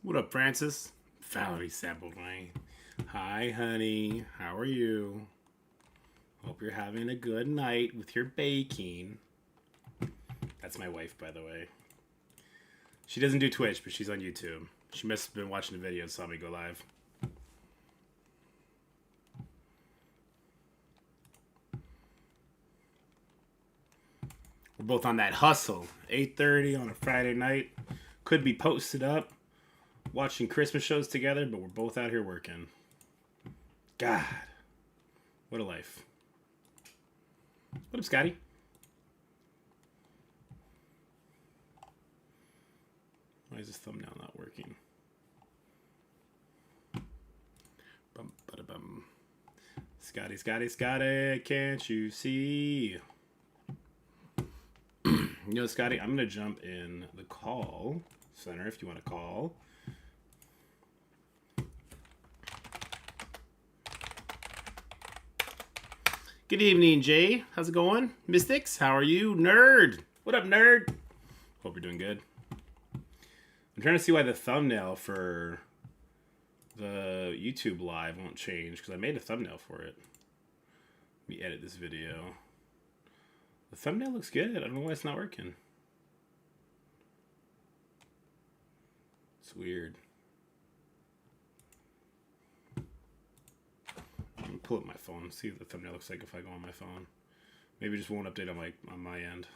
What up, Francis? Valerie Samplewine. Hi, honey. How are you? Hope you're having a good night with your baking. That's my wife, by the way. She doesn't do Twitch, but she's on YouTube. She must have been watching the video and saw me go live. We're both on that hustle. 8:30 on a Friday night. Could be posted up, watching Christmas shows together, but we're both out here working. God, what a life. What up, Scotty? Why is this thumbnail not working? Bum, bada, bum. Scotty, Scotty, Scotty, can't you see? You know, Scotty, I'm going to jump in the call center if you want to call. Good evening, Jay. How's it going? Mystics, how are you? Nerd! What up, nerd? Hope you're doing good. I'm trying to see why the thumbnail for the YouTube live won't change, because I made a thumbnail for it. Let me edit this video. The thumbnail looks good. I don't know why it's not working. It's weird. Let me pull up my phone, see what the thumbnail looks like if I go on my phone. Maybe it just won't update on my end.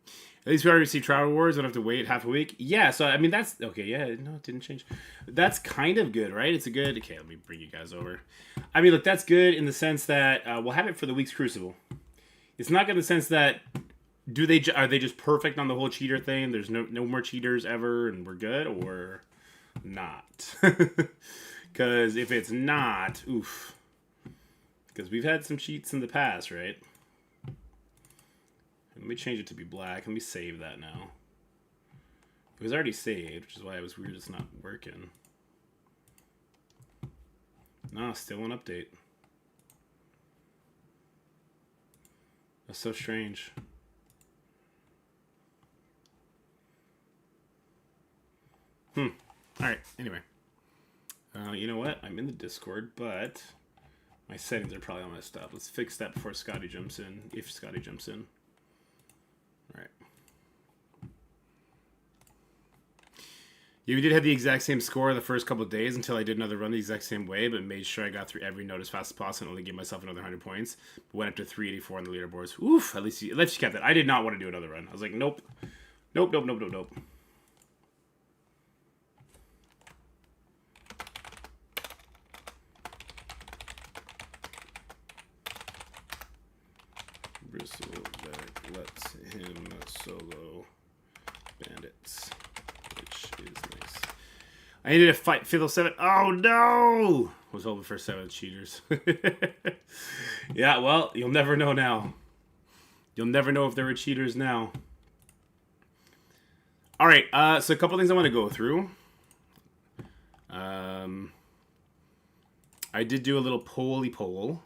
At least we already see Travel Wars. I don't have to wait half a week. Yeah, so I mean that's okay. Yeah, no, it didn't change. That's kind of good, right? It's a good. Okay, let me bring you guys over. I mean, look, that's good in the sense that we'll have it for the week's Crucible. It's not good in the sense that are they just perfect on the whole cheater thing? There's no more cheaters ever, and we're good, or not? Because if it's not, oof. Because we've had some cheats in the past, right? Let me change it to be black. Let me save that now. It was already saved, which is why it was weird it's not working. No, still won't update. That's so strange. Alright, anyway. You know what? I'm in the Discord, but my settings are probably all messed up. Let's fix that before Scotty jumps in, if Scotty jumps in. Alright. Yeah, we did have the exact same score the first couple of days until I did another run the exact same way, but made sure I got through every note as fast as possible and only gave myself another 100 points. But went up to 384 on the leaderboards. Oof, at least you kept it. I did not want to do another run. I was like, nope. Nope, nope, nope, nope, nope. Bristleback lets him solo bandits, which is nice. I needed to fight Fiddle 7. Oh no! Was hoping for 7 cheaters. Yeah, well, you'll never know now. You'll never know if there were cheaters now. Alright, so a couple things I want to go through. I did do a little poll.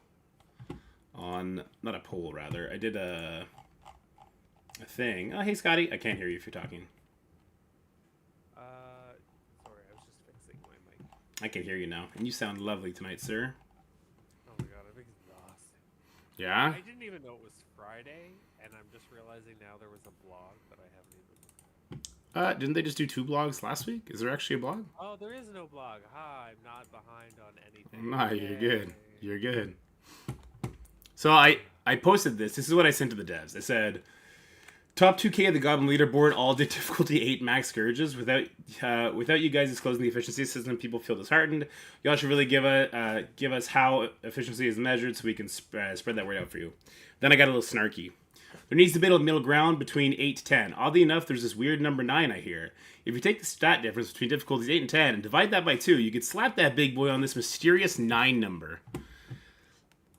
On, not a poll, rather. I did a thing. Oh, hey, Scotty. I can't hear you if you're talking. Sorry, I was just fixing my mic. I can hear you now. And you sound lovely tonight, sir. Oh my god, I'm exhausted. Yeah? I didn't even know it was Friday, and I'm just realizing now there was a blog, but I haven't even... Didn't they just do 2 blogs last week? Is there actually a blog? Oh, there is no blog. Ha, I'm not behind on anything. Nah, you're good. You're good. So I posted this. This is what I sent to the devs. I said, top 2K of the Goblin leaderboard all did difficulty 8 max scourges. Without you guys disclosing the efficiency system, people feel disheartened. Y'all should really give us how efficiency is measured so we can spread that word out for you. Then I got a little snarky. There needs to be a middle ground between 8 to 10. Oddly enough, there's this weird number 9 I hear. If you take the stat difference between difficulties 8 and 10 and divide that by 2, you could slap that big boy on this mysterious 9 number.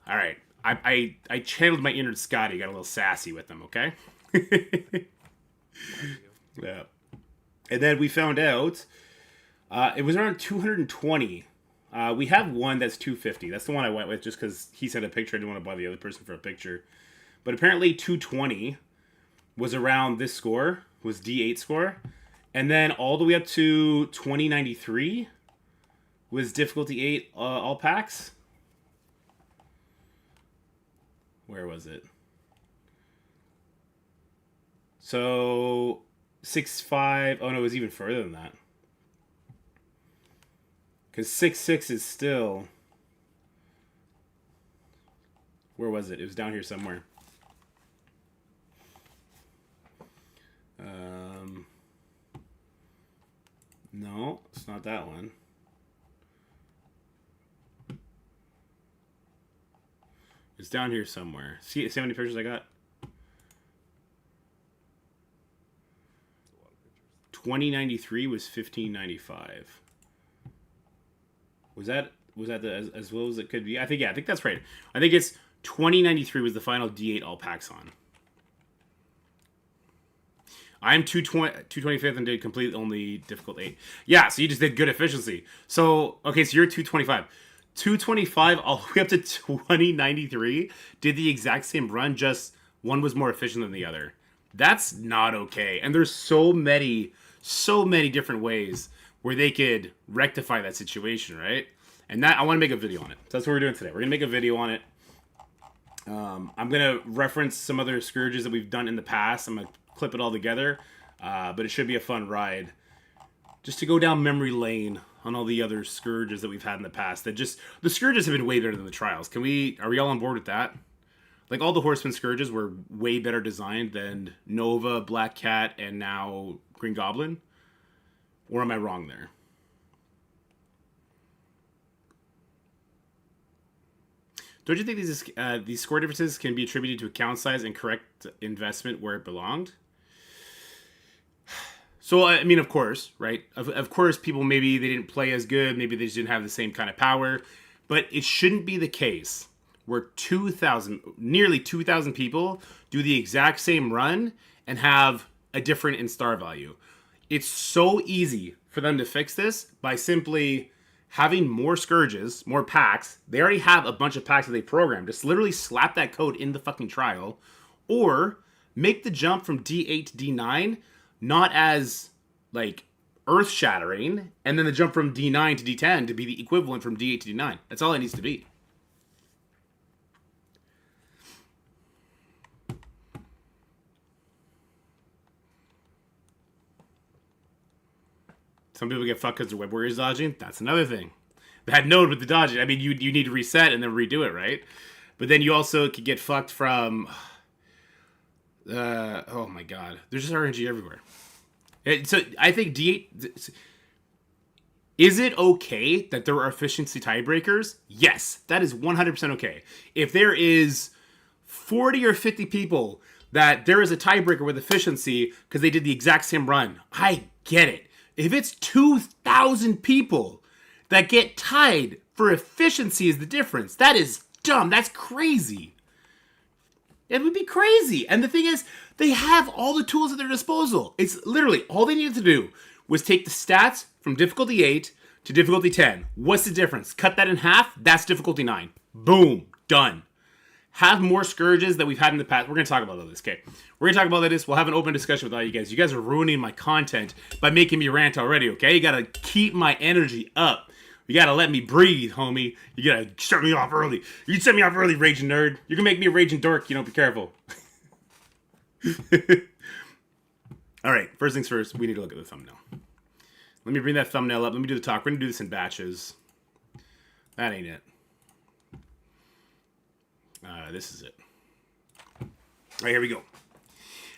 Alright. I channeled my inner Scotty, got a little sassy with them, okay? Yeah. And then we found out it was around 220. We have one that's 250. That's the one I went with just because he sent a picture. I didn't want to bother the other person for a picture. But apparently 220 was around this score, was D8 score. And then all the way up to 2093 was difficulty 8 all packs. Where was it? So 6.5. Oh no, it was even further than that. Because 6.6 is still. Where was it? It was down here somewhere. No, it's not that one. It's down here somewhere. See how many pictures I got? 2093 was 1595. Was that as low as it could be? I think that's right. I think it's 2093 was the final D8 all packs on. I'm 225th and did complete only difficult 8. Yeah, so you just did good efficiency. So, okay, so you're 225. 225 all the way up to 2093 did the exact same run, just one was more efficient than the other. That's not okay. And there's so many different ways where they could rectify that situation, right? And that I want to make a video on it. So that's what we're doing today. We're going to make a video on it. I'm going to reference some other scourges that we've done in the past. I'm going to clip it all together, but it should be a fun ride just to go down memory lane on all the other scourges that we've had in the past. The scourges have been way better than the trials. Are we all on board with that? Like, all the horseman scourges were way better designed than Nova, Black Cat, and now Green Goblin? Or am I wrong there? Don't you think these score differences can be attributed to account size and correct investment where it belonged? So, I mean, of course, right? Of course, people, maybe they didn't play as good. Maybe they just didn't have the same kind of power. But it shouldn't be the case where nearly 2,000 people do the exact same run and have a different in star value. It's so easy for them to fix this by simply having more scourges, more packs. They already have a bunch of packs that they programmed. Just literally slap that code in the fucking trial. Or make the jump from D8 to D9 not as, like, earth-shattering, and then the jump from D9 to D10 to be the equivalent from D8 to D9. That's all it needs to be. Some people get fucked because their web warriors dodging. That's another thing. That node with the dodging. I mean, you need to reset and then redo it, right? But then you also could get fucked from... oh my god. There's just RNG everywhere. So I think D8... Is it okay that there are efficiency tiebreakers? Yes, that is 100% okay. If there is 40 or 50 people that there is a tiebreaker with efficiency because they did the exact same run, I get it. If it's 2,000 people that get tied for efficiency is the difference, that is dumb. That's crazy. It would be crazy. And the thing is, they have all the tools at their disposal. It's literally all they needed to do was take the stats from difficulty 8 to difficulty 10. What's the difference? Cut that in half. That's difficulty 9. Boom. Done. Have more scourges that we've had in the past. We're going to talk about all this, okay? We're going to talk about this. We'll have an open discussion with all you guys. You guys are ruining my content by making me rant already, okay? You got to keep my energy up. You got to let me breathe, homie. You got to shut me off early. You set me off early, raging nerd. You're going to make me a raging dork. Be careful. All right, first things first, we need to look at the thumbnail. Let me bring that thumbnail up. Let me do the talk. We're going to do this in batches. That ain't it. This is it. All right, here we go.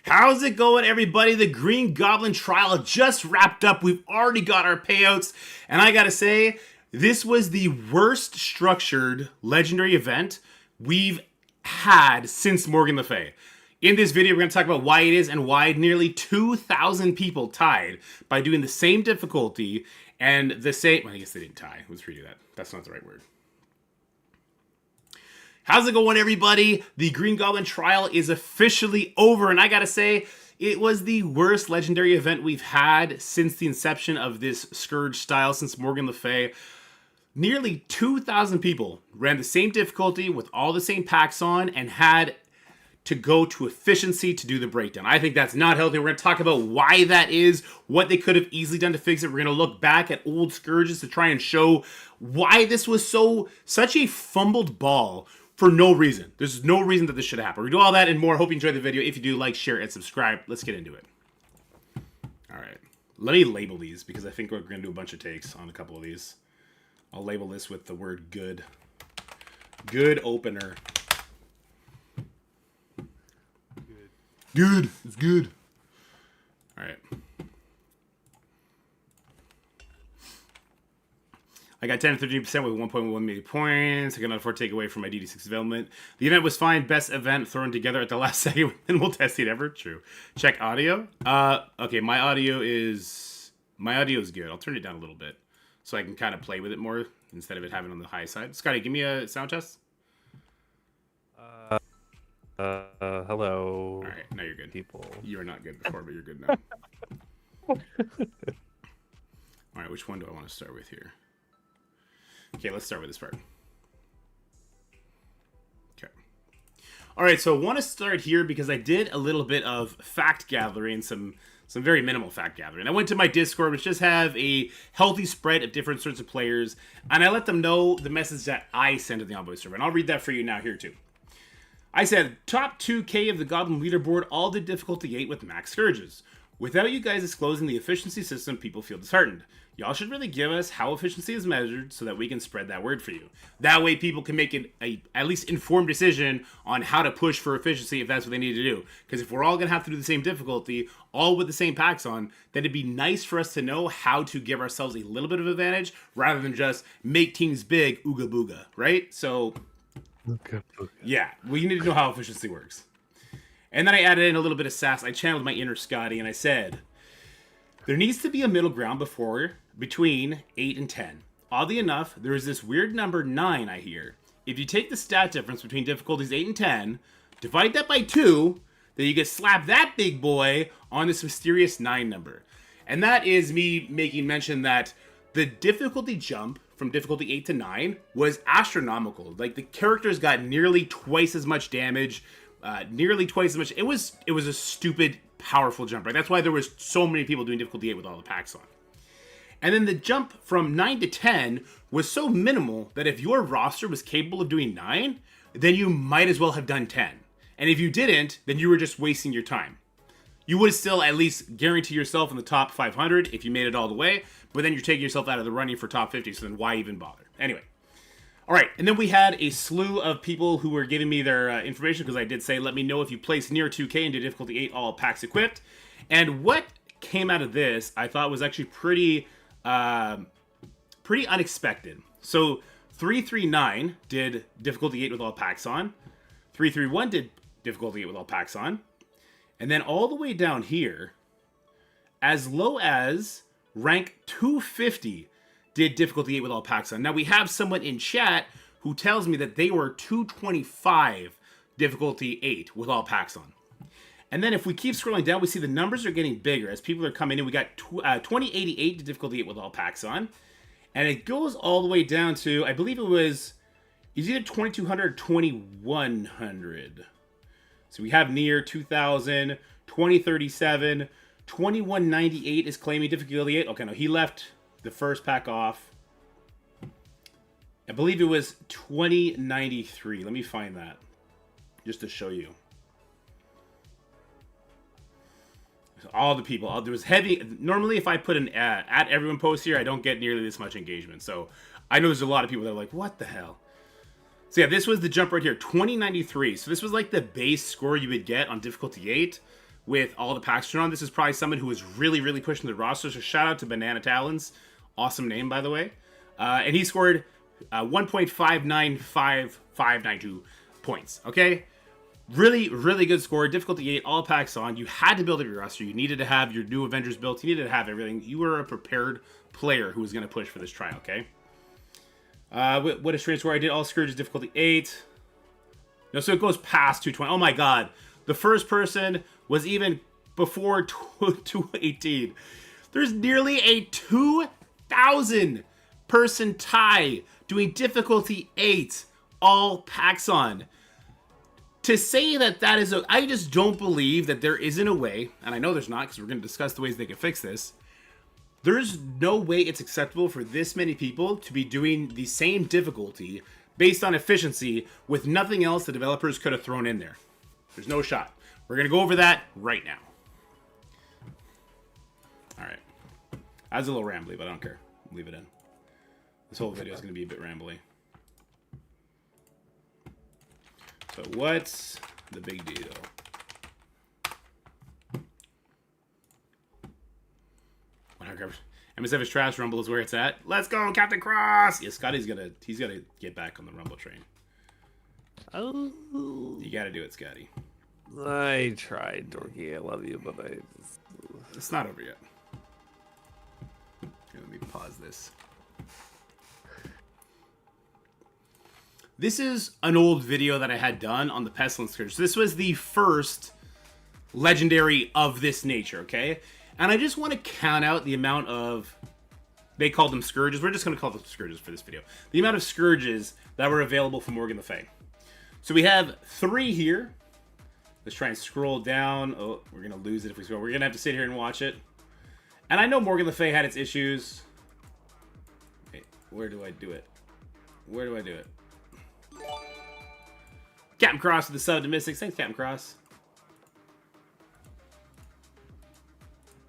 How's it going, everybody? The Green Goblin trial just wrapped up. We've already got our payouts. And I got to say, this was the worst structured legendary event we've had since Morgan Le Fay. In this video, we're going to talk about why it is and why nearly 2,000 people tied by doing the same difficulty and the same... Well, I guess they didn't tie. Let's redo that. That's not the right word. How's it going, everybody? The Green Goblin trial is officially over, and I gotta say, it was the worst legendary event we've had since the inception of this scourge style, since Morgan Le Fay. Nearly 2,000 people ran the same difficulty with all the same packs on and had to go to efficiency to do the breakdown. I think that's not healthy. We're going to talk about why that is, what they could have easily done to fix it. We're going to look back at old scourges to try and show why this was such a fumbled ball for no reason. There's no reason that this should have happened. We do all that and more. Hope you enjoyed the video. If you do, like, share, and subscribe. Let's get into it. All right. Let me label these because I think we're going to do a bunch of takes on a couple of these. I'll label this with the word good. Good opener. Good. It's good. All right. I got 10 to 13% with 1.1 million points. I got another 4 takeaway from my DD6 development. The event was fine. Best event thrown together at the last second. And we'll test it ever. True. Check audio. Okay, my audio is good. I'll turn it down a little bit so I can kind of play with it more instead of it having on the high side. Scotty, give me a sound test. Hello. All right, now you're good. People. You were not good before, but you're good now. All right, which one do I want to start with here? Okay, let's start with this part. Okay. All right, so I want to start here because I did a little bit of fact gathering, some very minimal fact gathering. I went to my Discord, which just have a healthy spread of different sorts of players, and I let them know the message that I sent to the Envoy server, and I'll read that for you now here too. I said, top 2K of the Goblin Leaderboard all did difficulty 8 with max scourges. Without you guys disclosing the efficiency system, people feel disheartened. Y'all should really give us how efficiency is measured so that we can spread that word for you. That way people can make a at least informed decision on how to push for efficiency if that's what they need to do. Because if we're all going to have to do the same difficulty, all with the same packs on, then it'd be nice for us to know how to give ourselves a little bit of advantage rather than just make teams big, ooga booga, right? So... Okay. yeah, we need to know how efficiency works. And then I added in a little bit of sass. I channeled my inner Scotty and I said, there needs to be a middle ground between 8 and 10. Oddly enough, there is this weird number 9 I hear. If you take the stat difference between difficulties 8 and 10, divide that by 2, then you get slapped that big boy on this mysterious 9 number. And that is me making mention that the difficulty jump from difficulty 8 to 9 was astronomical. Like, the characters got nearly twice as much damage, nearly twice as much. It was a stupid, powerful jump, right? That's why there was so many people doing difficulty 8 with all the packs on. And then the jump from 9 to 10 was so minimal that if your roster was capable of doing 9, then you might as well have done 10. And if you didn't, then you were just wasting your time. You would still at least guarantee yourself in the top 500 if you made it all the way, but then you're taking yourself out of the running for top 50, so then why even bother? Anyway. All right, and then we had a slew of people who were giving me their information, because I did say, let me know if you place near 2K and do difficulty 8, all packs equipped. And what came out of this, I thought was actually pretty unexpected. So 339 did difficulty 8 with all packs on. 331 did difficulty 8 with all packs on. And then all the way down here, as low as rank 250 did difficulty 8 with all packs on. Now, we have someone in chat who tells me that they were 225 difficulty 8 with all packs on. And then if we keep scrolling down, we see the numbers are getting bigger. As people are coming in, we got 2088 to difficulty 8 with all packs on. And it goes all the way down to, I believe it's either 2200 or 2100. So we have near 2000, 2037, 2198 is claiming difficulty 8. Okay, no, he left the first pack off. I believe it was 2093. Let me find that just to show you. So all the people, there was heavy. Normally, if I put an at everyone post here, I don't get nearly this much engagement. So I know there's a lot of people that are like, what the hell? So yeah, this was the jump right here, 2093. So this was like the base score you would get on difficulty 8 with all the packs turned on. This is probably someone who was really, really pushing the roster. So shout out to Banana Talons. Awesome name, by the way. And he scored 1.595592 points. Okay? Really, really good score. Difficulty 8, all packs on. You had to build up your roster. You needed to have your new Avengers built. You needed to have everything. You were a prepared player who was going to push for this trial, okay? What a strange score. I did all scourges difficulty 8. No, so it goes past 220. Oh my god. The first person was even before 218. There's nearly a 2,000 person tie doing difficulty 8, all packs on. to say that is I just don't believe that there isn't a way, and I know there's not because we're going to discuss the ways they can fix this. There's no way it's acceptable for this many people to be doing the same difficulty based on efficiency with nothing else the developers could have thrown in there. There's no shot. We're going to go over that right now. Alright. That was a little rambly, but I don't care. Leave it in. This whole video is going to be a bit rambly. So what's the big deal? MSF is trash. Rumble is where it's at. Let's go, Captain Cross. Yeah, Scotty's he's gonna get back on the Rumble train. Oh, you gotta do it, Scotty. I tried, Dorky. I love you, but it's not over yet. Here, let me pause this. This is an old video that I had done on the Pestilence Scourge. This was the first legendary of this nature, okay? And I just want to count out the amount of... They called them scourges. We're just going to call them scourges for this video. The amount of scourges that were available for Morgan Le Fay. So we have 3 here. Let's try and scroll down. Oh, we're going to lose it if we scroll. We're going to have to sit here and watch it. And I know Morgan Le Fay had its issues. Wait, where do I do it? Where do I do it? Captain Cross with the sub to Mystics. Thanks, Captain Cross.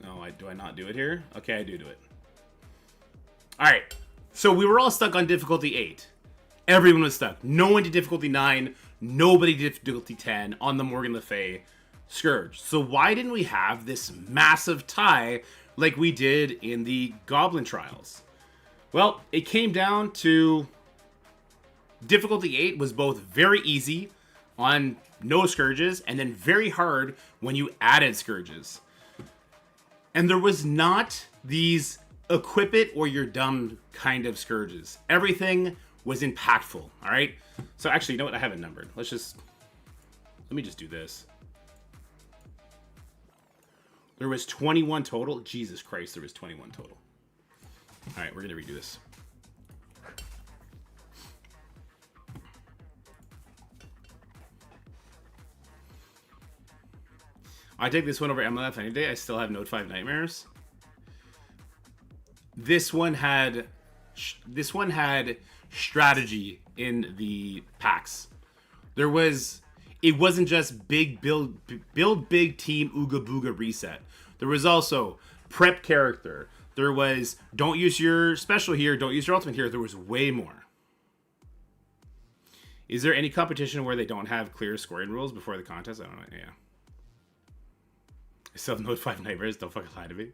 No, do I not do it here? Okay, I do it. Alright. So we were all stuck on difficulty 8. Everyone was stuck. No one did difficulty 9. Nobody did difficulty 10 on the Morgan Le Fay Scourge. So why didn't we have this massive tie like we did in the Goblin trials? Well, it came down to... Difficulty 8 was both very easy on no scourges and then very hard when you added scourges. And there was not these equip it or you're dumb kind of scourges. Everything was impactful, all right? So actually, you know what? I have it numbered. Let me just do this. There was 21 total. Jesus Christ, there was 21 total. All right, we're going to redo this. I take this one over MLF any day. I still have Note 5 Nightmares. This one had strategy in the packs. It wasn't just big build big team ooga booga reset. There was also prep character. There was don't use your special here, don't use your ultimate here. There was way more. Is there any competition where they don't have clear scoring rules before the contest? I don't know. Yeah. I still have Note 5 Nightmares. Don't fucking lie to me.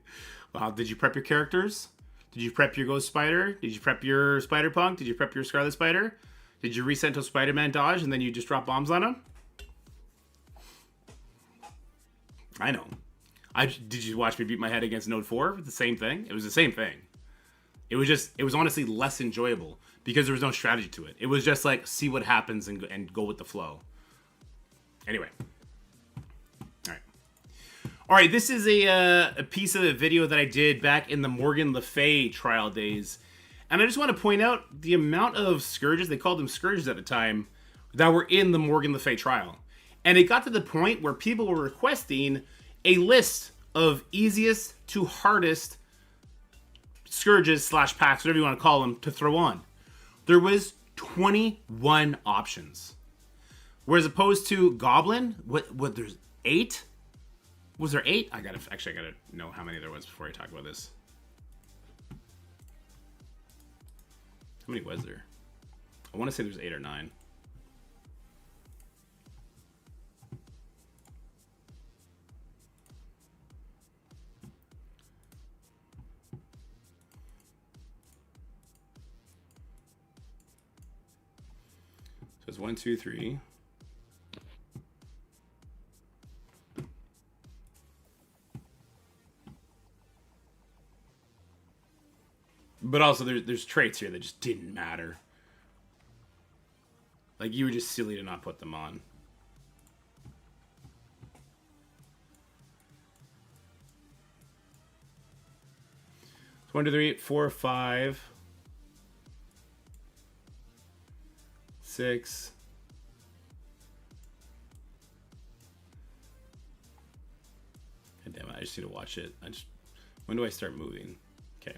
Did you prep your characters? Did you prep your Ghost Spider? Did you prep your Spider Punk? Did you prep your Scarlet Spider? Did you reset to Spider-Man dodge and then you just drop bombs on him? I know. Did you watch me beat my head against Note 4? The same thing? It was the same thing. It was honestly less enjoyable because there was no strategy to it. It was just like, see what happens and go with the flow. Anyway. All right, this is a piece of a video that I did back in the Morgan Le Fay trial days. And I just want to point out the amount of scourges, they called them scourges at the time, that were in the Morgan Le Fay trial. And it got to the point where people were requesting a list of easiest to hardest scourges / packs, whatever you want to call them, to throw on. There was 21 options. Whereas opposed to Goblin, what there's 8? Was there 8? I gotta know how many there was before I talk about this. How many was there? I want to say there's 8 or 9. So it's 1, 2, 3. But also, there's traits here that just didn't matter. Like, you were just silly to not put them on. It's 1, 2, 3, 4, 5, 6, I just need to watch it. When do I start moving? Okay.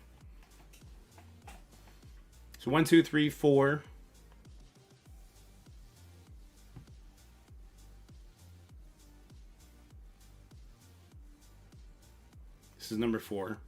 So 1, 2, 3, 4. This is number 4.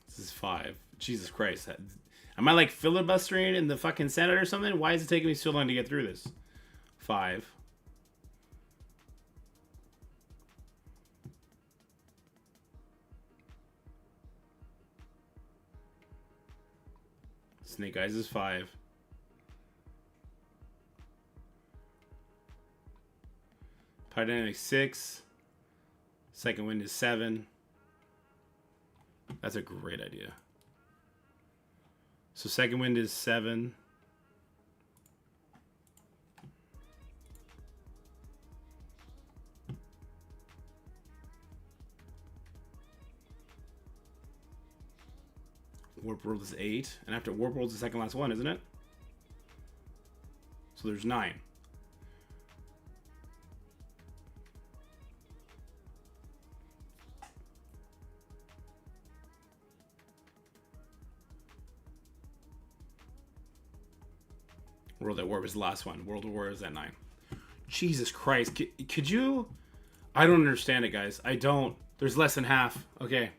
This is 5. Jesus Christ. Am I like filibustering in the fucking Senate or something? Why is it taking me so long to get through this? 5. Snake Eyes is 5. Power Dynamic 6. Second Wind is 7. That's a great idea. So Second Wind is 7. Warp World is 8. And after Warp World's the second last one, isn't it? So there's 9. World at War was the last one. World at War is at 9. Jesus Christ. Could you... I don't understand it, guys. I don't. There's less than half. Okay.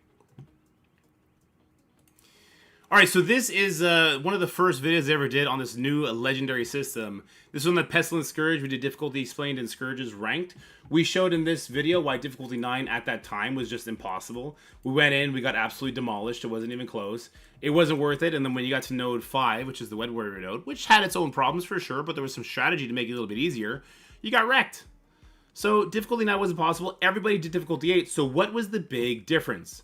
Alright, so this is one of the first videos I ever did on this new legendary system. This is on the Pestilence Scourge. We did difficulty explained in Scourges ranked. We showed in this video why difficulty 9 at that time was just impossible. We went in, we got absolutely demolished. It wasn't even close. It wasn't worth it. And then when you got to node 5, which is the Wed Warrior node, which had its own problems for sure, but there was some strategy to make it a little bit easier, you got wrecked. So difficulty 9 wasn't possible. Everybody did difficulty 8. So what was the big difference?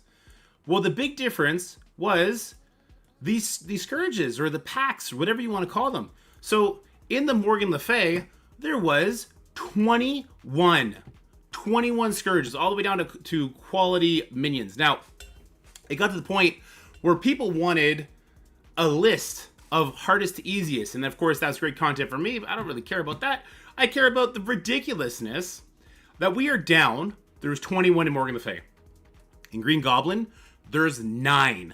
Well, the big difference was these scourges, or the packs, or whatever you want to call them. So in the Morgan Le Fay, there was 21 scourges, all the way down to quality minions. Now, it got to the point where people wanted a list of hardest to easiest, and of course that's great content for me, but I don't really care about that. I care about the ridiculousness that we are down. There's 21 in Morgan Le Fay. In Green Goblin, there's 9.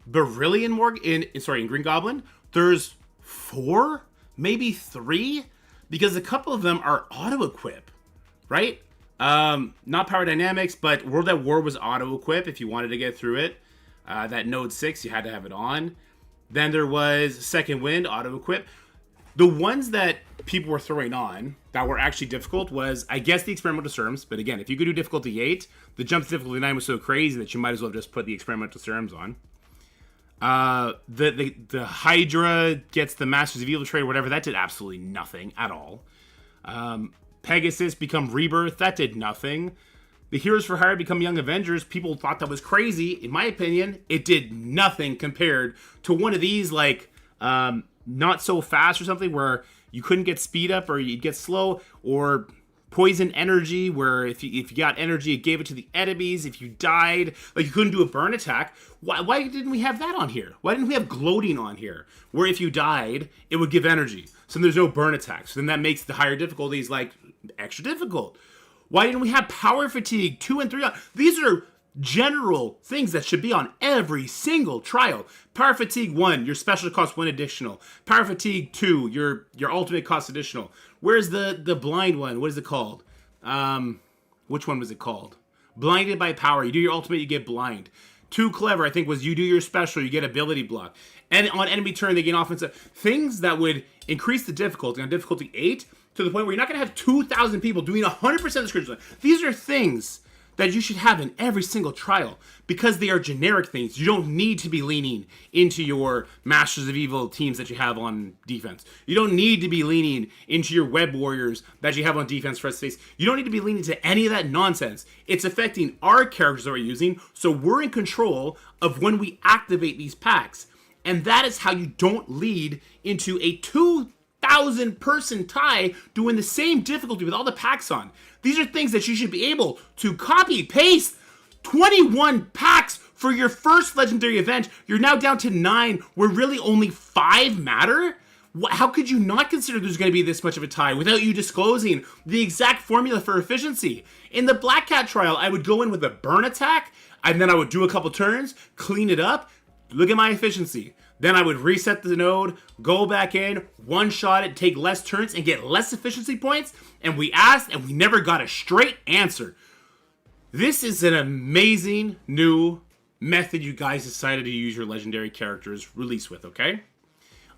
Beryllian in Green Goblin, there's 4, maybe 3, because a couple of them are auto-equip, right? Not Power Dynamics, but World at War was auto-equip if you wanted to get through it. That node 6, you had to have it on. Then there was Second Wind, auto-equip. The ones that people were throwing on that were actually difficult was, I guess, the Experimental Serums. But again, if you could do difficulty 8, the jump to difficulty 9 was so crazy that you might as well just put the Experimental Serums on. The Hydra gets the Masters of Evil trade, whatever. That did absolutely nothing at all. Pegasus become Rebirth. That did nothing. The Heroes for Hire become Young Avengers. People thought that was crazy. In my opinion, it did nothing compared to one of these, like, Not So Fast or something, where you couldn't get speed up or you'd get slow, or Poison Energy, where if you got energy, it gave it to the enemies. If you died, like, you couldn't do a burn attack. Why didn't we have that on here? Why didn't we have Gloating on here, where if you died, it would give energy? So there's no burn attacks. So then that makes the higher difficulties, like, extra difficult. Why didn't we have Power Fatigue 2 and 3? These are general things that should be on every single trial. Power Fatigue 1, your special costs 1 additional. Power Fatigue 2, your ultimate costs additional. Where's the blind one? What is it called? Which one was it called? Blinded by Power. You do your ultimate, you get blind. Too Clever, I think, was you do your special, you get ability block. And on enemy turn, they gain offensive. Things that would increase the difficulty on difficulty 8 to the point where you're not going to have 2,000 people doing 100% of the scourges. These are things that you should have in every single trial, because they are generic things. You don't need to be leaning into your Masters of Evil teams that you have on defense. You don't need to be leaning into your Web Warriors that you have on defense for space. You don't need to be leaning to any of that nonsense. It's affecting our characters that we're using, so we're in control of when we activate these packs. And that is how you don't lead into a 2,000 person tie doing the same difficulty with all the packs on. These are things that you should be able to copy, paste. 21 packs for your first legendary event. You're now down to 9, where really only 5 matter? How could you not consider there's going to be this much of a tie without you disclosing the exact formula for efficiency? In the Black Cat trial, I would go in with a burn attack, and then I would do a couple turns, clean it up, look at my efficiency. Then I would reset the node, go back in, one-shot it, take less turns, and get less efficiency points. And we asked, and we never got a straight answer. This is an amazing new method you guys decided to use your legendary characters release with, okay?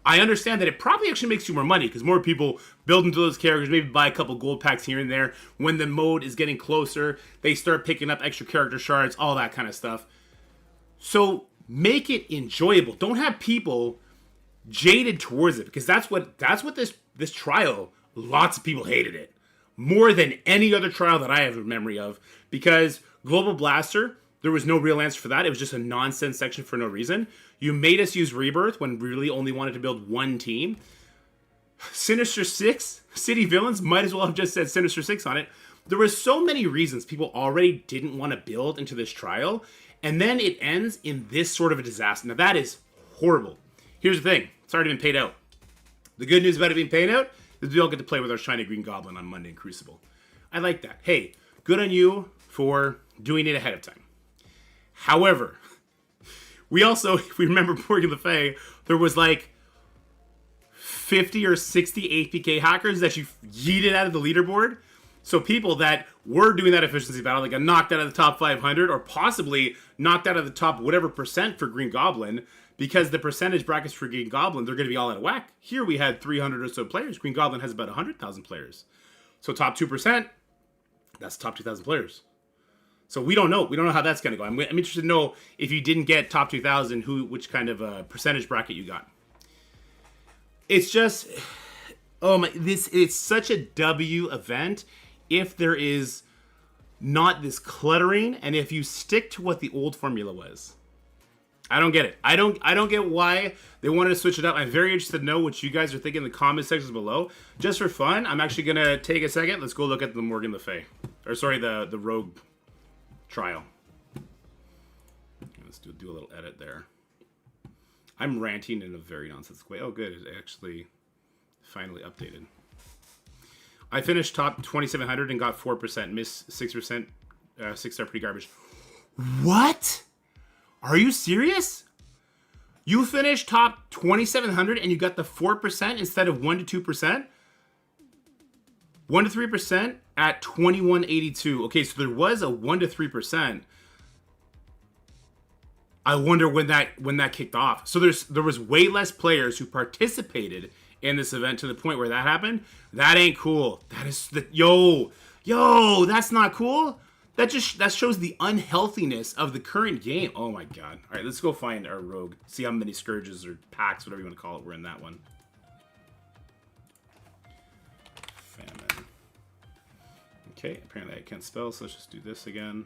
I understand that it probably actually makes you more money because more people build into those characters, maybe buy a couple gold packs here and there. When the mode is getting closer, they start picking up extra character shards, all that kind of stuff. So make it enjoyable. Don't have people jaded towards it, because that's what this trial, lots of people hated it. More than any other trial that I have a memory of, because Global Blaster, there was no real answer for that. It was just a nonsense section for no reason. You made us use Rebirth when we really only wanted to build one team. Sinister Six, City Villains, might as well have just said Sinister Six on it. There were so many reasons people already didn't want to build into this trial, and then it ends in this sort of a disaster. Now that is horrible. Here's the thing, it's already been paid out. The good news about it being paid out is we all get to play with our shiny green goblin on Monday in Crucible. I like that. Hey, good on you for doing it ahead of time. However, we also, if we remember Morgan Le Fay, there was like 50 or 60 APK hackers that you yeeted out of the leaderboard. So people that were doing that efficiency battle, like got knocked out of the top 500, or possibly knocked out of the top whatever percent for Green Goblin, because the percentage brackets for Green Goblin, they're going to be all out of whack. Here we had 300 or so players. Green Goblin has about 100,000 players. So top 2%, that's top 2,000 players. So we don't know. We don't know how that's going to go. I'm interested to know if you didn't get top 2,000, which kind of percentage bracket you got. It's just, oh my, it's such a W event if there is not this cluttering, and if you stick to what the old formula was. I don't get it. I don't get why they wanted to switch it up. I'm very interested to know what you guys are thinking in the comment sections below. Just for fun, I'm actually going to take a second. Let's go look at the Morgan Le Fay. Or sorry, the Rogue trial. Let's do a little edit there. I'm ranting in a very nonsensical way. Oh, good. It actually finally updated. I finished top 2,700 and got 4%. Missed 6%. 6-star pretty garbage. What? Are you serious? You finished top 2,700 and you got the 4% instead of 1 to 2%? 1 to 3% at 2182. Okay, so there was a 1 to 3%. I wonder when that kicked off. So there was way less players who participated in this event to the point where that happened. That ain't cool. That is the yo, that's not cool. That shows the unhealthiness of the current game. Oh my god. All right, let's go find our rogue. See how many scourges or packs, whatever you want to call it, were in that one. Famine. Okay, apparently I can't spell, so let's just do this again.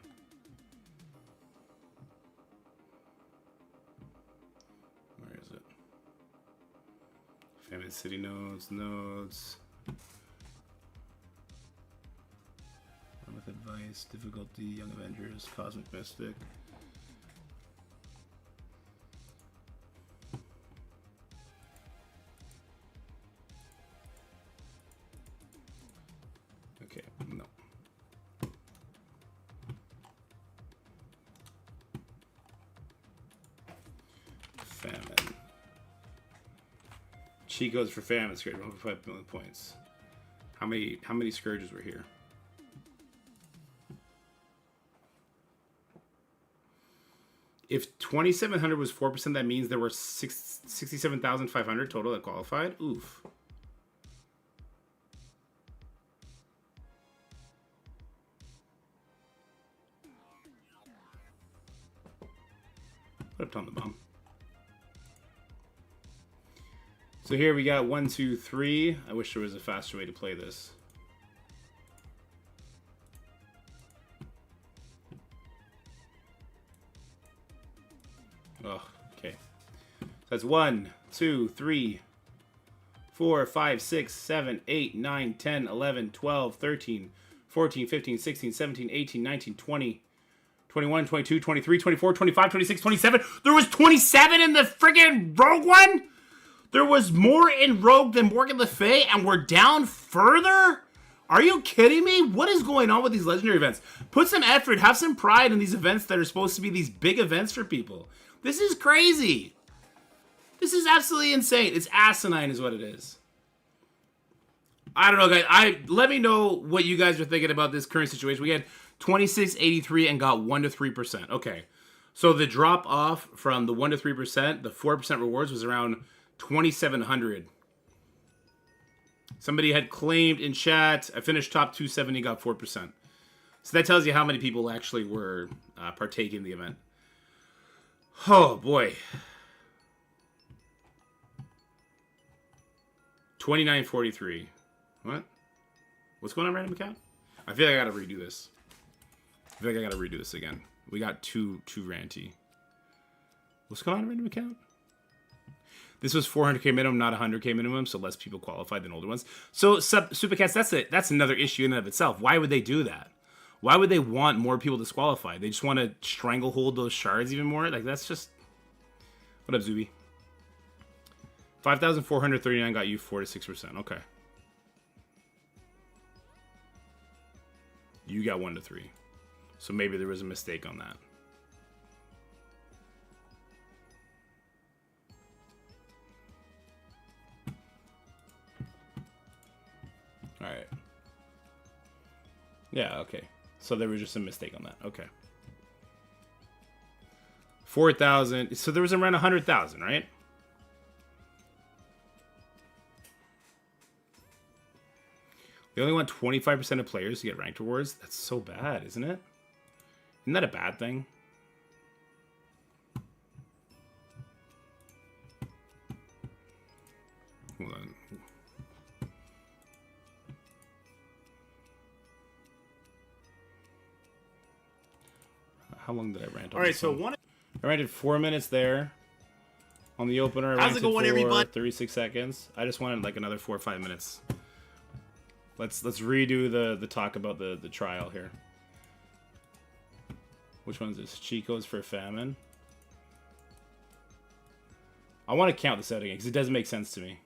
Where is it? Famine city nodes. With advice, difficulty, Young Avengers, Cosmic Mystic. Okay, no. Famine. Chico's for famine. It's great. 1.5 million points. How many scourges were here? If 2,700 was 4%, that means there were 67,500 total that qualified. Oof. Put it on the bomb. So here we got 1, 2, 3. I wish there was a faster way to play this. Oh, okay. That's 1, 2, 3, 4, 5, 6, 7, 8, 9, 10, 11, 12, 13, 14, 15, 16, 17, 18, 19, 20, 21, 22, 23, 24, 25, 26, 27. There was 27 in the friggin' Rogue one? There was more in Rogue than Morgan Le Fay, and we're down further? Are you kidding me? What is going on with these legendary events? Put some effort, have some pride in these events that are supposed to be these big events for people. This is crazy. This is absolutely insane. It's asinine is what it is. I don't know, guys. Let me know what you guys are thinking about this current situation. We had 2683 and got 1 to 3%. Okay. So the drop off from the 1 to 3%, the 4% rewards was around 2,700. Somebody had claimed in chat, I finished top 270, got 4%. So that tells you how many people actually were partaking in the event. Oh, boy. 2943. What? What's going on, random account? I feel like I gotta redo this. I feel like I gotta redo this again. We got too ranty. What's going on, random account? This was 400k minimum, not 100k minimum, so less people qualified than older ones. So, Supercats, that's another issue in and of itself. Why would they do that? Why would they want more people disqualified? They just want to stranglehold those shards even more? Like, that's just... What up, Zuby? 5,439 got you 4 to 6%. Okay. You got 1 to 3. So maybe there was a mistake on that. Alright. Yeah, okay. So there was just a mistake on that. Okay. 4,000. So there was around 100,000, right? They only want 25% of players to get ranked rewards. That's so bad, isn't it? Isn't that a bad thing? Hold on. How long did I rant on? All right, so I ranted 4 minutes there. On the opener, I how's it ranted going, for everybody? 36 seconds. I just wanted like another 4 or 5 minutes. Let's redo the talk about the trial here. Which one is this? Chico's for famine. I want to count this out again because it doesn't make sense to me.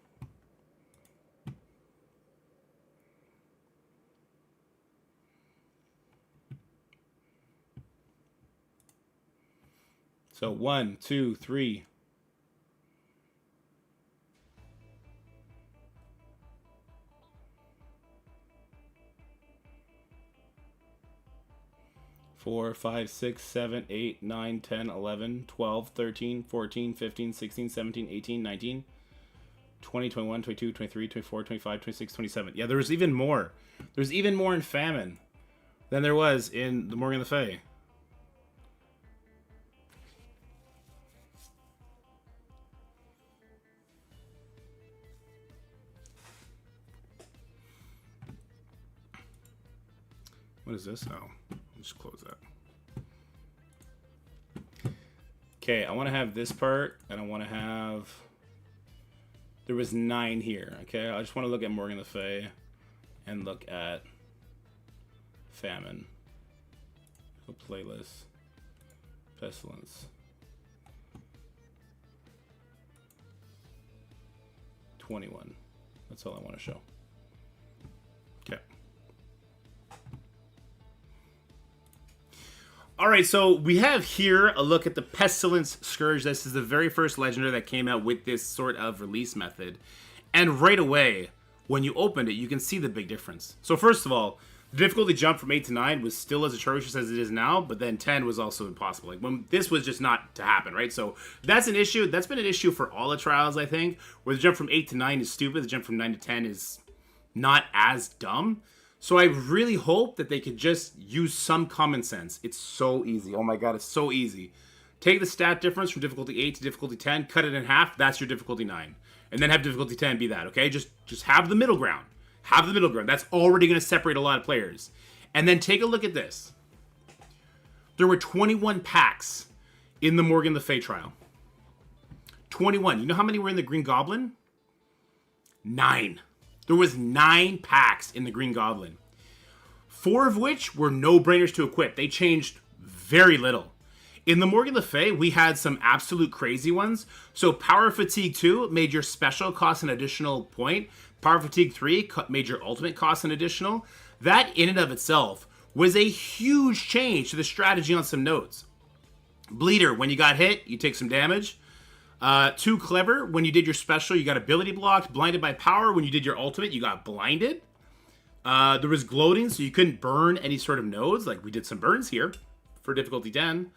So 1, 2, 3. 4, 5, 6, 7, 8, 9, 10, 11, 12, 13, 14, 15, 16, 17, 18, 19, 20, 21, 22, 23, 24, 25, 26, 27. Yeah, there was even more. There's even more in famine than there was in the Morgan Le Fay. What is this? Oh, just close that. Okay, I want to have this part, and I want to have... There was 9 here, okay? I just want to look at Morgan Le Fay and look at famine. Go playlist. Pestilence. 21. That's all I want to show. Okay. Alright, so we have here a look at the Pestilence Scourge. This is the very first legendary that came out with this sort of release method. And right away, when you opened it, you can see the big difference. So first of all, the difficulty jump from 8 to 9 was still as atrocious as it is now, but then 10 was also impossible. Like, when this was just not to happen, right? So that's an issue. That's been an issue for all the trials, I think, where the jump from 8 to 9 is stupid. The jump from 9 to 10 is not as dumb. So I really hope that they could just use some common sense. It's so easy. Oh my god, it's so easy. Take the stat difference from difficulty 8 to difficulty 10, cut it in half, that's your difficulty 9. And then have difficulty 10 be that, okay? Just have the middle ground. Have the middle ground. That's already going to separate a lot of players. And then take a look at this. There were 21 packs in the Morgan Le Fay trial. 21. You know how many were in the Green Goblin? 9. There was 9 packs in the Green Goblin. 4 of which were no-brainers to equip. They changed very little. In the Morgan Le Fay, we had some absolute crazy ones. So Power Fatigue 2 made your special cost an additional point. Power Fatigue 3 made your ultimate cost an additional. That in and of itself was a huge change to the strategy on some nodes. Bleeder, when you got hit, you take some damage. Too Clever, when you did your special, you got ability blocked. Blinded by Power, when you did your ultimate, you got blinded. There was Gloating, so you couldn't burn any sort of nodes. Like, we did some burns here for difficulty 10.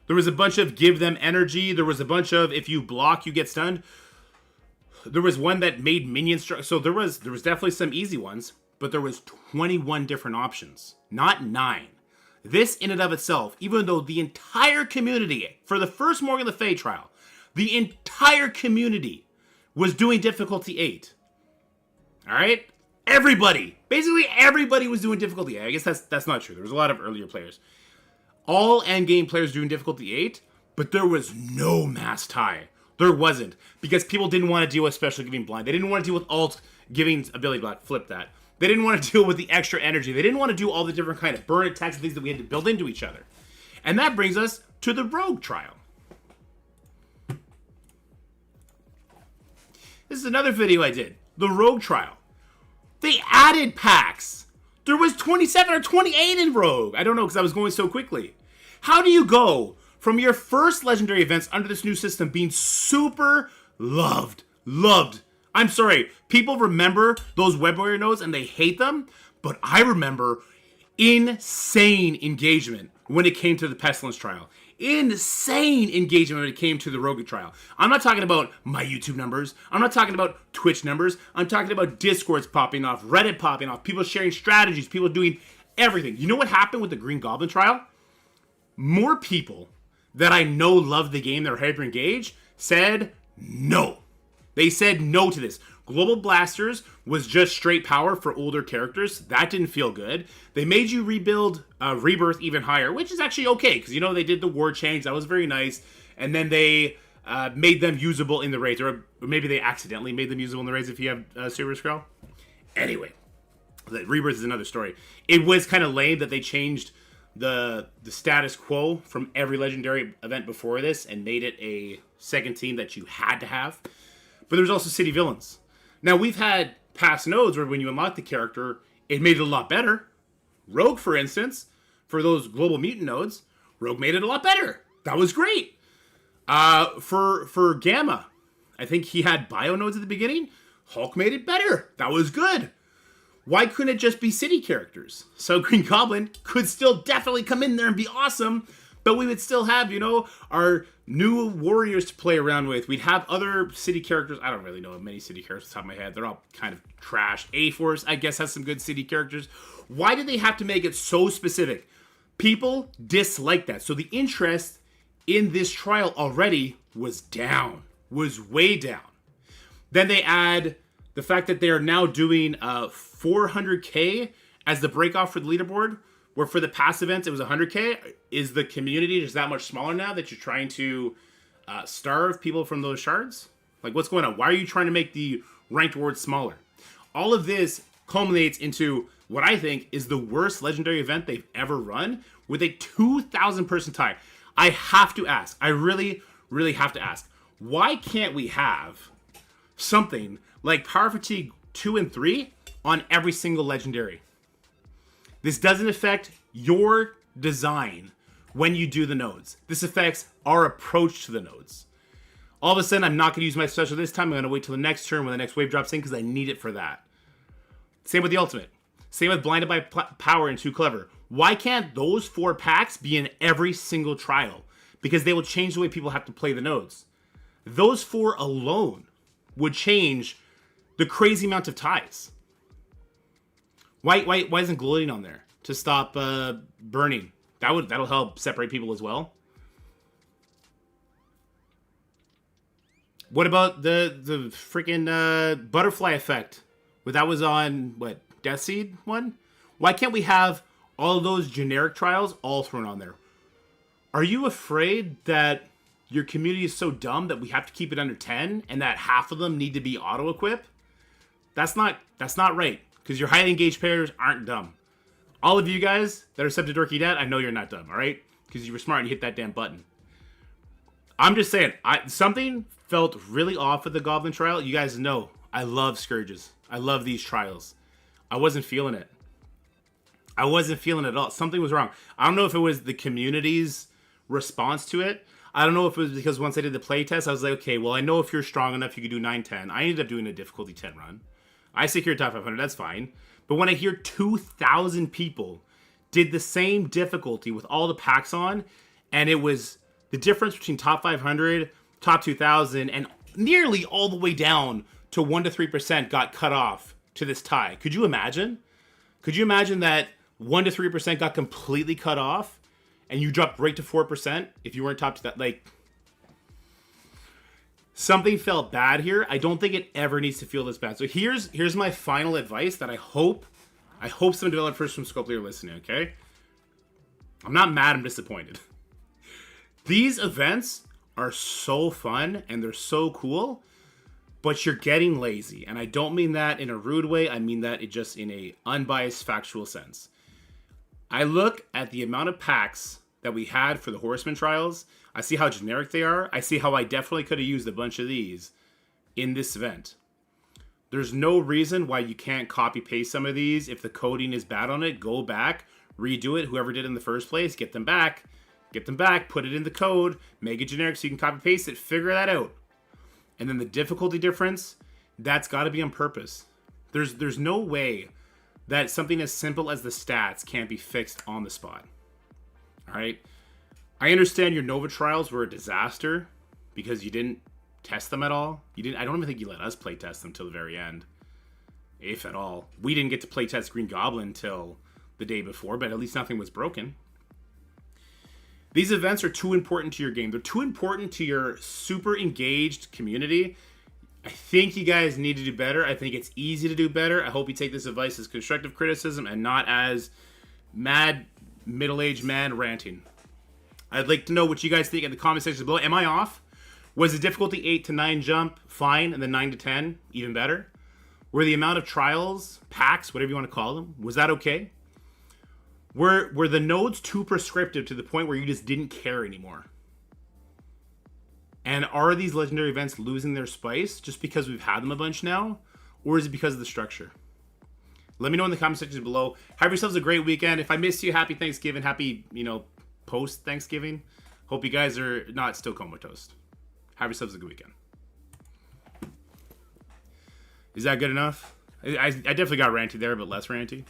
There was a bunch of Give Them Energy. There was a bunch of if you block, you get stunned. There was one that made minions... So there was definitely some easy ones, but there was 21 different options, not 9. This in and of itself, even though the entire community, for the first Morgan Le Fay trial, the entire community was doing difficulty 8. All right? Everybody. Basically, everybody was doing difficulty 8. I guess that's not true. There was a lot of earlier players. All endgame players doing difficulty 8, but there was no mass tie. There wasn't. Because people didn't want to deal with special giving blind. They didn't want to deal with alt giving ability block. Flip that. They didn't want to deal with the extra energy. They didn't want to do all the different kind of burn attacks and things that we had to build into each other. And that brings us to the Rogue trial. This is another video I did. The Rogue trial. They added packs. There was 27 or 28 in Rogue. I don't know because I was going so quickly. How do you go from your first legendary events under this new system being super loved? I'm sorry, people remember those Web Warrior nodes and they hate them, but I remember insane engagement when it came to the Pestilence trial. Insane engagement when it came to the Rogue trial. I'm not talking about my YouTube numbers. I'm not talking about Twitch numbers. I'm talking about Discords popping off, Reddit popping off, people sharing strategies, people doing everything. You know what happened with the Green Goblin trial? More people that I know love the game that are hyper engaged said no. They said no to this. Global Blasters was just straight power for older characters. That didn't feel good. They made you rebuild Rebirth even higher, which is actually okay, because, you know, they did the war change. That was very nice. And then they made them usable in the raids, or maybe they accidentally made them usable in the raids if you have Super Scroll. Anyway, the Rebirth is another story. It was kind of lame that they changed the status quo from every legendary event before this and made it a second team that you had to have. But there's also city villains. Now, we've had past nodes where when you unlock the character, it made it a lot better. Rogue, for instance, for those global mutant nodes, Rogue made it a lot better. That was great. For Gamma, I think he had bio nodes at the beginning. Hulk made it better. That was good. Why couldn't it just be city characters? So Green Goblin could still definitely come in there and be awesome, but we would still have, you know, our new warriors to play around with. We'd have other city characters. I don't really know many city characters off the top of my head. They're all kind of trash. A-Force, I guess, has some good city characters. Why did they have to make it so specific? People dislike that. So the interest in this trial already was down. Was way down. Then they add the fact that they are now doing 400k as the breakoff for the leaderboard, where for the past events it was 100k. Is the community just that much smaller now that you're trying to starve people from those shards? Like, what's going on? Why are you trying to make the ranked awards smaller? All of this culminates into what I think is the worst legendary event they've ever run, with a 2,000 person tie. I have to ask, I really, really have to ask, why can't we have something like Power Fatigue 2 and 3 on every single legendary? This doesn't affect your design when you do the nodes. This affects our approach to the nodes. All of a sudden, I'm not going to use my special this time. I'm going to wait till the next turn when the next wave drops in because I need it for that. Same with the ultimate. Same with Blinded by Power and Too Clever. Why can't those 4 packs be in every single trial? Because they will change the way people have to play the nodes. Those 4 alone would change the crazy amount of ties. Why isn't Gloating on there to stop burning? That'll help separate people as well. What about the freaking butterfly effect? Well, that was on what, Death Seed one? Why can't we have all of those generic trials all thrown on there? Are you afraid that your community is so dumb that we have to keep it under 10 and that half of them need to be auto-equip. That's not right, because your highly engaged players aren't dumb. All of you guys that are sub to Dorky Dad, I know you're not dumb, all right? Because you were smart and you hit that damn button. I'm just saying, something felt really off with the Goblin trial. You guys know I love scourges. I love these trials. I wasn't feeling it. I wasn't feeling it at all. Something was wrong. I don't know if it was the community's response to it. I don't know if it was because once I did the playtest, I was like, okay, well, I know if you're strong enough, you could do 9-10. I ended up doing a difficulty 10 run. I secured top 500, that's fine. But when I hear 2,000 people did the same difficulty with all the packs on, and it was the difference between top 500, top 2,000, and nearly all the way down to 1 to 3% got cut off to this tie. Could you imagine? Could you imagine that 1 to 3% got completely cut off, and you dropped right to 4% if you weren't top to that? Like, something felt bad here. I don't think it ever needs to feel this bad. So here's my final advice that I hope some developers from Scopely are listening, okay? I'm not mad, I'm disappointed. These events are so fun and they're so cool, but you're getting lazy. And I don't mean that in a rude way. I mean that just in a unbiased, factual sense. I look at the amount of packs that we had for the Horseman trials. I see how generic they are. I see how I definitely could have used a bunch of these in this event. There's no reason why you can't copy paste some of these. If the coding is bad on it, go back, redo it. Whoever did it in the first place, get them back, put it in the code, make it generic so you can copy paste it, figure that out. And then the difficulty difference, that's got to be on purpose. There's no way that something as simple as the stats can't be fixed on the spot. All right? I understand your Nova trials were a disaster because you didn't test them at all. I don't even think you let us play test them till the very end, if at all. We didn't get to play test Green Goblin till the day before, but at least nothing was broken. These events are too important to your game. They're too important to your super engaged community. I think you guys need to do better. I think it's easy to do better. I hope you take this advice as constructive criticism and not as mad middle-aged man ranting. I'd like to know what you guys think in the comment section below. Am I off? Was the difficulty 8 to 9 jump fine, and then 9 to 10 even better? Were the amount of trials, packs, whatever you want to call them, was that okay? Were the nodes too prescriptive to the point where you just didn't care anymore? And are these legendary events losing their spice just because we've had them a bunch now? Or is it because of the structure? Let me know in the comment section below. Have yourselves a great weekend. If I missed you, happy Thanksgiving. Happy, post-Thanksgiving. Hope you guys are not still comatose. Have yourselves a good weekend. Is that good enough? I definitely got ranty there, but less ranty.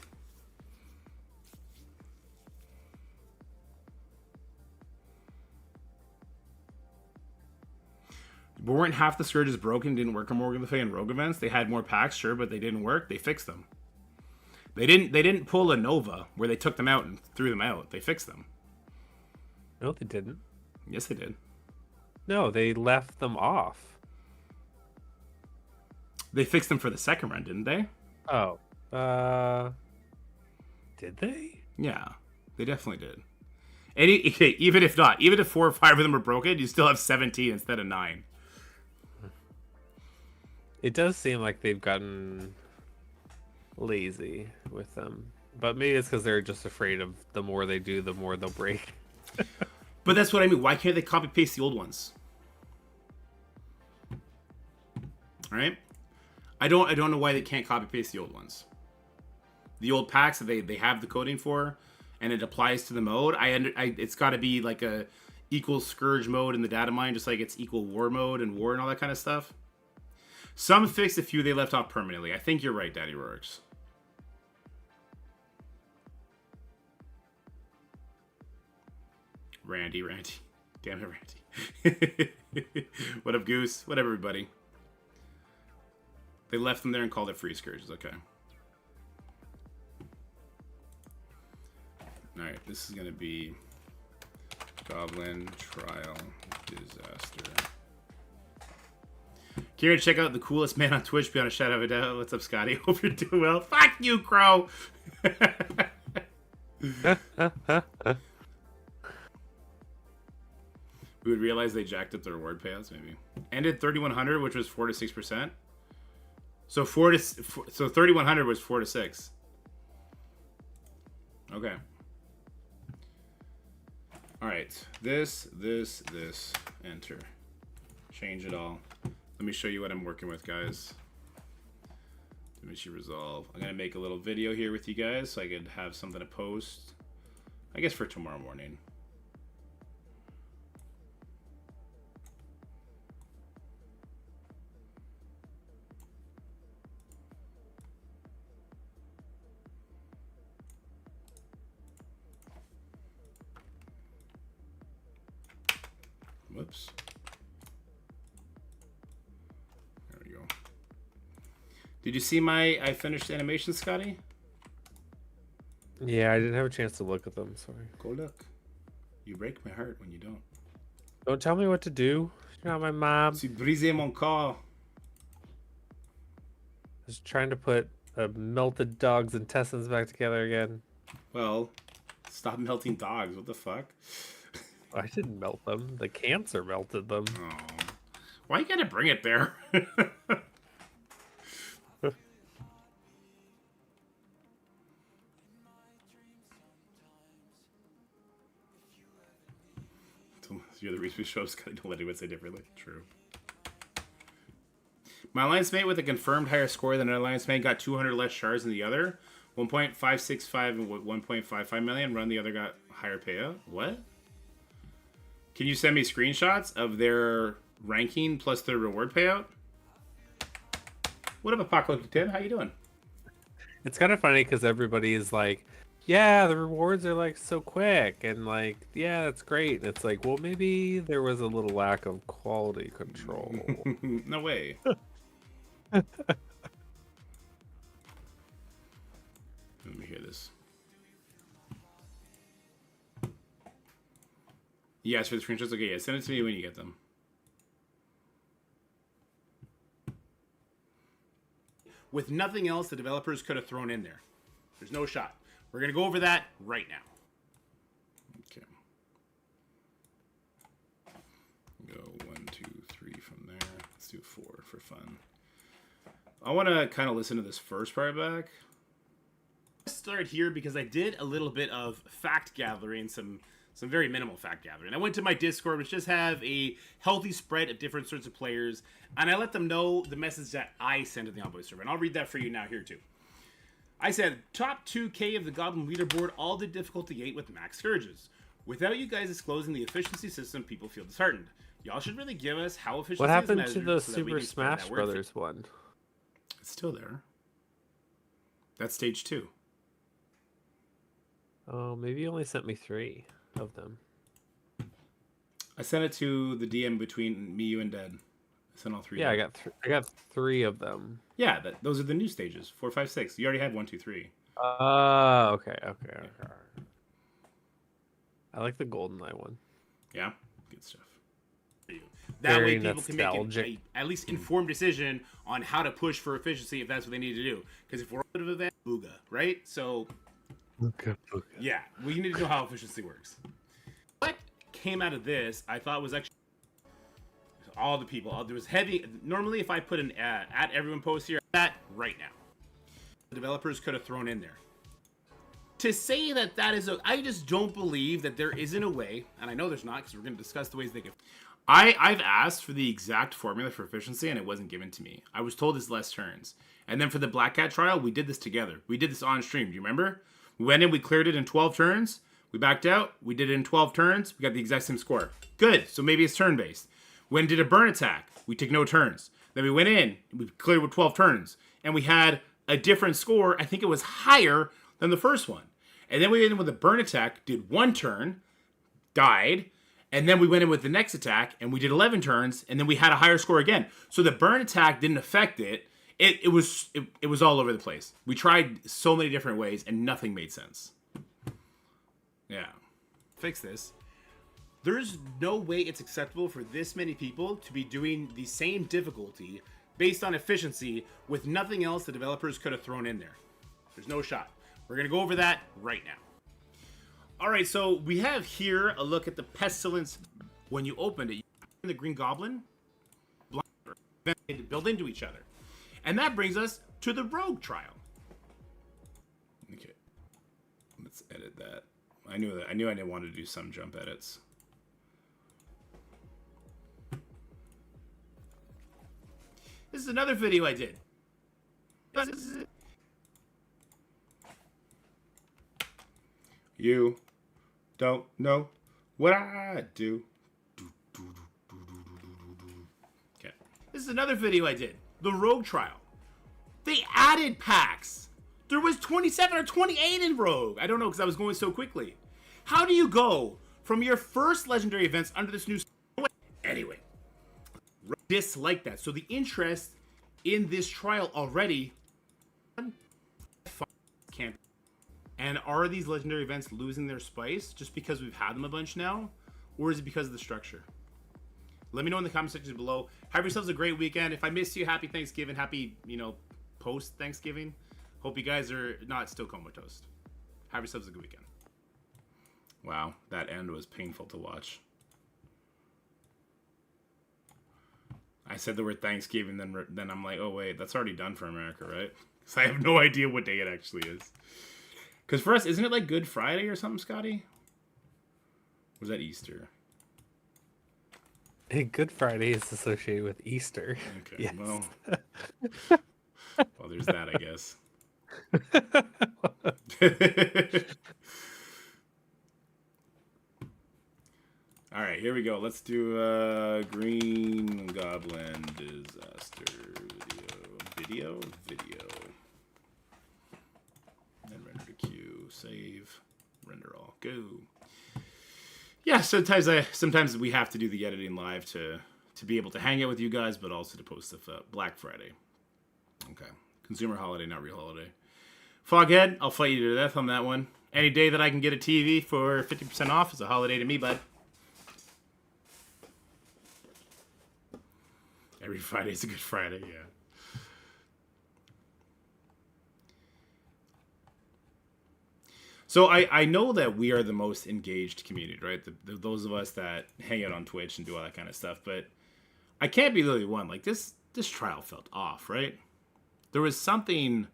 But weren't half the scourges broken? Didn't work on Morgan Le Fay and Rogue events? They had more packs, sure, but they didn't work. They fixed them. They didn't pull a Nova where they took them out and threw them out. They fixed them. No, they didn't. Yes, they did. No, they left them off. They fixed them for the second run, didn't they? Oh. Did they? Yeah, they definitely did. And even if not, even if 4 or 5 of them are broken, you still have 17 instead of 9. It does seem like they've gotten lazy with them. But maybe it's because they're just afraid of the more they do, the more they'll break. But that's what I mean. Why can't they copy paste the old ones? All right? I don't know why they can't copy paste the old ones. The old packs that they have the coding for, and it applies to the mode. It's got to be like a equal scourge mode in the data mine, just like it's equal war mode and war and all that kind of stuff. Some fixed, a few they left off permanently. I think you're right, Daddy Rorix. Randy. Damn it, Randy. What up, Goose? What up, everybody? They left them there and called it free scourges. Okay. Alright, this is going to be Goblin Trial Disaster. Can you check out the coolest man on Twitch beyond a shadow of a doubt? What's up, Scotty? Hope you're doing well. Fuck you, Crow! we would realize they jacked up the reward payouts maybe. Ended 3100, which was 4 to 6%. So 3100 was 4 to 6. Okay. All right. This. Enter. Change it all. Let me show you what I'm working with, guys. Dimension resolve. I'm gonna make a little video here with you guys so I could have something to post. I guess for tomorrow morning. Whoops. There we go. Did you see I finished animation, Scotty? Yeah, I didn't have a chance to look at them. Sorry. Go look. You break my heart when you don't. Don't tell me what to do. You're not my mom. Tu brises mon corps. Just trying to put a melted dog's intestines back together again. Well, stop melting dogs. What the fuck? I didn't melt them. The cancer melted them. Oh. Why you gotta bring it there? You're the reason we show us, don't let anyone say differently. True. My alliance mate with a confirmed higher score than an alliance mate got 200 less shards than the other. 1.565 and 1.55 million. Run the other got higher payout. What? Can you send me screenshots of their ranking plus their reward payout? What up, Apocalyptic Tim? How you doing? It's kind of funny because everybody is like, yeah, the rewards are like so quick and like, yeah, that's great. And it's like, well, maybe there was a little lack of quality control. No way. Let me hear this. Yes, for the screenshots. Okay, yeah, send it to me when you get them. With nothing else the developers could have thrown in there. There's no shot. We're going to go over that right now. Okay. Go 1, 2, 3 from there. Let's do 4 for fun. I want to kind of listen to this first part back. Let's start here because I did a little bit of fact gathering, some very minimal fact gathering. I went to my Discord, which just have a healthy spread of different sorts of players, and I let them know the message that I sent to the Envoy server. And I'll read that for you now here too. I said, top 2K of the Goblin leaderboard all did difficulty 8 with max scourges. Without you guys disclosing the efficiency system, people feel disheartened. Y'all should really give us how efficiency What happened is to measured the so that we Super can spread Smash that word. Brothers one? It's still there. That's stage 2. Oh, maybe you only sent me 3 of them. I sent it to the DM between me, you, and Dead. I sent all 3. Yeah, I got 3 of them. Yeah, those are the new stages. 4, 5, 6. You already had 1, 2, 3. Okay. I like the GoldenEye one. Yeah, good stuff. That Very way people can make nostalgic. at least informed decision on how to push for efficiency if that's what they need to do. Because if we're a bit of a event, booga, right? So, yeah, we need to know how efficiency works. What came out of this, I thought was actually all the people. There was heavy. Normally, if I put an at everyone post here, that right now, the developers could have thrown in there. To say that is I just don't believe that there isn't a way, and I know there's not because we're going to discuss the ways they can. I've asked for the exact formula for efficiency, and it wasn't given to me. I was told it's less turns. And then for the Black Cat trial, we did this together. We did this on stream. Do you remember? We went in, we cleared it in 12 turns. We backed out. We did it in 12 turns. We got the exact same score. Good. So maybe it's turn-based. When did a burn attack? We took no turns. Then we went in. We cleared with 12 turns. And we had a different score. I think it was higher than the first one. And then we went in with a burn attack, did 1 turn, died. And then we went in with the next attack, and we did 11 turns, and then we had a higher score again. So the burn attack didn't affect it. It was all over the place. We tried so many different ways, and nothing made sense. Yeah. Fix this. There's no way it's acceptable for this many people to be doing the same difficulty based on efficiency with nothing else the developers could have thrown in there. There's no shot. We're going to go over that right now. All right, so we have here a look at the Pestilence when you opened it, you the Green Goblin, build into each other. And that brings us to the Rogue trial. Okay. Let's edit that. I knew I didn't want to do some jump edits. This is another video I did. You don't know what I do. Okay. This is another video I did. The Rogue trial. They added packs. There was 27 or 28 in Rogue. I don't know because I was going so quickly. How do you go from your first legendary events under this new... Anyway. Dislike that. So the interest in this trial already... Can't. And are these legendary events losing their spice just because we've had them a bunch now? Or is it because of the structure? Let me know in the comment section below. Have yourselves a great weekend. If I missed you, happy Thanksgiving. Happy, post-Thanksgiving. Hope you guys are not still comatose. Have yourselves a good weekend. Wow, that end was painful to watch. I said the word Thanksgiving, then I'm like, oh wait, that's already done for America, right? Because I have no idea what day it actually is. Because for us, isn't it like Good Friday or something, Scotty? Or was that Easter? Hey, Good Friday is associated with Easter. Okay, yes. well, there's that, I guess. All right, here we go. Let's do Green Goblin Disaster video. And render to queue, save, render all, go. Yeah, sometimes we have to do the editing live to be able to hang out with you guys, but also to post stuff up. Black Friday. Okay. Consumer holiday, not real holiday. Foghead, I'll fight you to death on that one. Any day that I can get a TV for 50% off is a holiday to me, bud. Every Friday is a Good Friday, yeah. So I know that we are the most engaged community, right? Those of us that hang out on Twitch and do all that kind of stuff, but I can't be the only one. Like, this trial felt off, right? There was something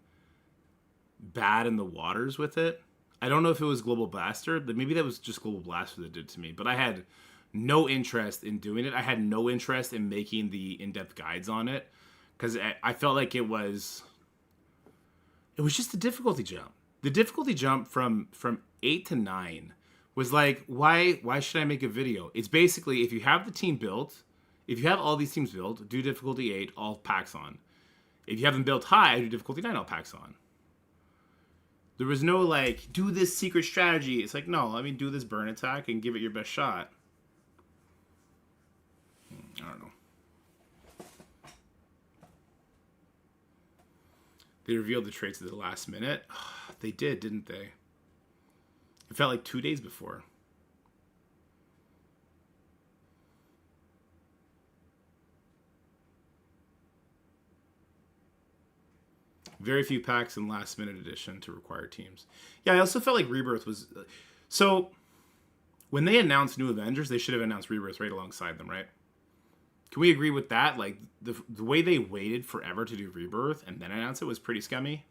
bad in the waters with it. I don't know if it was Global Blaster, but maybe that was just Global Blaster that did it to me. But I had no interest in doing it. I had no interest in making the in-depth guides on it because I felt like it was just a difficulty jump. The difficulty jump from 8 to 9 was like, why should I make a video? It's basically, if you have the team built, if you have all these teams built, do difficulty 8, all packs on. If you have them built high, do difficulty 9, all packs on. There was no like, do this secret strategy. It's like, no, do this burn attack and give it your best shot. I don't know. They revealed the traits at the last minute. They did, didn't they? It felt like 2 days before. Very few packs in last minute edition to require teams. Yeah, I also felt like Rebirth was... So, when they announced New Avengers, they should have announced Rebirth right alongside them, right? Can we agree with that? Like, the way they waited forever to do Rebirth and then announce it was pretty scummy.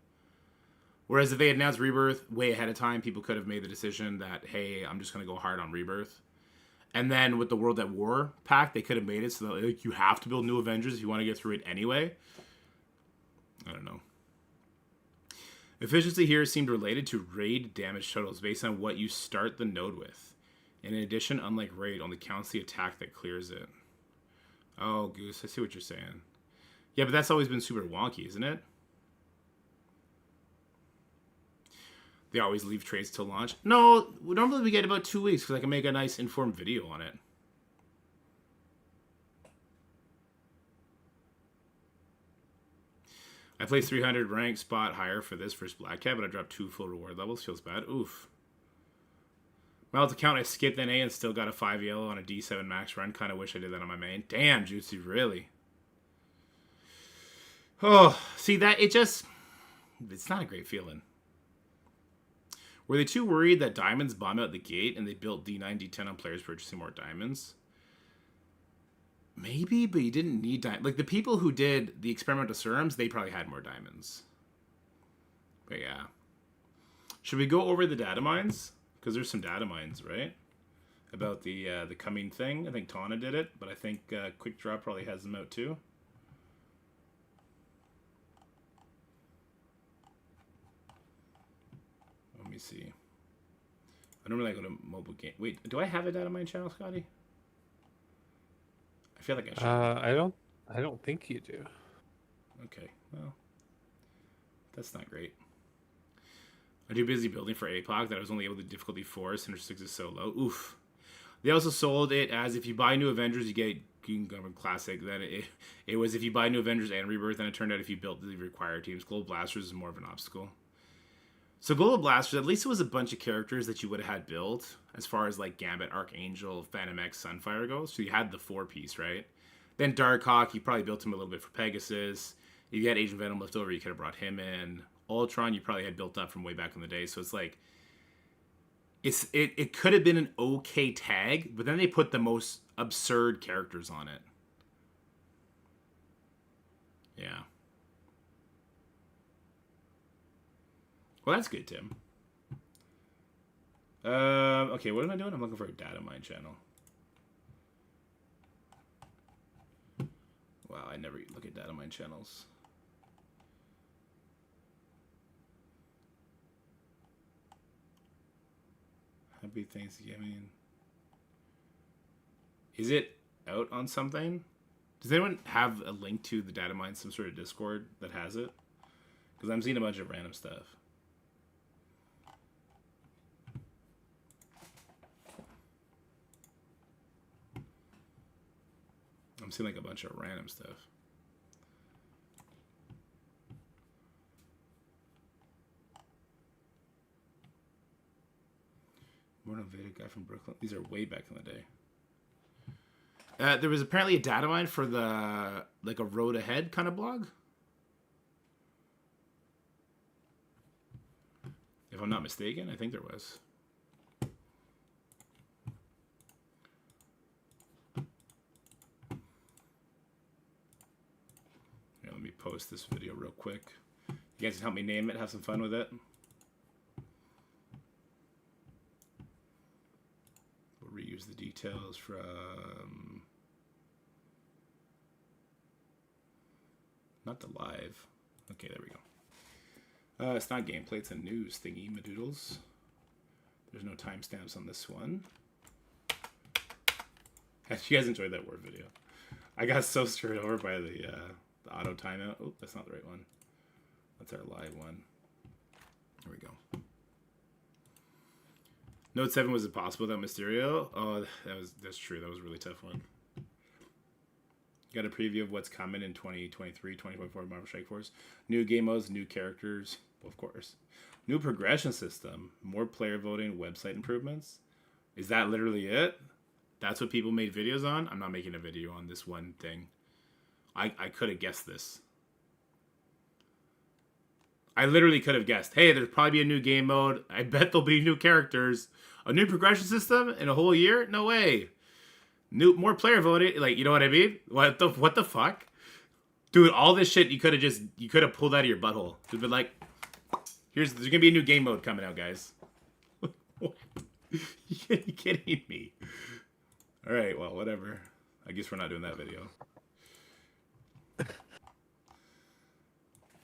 Whereas if they had announced Rebirth way ahead of time, people could have made the decision that, hey, I'm just going to go hard on Rebirth. And then with the World at War pack, they could have made it so that like, you have to build New Avengers if you want to get through it anyway. I don't know. Efficiency here seemed related to raid damage totals based on what you start the node with. In addition, unlike raid, only counts the attack that clears it. Oh, Goose, I see what you're saying. Yeah, but that's always been super wonky, isn't it? They always leave trades till launch. No, normally we get about 2 weeks because I can make a nice informed video on it. I placed 300 rank spot higher for this first Black Cat, but I dropped 2 full reward levels. Feels bad. Oof. My ult account, I skipped NA and still got a 5 yellow on a D7 max run. Kind of wish I did that on my main. Damn, Juicy, really? Oh, see that? It's not a great feeling. Were they too worried that diamonds bomb out the gate and they built D9, D10 on players purchasing more diamonds? Maybe, but you didn't need diamonds. Like, the people who did the experimental serums, they probably had more diamonds. But yeah. Should we go over the data mines? Because there's some data mines, right? About the coming thing. I think Tana did it, but I think Quick Draw probably has them out too. Let me see. I normally go to mobile game. Wait, do I have a data mine channel, Scotty? I feel like I should. I don't think you do. Okay, well, that's not great. I'm too busy building for APOC that I was only able to difficulty 4. Sinister Six is so low. Oof. They also sold it as if you buy new Avengers, you get Goblin Classic. Then it was if you buy new Avengers and Rebirth, and it turned out if you built the required teams. Global Blasters is more of an obstacle. So Global Blasters, at least it was a bunch of characters that you would have had built, as far as like Gambit, Archangel, Phantom X, Sunfire goes. So you had the 4-piece, right? Then Darkhawk, you probably built him a little bit for Pegasus. If you had Agent Venom left over, you could have brought him in. Ultron, you probably had built up from way back in the day. So it's like, it could have been an okay tag, but then they put the most absurd characters on it. Yeah. Well, that's good, Tim. Okay, what am I doing? I'm looking for a data mine channel. Wow, I never look at data mine channels. Happy Thanksgiving. Is it out on something? Does anyone have a link to the data mine, some sort of Discord that has it? Because I'm seeing a bunch of random stuff. I'm seeing like a bunch of random stuff. More innovative guy from Brooklyn. These are way back in the day. There was apparently a data mine for the like a road ahead kind of blog. If I'm not mistaken, I think there was. Here, let me post this video real quick. You guys can help me name it, have some fun with it. Reuse the details from not the live. Okay, there we go. It's not gameplay, it's a news thingy, madoodles. There's no timestamps on this one. Have you guys enjoyed that word video? I got so screwed over by the auto timeout. Oh, that's not the right one. That's our live one. There we go. Note 7 was impossible without Mysterio. Oh, that's true. That was a really tough one. Got a preview of what's coming in 2023, 2024 Marvel Strike Force. New game modes, new characters, well, of course. New progression system, more player voting, website improvements. Is that literally it? That's what people made videos on? I'm not making a video on this one thing. I could have guessed this. I literally could have guessed, hey, there'll probably be a new game mode. I bet there'll be new characters. A new progression system in a whole year? No way. More player voting. Like, you know what I mean? What the fuck? Dude, all this shit you could have pulled out of your butthole. You'd be like, there's gonna be a new game mode coming out, guys. What? You kidding me? Alright, well, whatever. I guess we're not doing that video.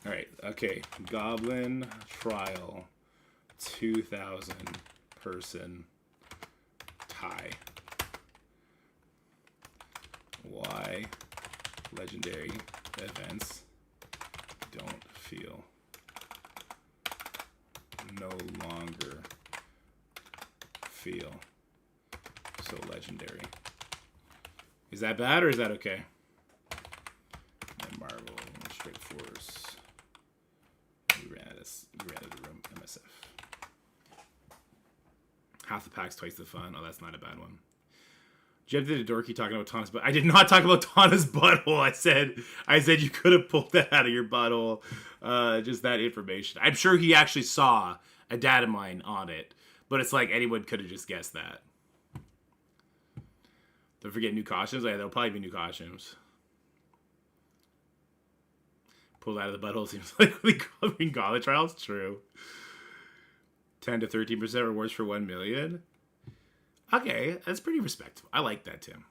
Alright, okay. Goblin Trial 2,000 person tie. Why legendary events don't feel no longer feel so legendary. Is that bad or is that okay? Marvel Strike Force. We ran out of room. MSF. Half the pack's twice the fun. Oh, that's not a bad one. Jeb did a dorky talking about Tana's butt. I did not talk about Tana's butthole. I said you could have pulled that out of your butthole. Just that information. I'm sure he actually saw a data mine on it, but it's like anyone could have just guessed that. Don't forget new costumes. Yeah, there'll probably be new costumes. Pulled out of the butthole seems like the Gauntlet Trials. True. 10 to 13% rewards for 1 million. Okay, that's pretty respectable. I like that, Tim.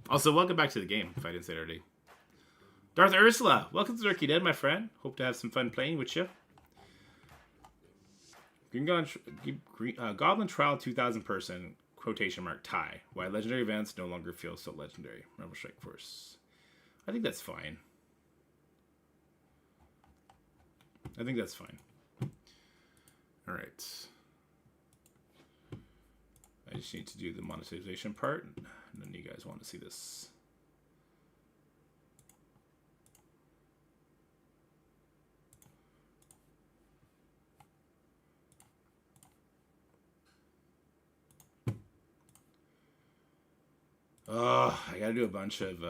Also, welcome back to the game, if I didn't say it already. Darth Ursula, welcome to Turkey Dead, my friend. Hope to have some fun playing with you. Goblin Trial 2000 person, quotation mark, tie. Why legendary events no longer feel so legendary. Rebel Strike Force. I think that's fine. I think that's fine. Alright. I just need to do the monetization part, and then you guys want to see this. Oh, I gotta do a bunch of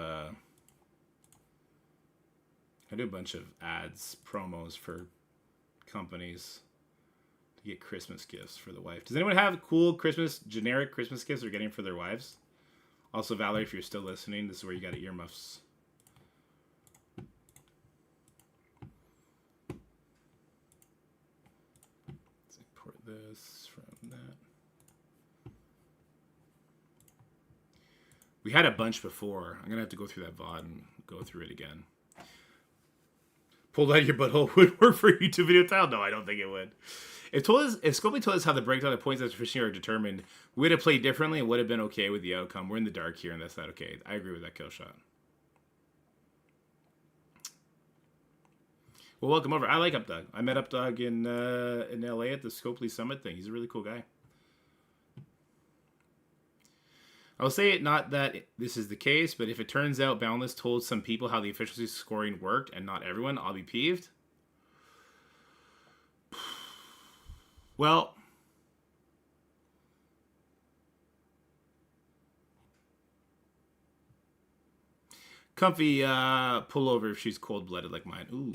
ads, promos for companies to get Christmas gifts for the wife. Does anyone have cool generic Christmas gifts they're getting for their wives? Also, Valerie, if you're still listening, this is where you gotta earmuffs. Let's import this from that. We had a bunch before. I'm gonna have to go through that VOD and go through it again. Pulled out of your butthole would work for a YouTube video title? No, I don't think it would. If Scopely told us how the breakdown of points after fishing are determined, we would have played differently and would have been okay with the outcome. We're in the dark here, and that's not okay. I agree with that kill shot. Well, welcome over. I like Updog. I met Updog in LA at the Scopely Summit thing. He's a really cool guy. I'll say it not that this is the case, but if it turns out Boundless told some people how the efficiency scoring worked and not everyone, I'll be peeved. Well, comfy pullover if she's cold-blooded like mine. Ooh,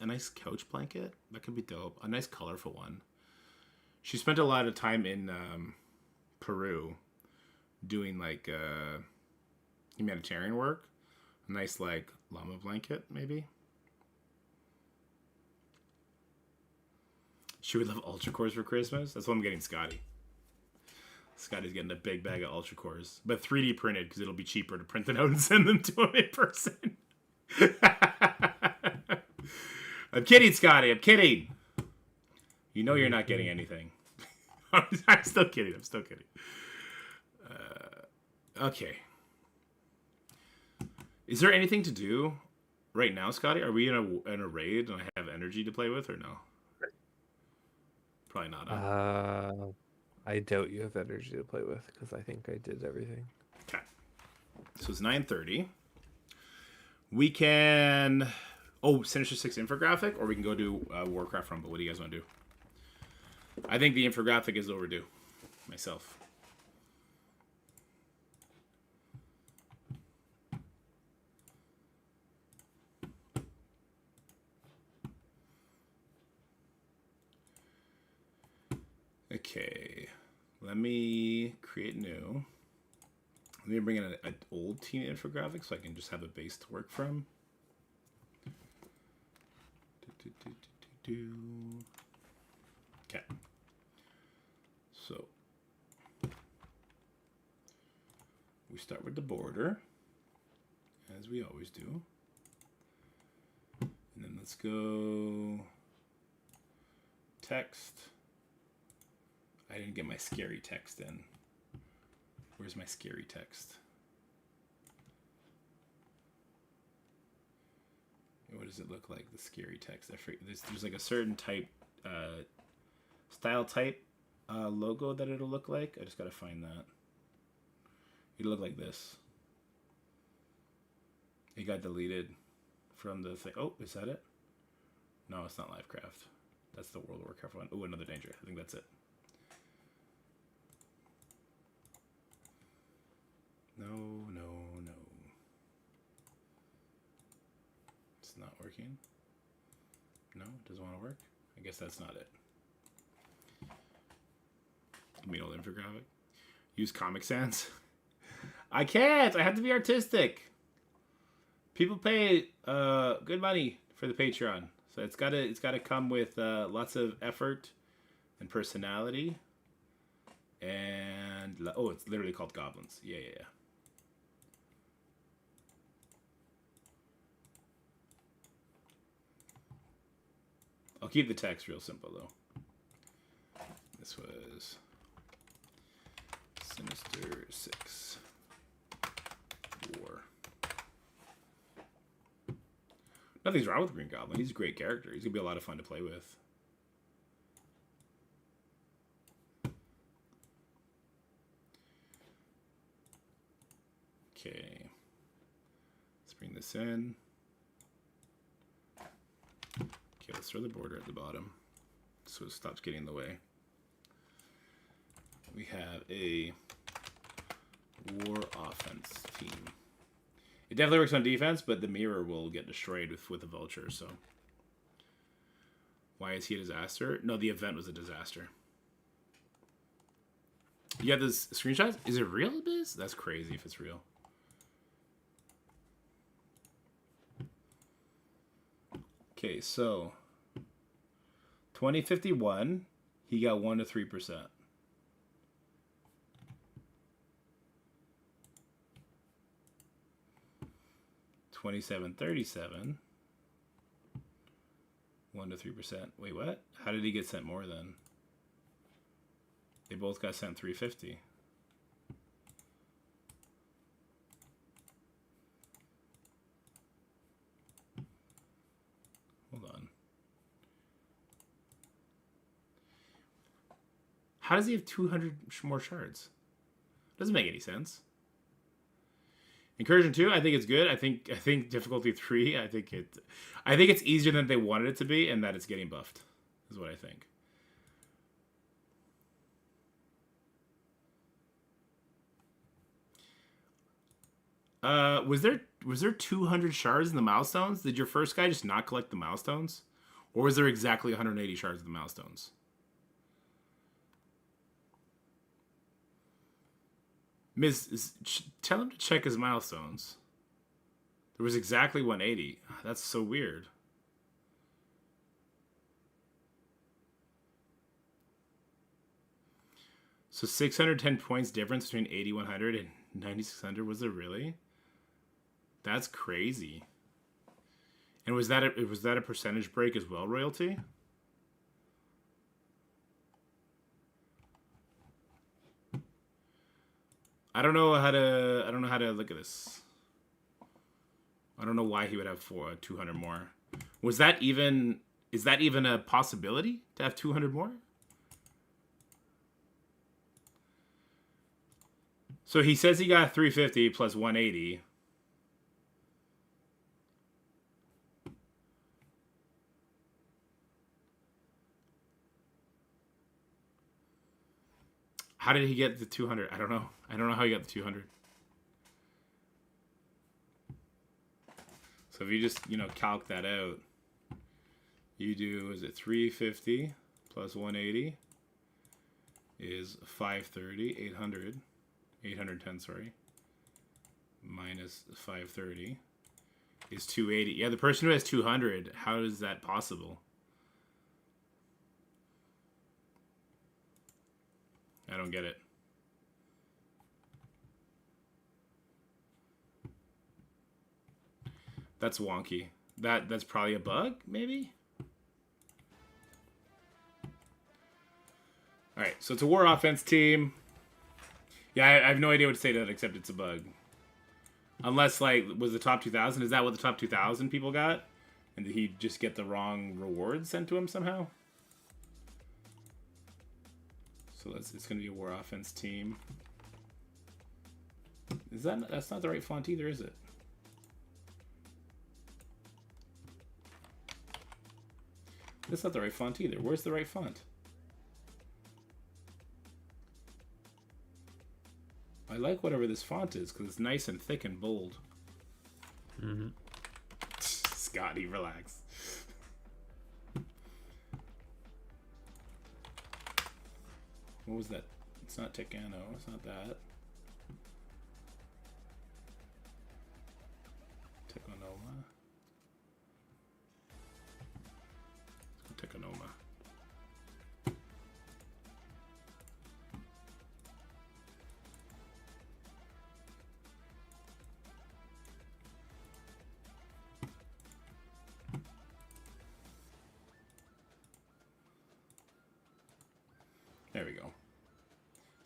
a nice couch blanket. That could be dope. A nice colorful one. She spent a lot of time in Peru doing like humanitarian work. A nice like llama blanket, maybe. She would love Ultra Cores for Christmas. That's what I'm getting Scotty. Scotty's getting a big bag of Ultra Cores, but 3D printed because it'll be cheaper to print them out and send them to him in person. I'm kidding, Scotty. I'm kidding. You know you're not getting anything. I'm still kidding. Okay. Is there anything to do right now, Scotty? Are we in a raid and I have energy to play with, or no? Probably not. Huh? I doubt you have energy to play with because I think I did everything. Okay. So it's 9:30. We can... Oh, Sinister Six infographic, or we can go do Warcraft Rumble. What do you guys want to do? I think the infographic is overdue. Myself. Okay, let me create new. Let me bring in an old team infographic so I can just have a base to work from. Okay. So we start with the border, as we always do. And then let's go text. I didn't get my scary text in. Where's my scary text? What does it look like, the scary text? There's like a certain type, style type logo that it'll look like. I just gotta find that. It'll look like this. It got deleted from the thing. Oh, is that it? No, it's not Livecraft. That's the World of Warcraft one. Oh, another danger. I think that's it. No. It's not working. No, it doesn't want to work. I guess that's not it. You mean old infographic? Use Comic Sans? I can't. I have to be artistic. People pay good money for the Patreon, so it's gotta come with lots of effort and personality. And oh, it's literally called Goblins. Yeah. I'll keep the text real simple though. This was Sinister Six War. Nothing's wrong with Green Goblin. He's a great character. He's gonna be a lot of fun to play with. Okay. Let's bring this in. Okay, let's throw the border at the bottom so it stops getting in the way. We have a war offense team. It definitely works on defense, but the mirror will get destroyed with a vulture, so. Why is he a disaster? No, the event was a disaster. You have this screenshot? Is it real, Biz? That's crazy if it's real. Okay, so 2051, he got 1 to 3%. 2737, 1 to 3%. Wait, what? How did he get sent more then? They both got sent 350. Hold on. How does he have 200 more shards? Doesn't make any sense. Incursion 2, I think it's good. I think difficulty 3, I think it's easier than they wanted it to be, and that it's getting buffed, is what I think. Was there 200 shards in the milestones? Did your first guy just not collect the milestones? Or was there exactly 180 shards in the milestones? Tell him to check his milestones. There was exactly 180. That's so weird. So 610 points difference between 8100 and 9600. Was there really? That's crazy. And was that a percentage break as well, royalty? I don't know how to look at this. I don't know why he would have 200 more. Is that even a possibility to have 200 more? So he says he got 350 plus 180. How did he get the 200? I don't know. I don't know how he got the 200. So if you just, calc that out, you do, is it 350 plus 180 is 530, 810, sorry, minus 530 is 280. Yeah, the person who has 200, how is that possible? I don't get it. That's wonky. That's probably a bug, maybe? Alright, so it's a war offense team. Yeah, I have no idea what to say to that except it's a bug. Unless, was the top 2,000? Is that what the top 2,000 people got? And did he just get the wrong rewards sent to him somehow? So it's going to be a war offense team. That's not the right font either, is it? That's not the right font either. Where's the right font? I like whatever this font is because it's nice and thick and bold. Mm-hmm. Scotty, relax. What was that? It's not Tecano. It's not that.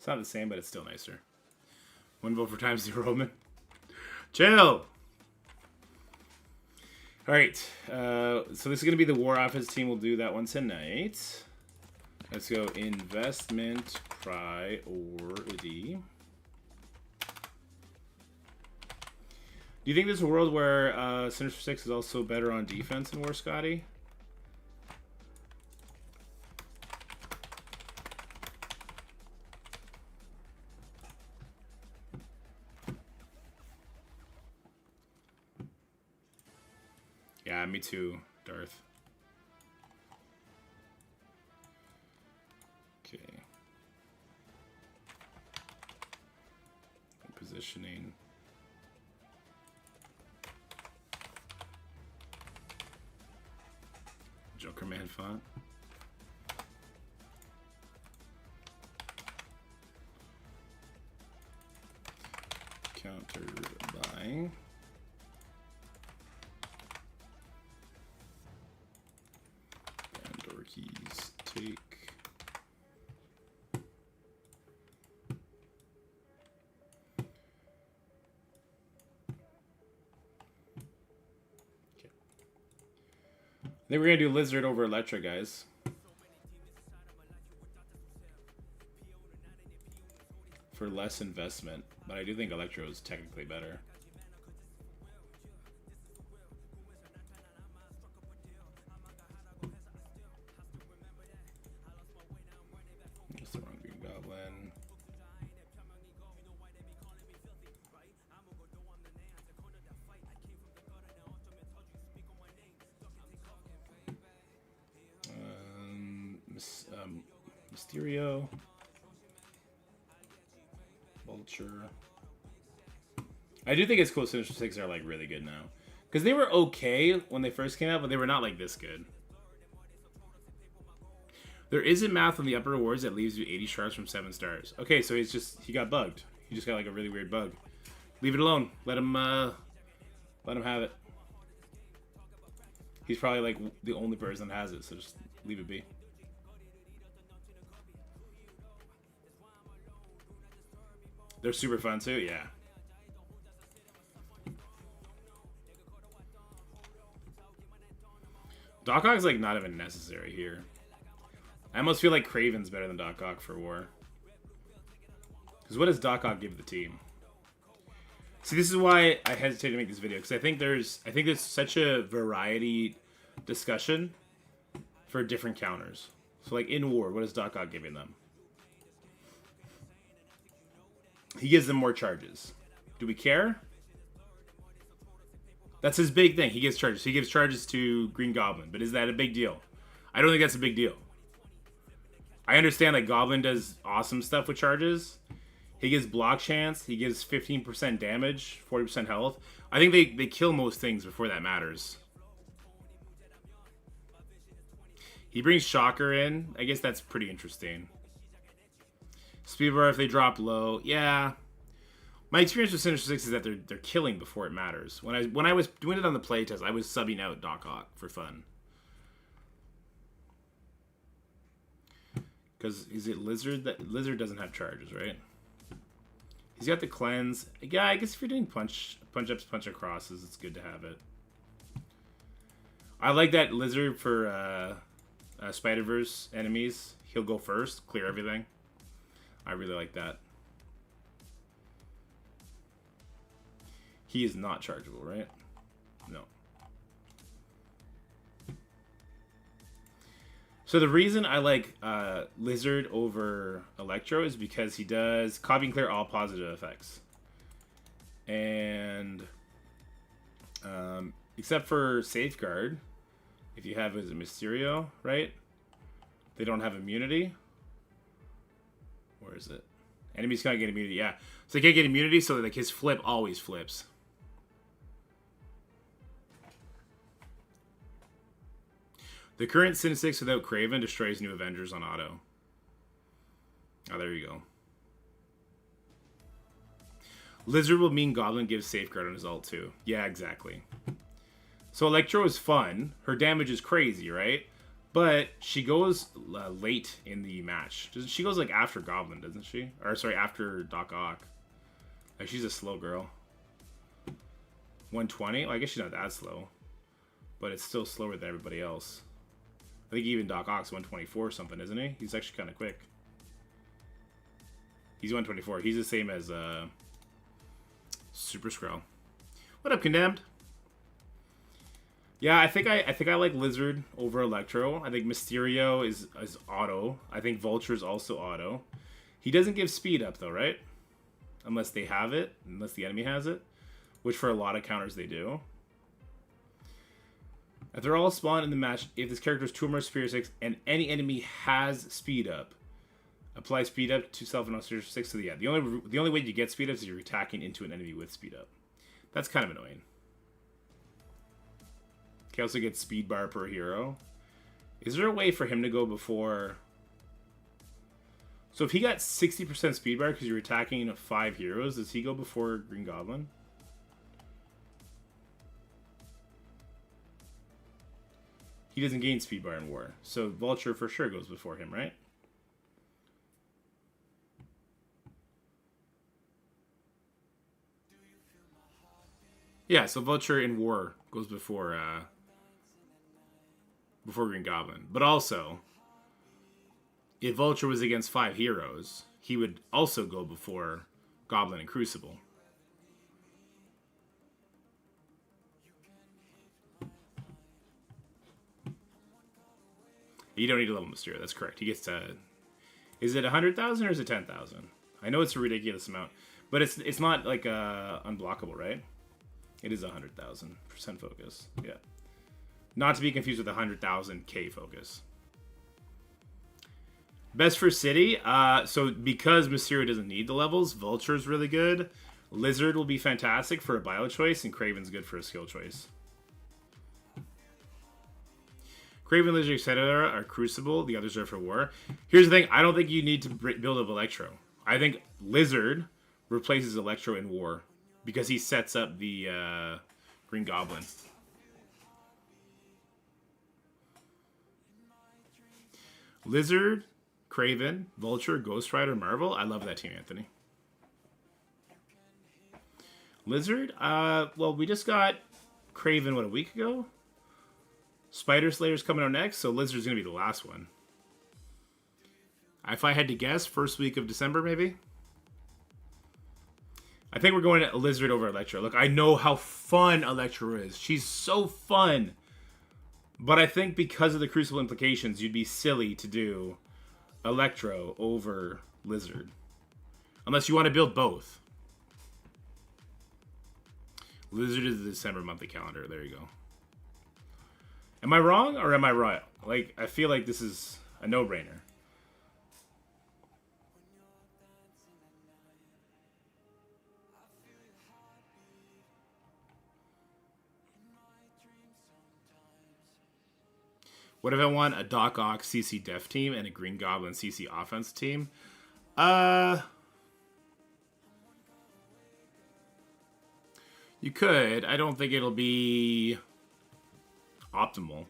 It's not the same, but it's still nicer. One vote for times the Roman. Chill! Alright, so this is going to be the War Office team. We'll do that one tonight. Let's go investment priority. Do you think there's a world where Sinister Six is also better on defense than War Scotty? Yeah, me too, Darth. Okay. Positioning. Joker Man font. Counter buying. And Dorkies take. I think we're gonna do Lizard over Electra, guys. For less investment, but I do think Electro is technically better. That's the wrong Green Goblin. Mysterio, Vulture. I do think it's cool. Sinister Six are like really good now, because they were okay when they first came out, but they were not like this good. There isn't math on the upper rewards that leaves you 80 shards from 7 stars. Okay, so he got bugged. He just got like a really weird bug. Leave it alone. Let him have it. He's probably like the only person that has it, so just leave it be. They're super fun too, yeah. Doc Ock's like not even necessary here. I almost feel like Kraven's better than Doc Ock for War. Because what does Doc Ock give the team? See, this is why I hesitate to make this video, because I think there's such a variety discussion for different counters. So like in War, what is Doc Ock giving them? He gives them more charges. Do we care? That's his big thing. He gives charges. He gives charges to Green Goblin. But is that a big deal? I don't think that's a big deal. I understand that Goblin does awesome stuff with charges. He gives block chance. He gives 15% damage, 40% health. I think they kill most things before that matters. He brings Shocker in. I guess that's pretty interesting. Speedbar if they drop low. Yeah. My experience with Sinister Six is that they're killing before it matters. When I was doing it on the playtest, I was subbing out Doc Ock for fun. Because is it Lizard? Lizard doesn't have charges, right? He's got the cleanse. Yeah, I guess if you're doing punch ups, punch acrosses, it's good to have it. I like that Lizard for Spider-Verse enemies. He'll go first, clear everything. I really like that. He is not chargeable, right? No. So the reason I like Lizard over Electro is because he does copy and clear all positive effects. And except for Safeguard, if you have, is it Mysterio, right? They don't have immunity. Where is it? Enemies can't get immunity, yeah. So they can't get immunity, so like his flip always flips. The current Sin 6 without Kraven destroys new Avengers on auto. Oh, there you go. Lizard will mean Goblin gives Safeguard on his ult too. Yeah, exactly. So Electro is fun. Her damage is crazy, right? But she goes late in the match. She goes like after Goblin, doesn't she? Or sorry, after Dork Out. Like she's a slow girl. 120? Well, I guess she's not that slow. But it's still slower than everybody else. I think even Dork Out's 124 or something, isn't he? He's actually kind of quick. He's 124. He's the same as Super Skrull. What up, Condemned? Yeah, I think I like Lizard over Electro. I think Mysterio is auto. I think Vulture's also auto. He doesn't give speed up though, right? Unless they have it, unless the enemy has it, which for a lot of counters they do. If they're all spawned in the match, if this character is 2 or more Superior 6 and any enemy has speed up, apply speed up to self and on Sinister Six. So yeah, the only way you get speed up is you're attacking into an enemy with speed up. That's kind of annoying. He also gets speed bar per hero. Is there a way for him to go before? So if he got 60% speed bar because you're attacking 5 heroes, does he go before Green Goblin? He doesn't gain speed bar in war. So Vulture for sure goes before him, right? Yeah, so Vulture in war goes before Green Goblin. But also, if Vulture was against 5 heroes, he would also go before Goblin and Crucible. You don't need to level Mysterio, that's correct. He gets to... Is it 100,000 or is it 10,000? I know it's a ridiculous amount. But it's not like unblockable, right? It is 100,000% focus. Yeah. Not to be confused with 100,000k focus. Best for City. So because Mysterio doesn't need the levels, Vulture's really good. Lizard will be fantastic for a bio choice, and Kraven's good for a skill choice. Kraven, Lizard, etc. are Crucible. The others are for War. Here's the thing. I don't think you need to build up Electro. I think Lizard replaces Electro in War because he sets up the Green Goblin. Lizard, Kraven, Vulture, Ghost Rider, Marvel. I love that team, Anthony. Lizard? Well, we just got Kraven, what, a week ago? Spider Slayer's coming out next, so Lizard's going to be the last one. If I had to guess, first week of December, maybe? I think we're going to Lizard over Electro. Look, I know how fun Electro is. She's so fun. But I think because of the Crucible implications, you'd be silly to do Electro over Lizard. Unless you want to build both. Lizard is the December monthly calendar. There you go. Am I wrong or am I right? Like, I feel like this is a no-brainer. What if I want a Doc Ock CC Def team and a Green Goblin CC offense team? You could. I don't think it'll be optimal.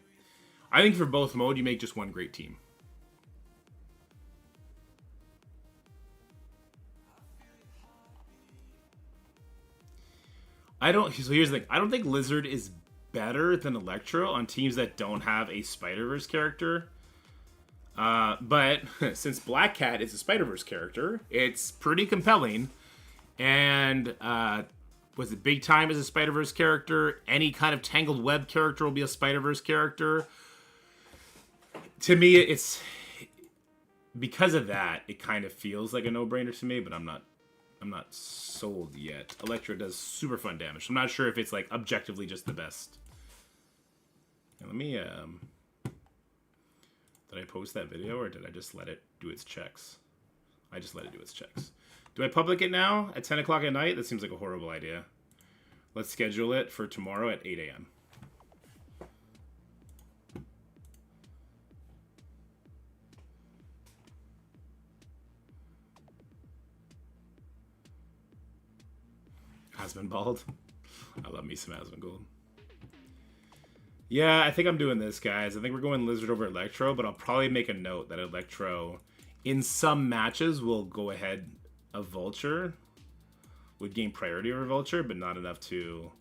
I think for both mode, you make just one great team. So here's the thing. I don't think Lizard is better than Electro on teams that don't have a Spider-Verse character. But since Black Cat is a Spider-Verse character, it's pretty compelling. And was it Big Time as a Spider-Verse character? Any kind of Tangled Web character will be a Spider-Verse character. To me, it's because of that, it kind of feels like a no-brainer to me, but I'm not sold yet. Electro does super fun damage. I'm not sure if it's like objectively just the best. And let me did I post that video or did I just let it do its checks? I just let it do its checks. Do I public it now at 10 o'clock at night? That seems like a horrible idea. Let's schedule it for tomorrow at 8 a.m. Asmongold. I love me some Asmongold. Yeah, I think I'm doing this, guys. I think we're going Lizard over Electro, but I'll probably make a note that Electro, in some matches, will go ahead of Vulture. Would gain priority over Vulture, but not enough to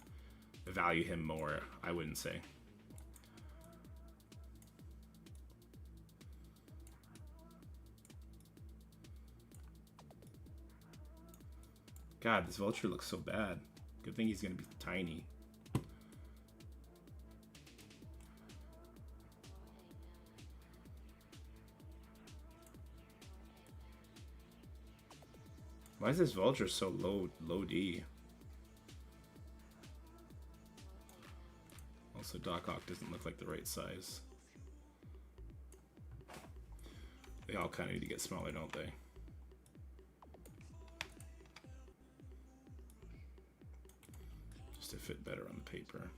value him more, I wouldn't say. God, this Vulture looks so bad. Good thing he's going to be tiny. Why is this Vulture so low D? Also, Dork Out doesn't look like the right size. They all kind of need to get smaller, don't they? Just to fit better on the paper.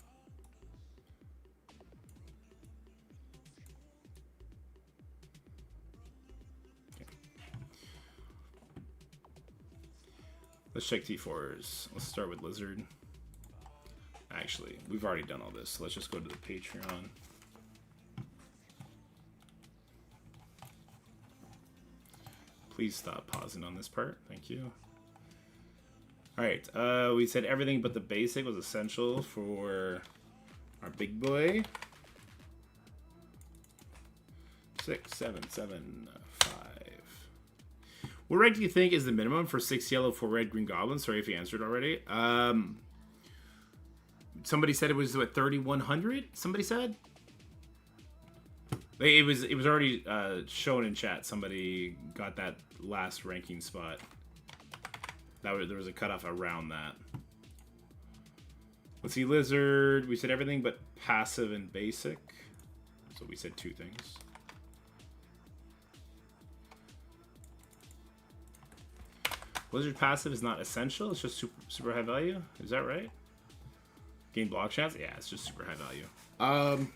Let's check T4s. Let's start with Lizard. Actually, we've already done all this, so let's just go to the Patreon. Please stop pausing on this part. Thank you. Alright, we said everything but the basic was essential for our big boy. 6, 7, 7, 5. What rank do you think is the minimum for 6 yellow, 4 red, green goblins? Sorry if you answered already. Somebody said it was what, 3,100? Somebody said it was already shown in chat. Somebody got that last ranking spot. There was a cutoff around that. Let's see, Lizard. We said everything but passive and basic. So we said 2 things. Lizard passive is not essential. It's just super high value. Is that right? Gain block chance? Yeah, it's just super high value.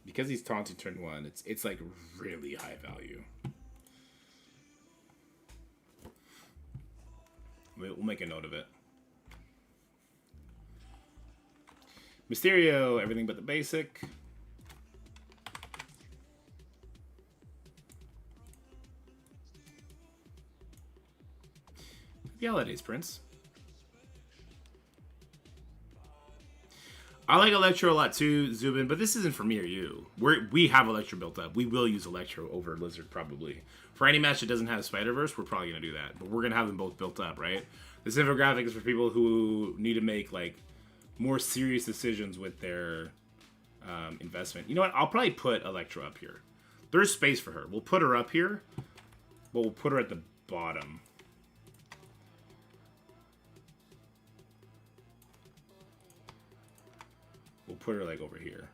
Because he's taunting turn 1, it's like really high value. We'll make a note of it. Mysterio, everything but the basic. Happy holidays, Prince. I like Electro a lot too, Zubin, but this isn't for me or you. We have Electro built up. We will use Electro over Lizard probably. For any match that doesn't have Spider-Verse, we're probably going to do that. But we're going to have them both built up, right? This infographic is for people who need to make like more serious decisions with their investment. You know what? I'll probably put Electro up here. There's space for her. We'll put her up here, but we'll put her at the bottom. We'll put her like over here.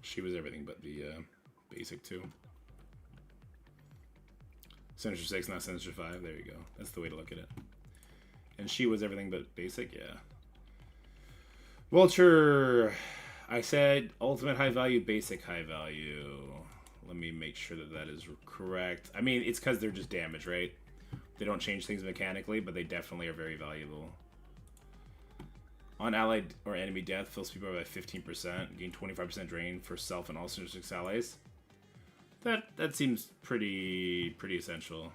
She was everything but the basic too. Sinister 6, not Sinister 5. There you go. That's the way to look at it. And she was everything but basic, yeah. Vulture. I said ultimate high value, basic high value. Let me make sure that that is correct. I mean, it's because they're just damage, right? They don't change things mechanically, but they definitely are very valuable. On allied or enemy death, fills people by 15%. Gain 25% drain for self and all Sinister 6 allies. That seems pretty essential.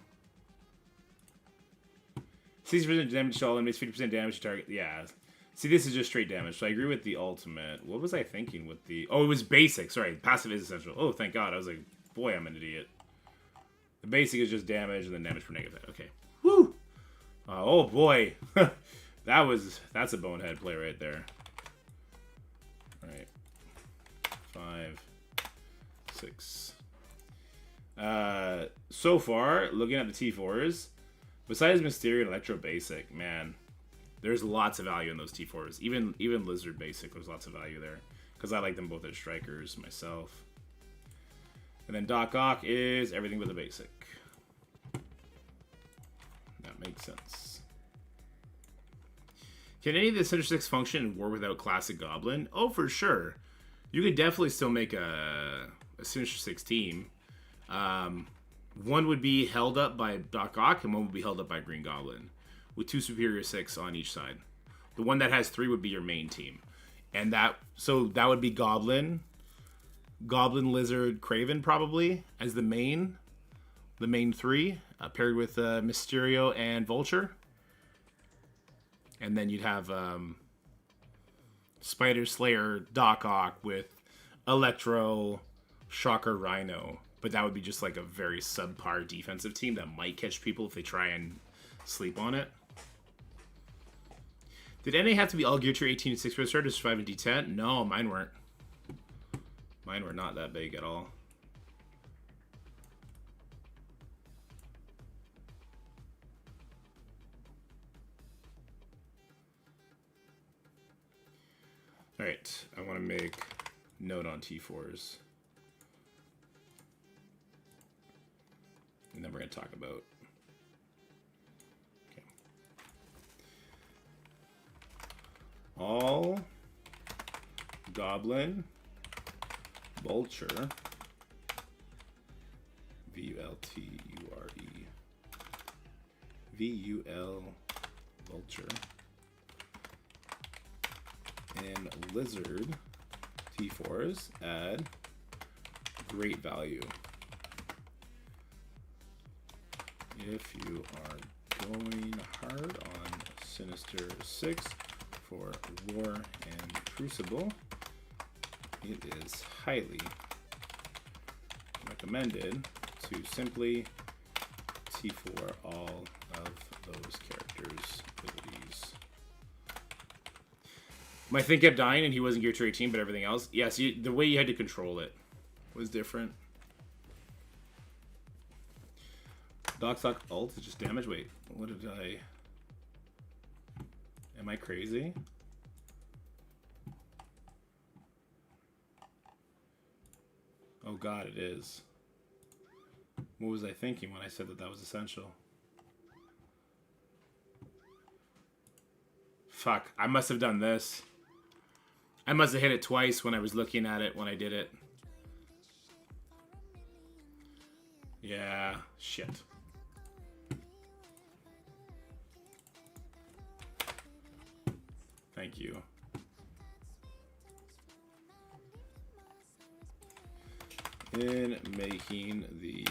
60% damage to all enemies, 50% damage to target. Yeah. See, this is just straight damage. So I agree with the ultimate. What was I thinking with the... Oh, it was basic. Sorry, passive is essential. Oh, thank God. I was like, boy, I'm an idiot. The basic is just damage and then damage per negative. Okay. Woo! Oh, boy. That's a bonehead play right there. All right. 5, 6... so far, looking at the T4s, besides Mysterio and Electro Basic, man, there's lots of value in those T4s. Even Lizard Basic, there's lots of value there. Because I like them both as strikers myself. And then Dork Out is everything but the basic. That makes sense. Can any of the Sinister Six function in War without classic Goblin? Oh, for sure. You could definitely still make a Sinister Six team. One would be held up by Dork Out, and one would be held up by Green Goblin, with 2 Superior Six on each side. The one that has 3 would be your main team, and that would be Goblin, Lizard, Craven probably as the main 3, paired with Mysterio and Vulture, and then you'd have Spider Slayer, Dork Out with Electro, Shocker, Rhino. But that would be just like a very subpar defensive team that might catch people if they try and sleep on it. Did NA have to be all gear tier 18 and 6 for the start to survive in D10? No, mine weren't. Mine were not that big at all. Alright, I want to make note on T4s. And then we're going to talk about... Okay. All Goblin, Vulture, V-U-L-T-U-R-E, V-U-L, Vulture, and Lizard, T4s, add great value. If you are going hard on Sinister Six for War and Crucible, it is highly recommended to simply T4 all of those characters' abilities. My thing kept dying and he wasn't gear tier 18, but everything else, yes, the way you had to control it was different. Doc ult is just damage. Wait, what did I... Am I crazy? Oh god, it is. What was I thinking when I said that was essential? Fuck, I must have done this. I must have hit it twice when I was looking at it when I did it. Yeah, shit. Thank you. In making the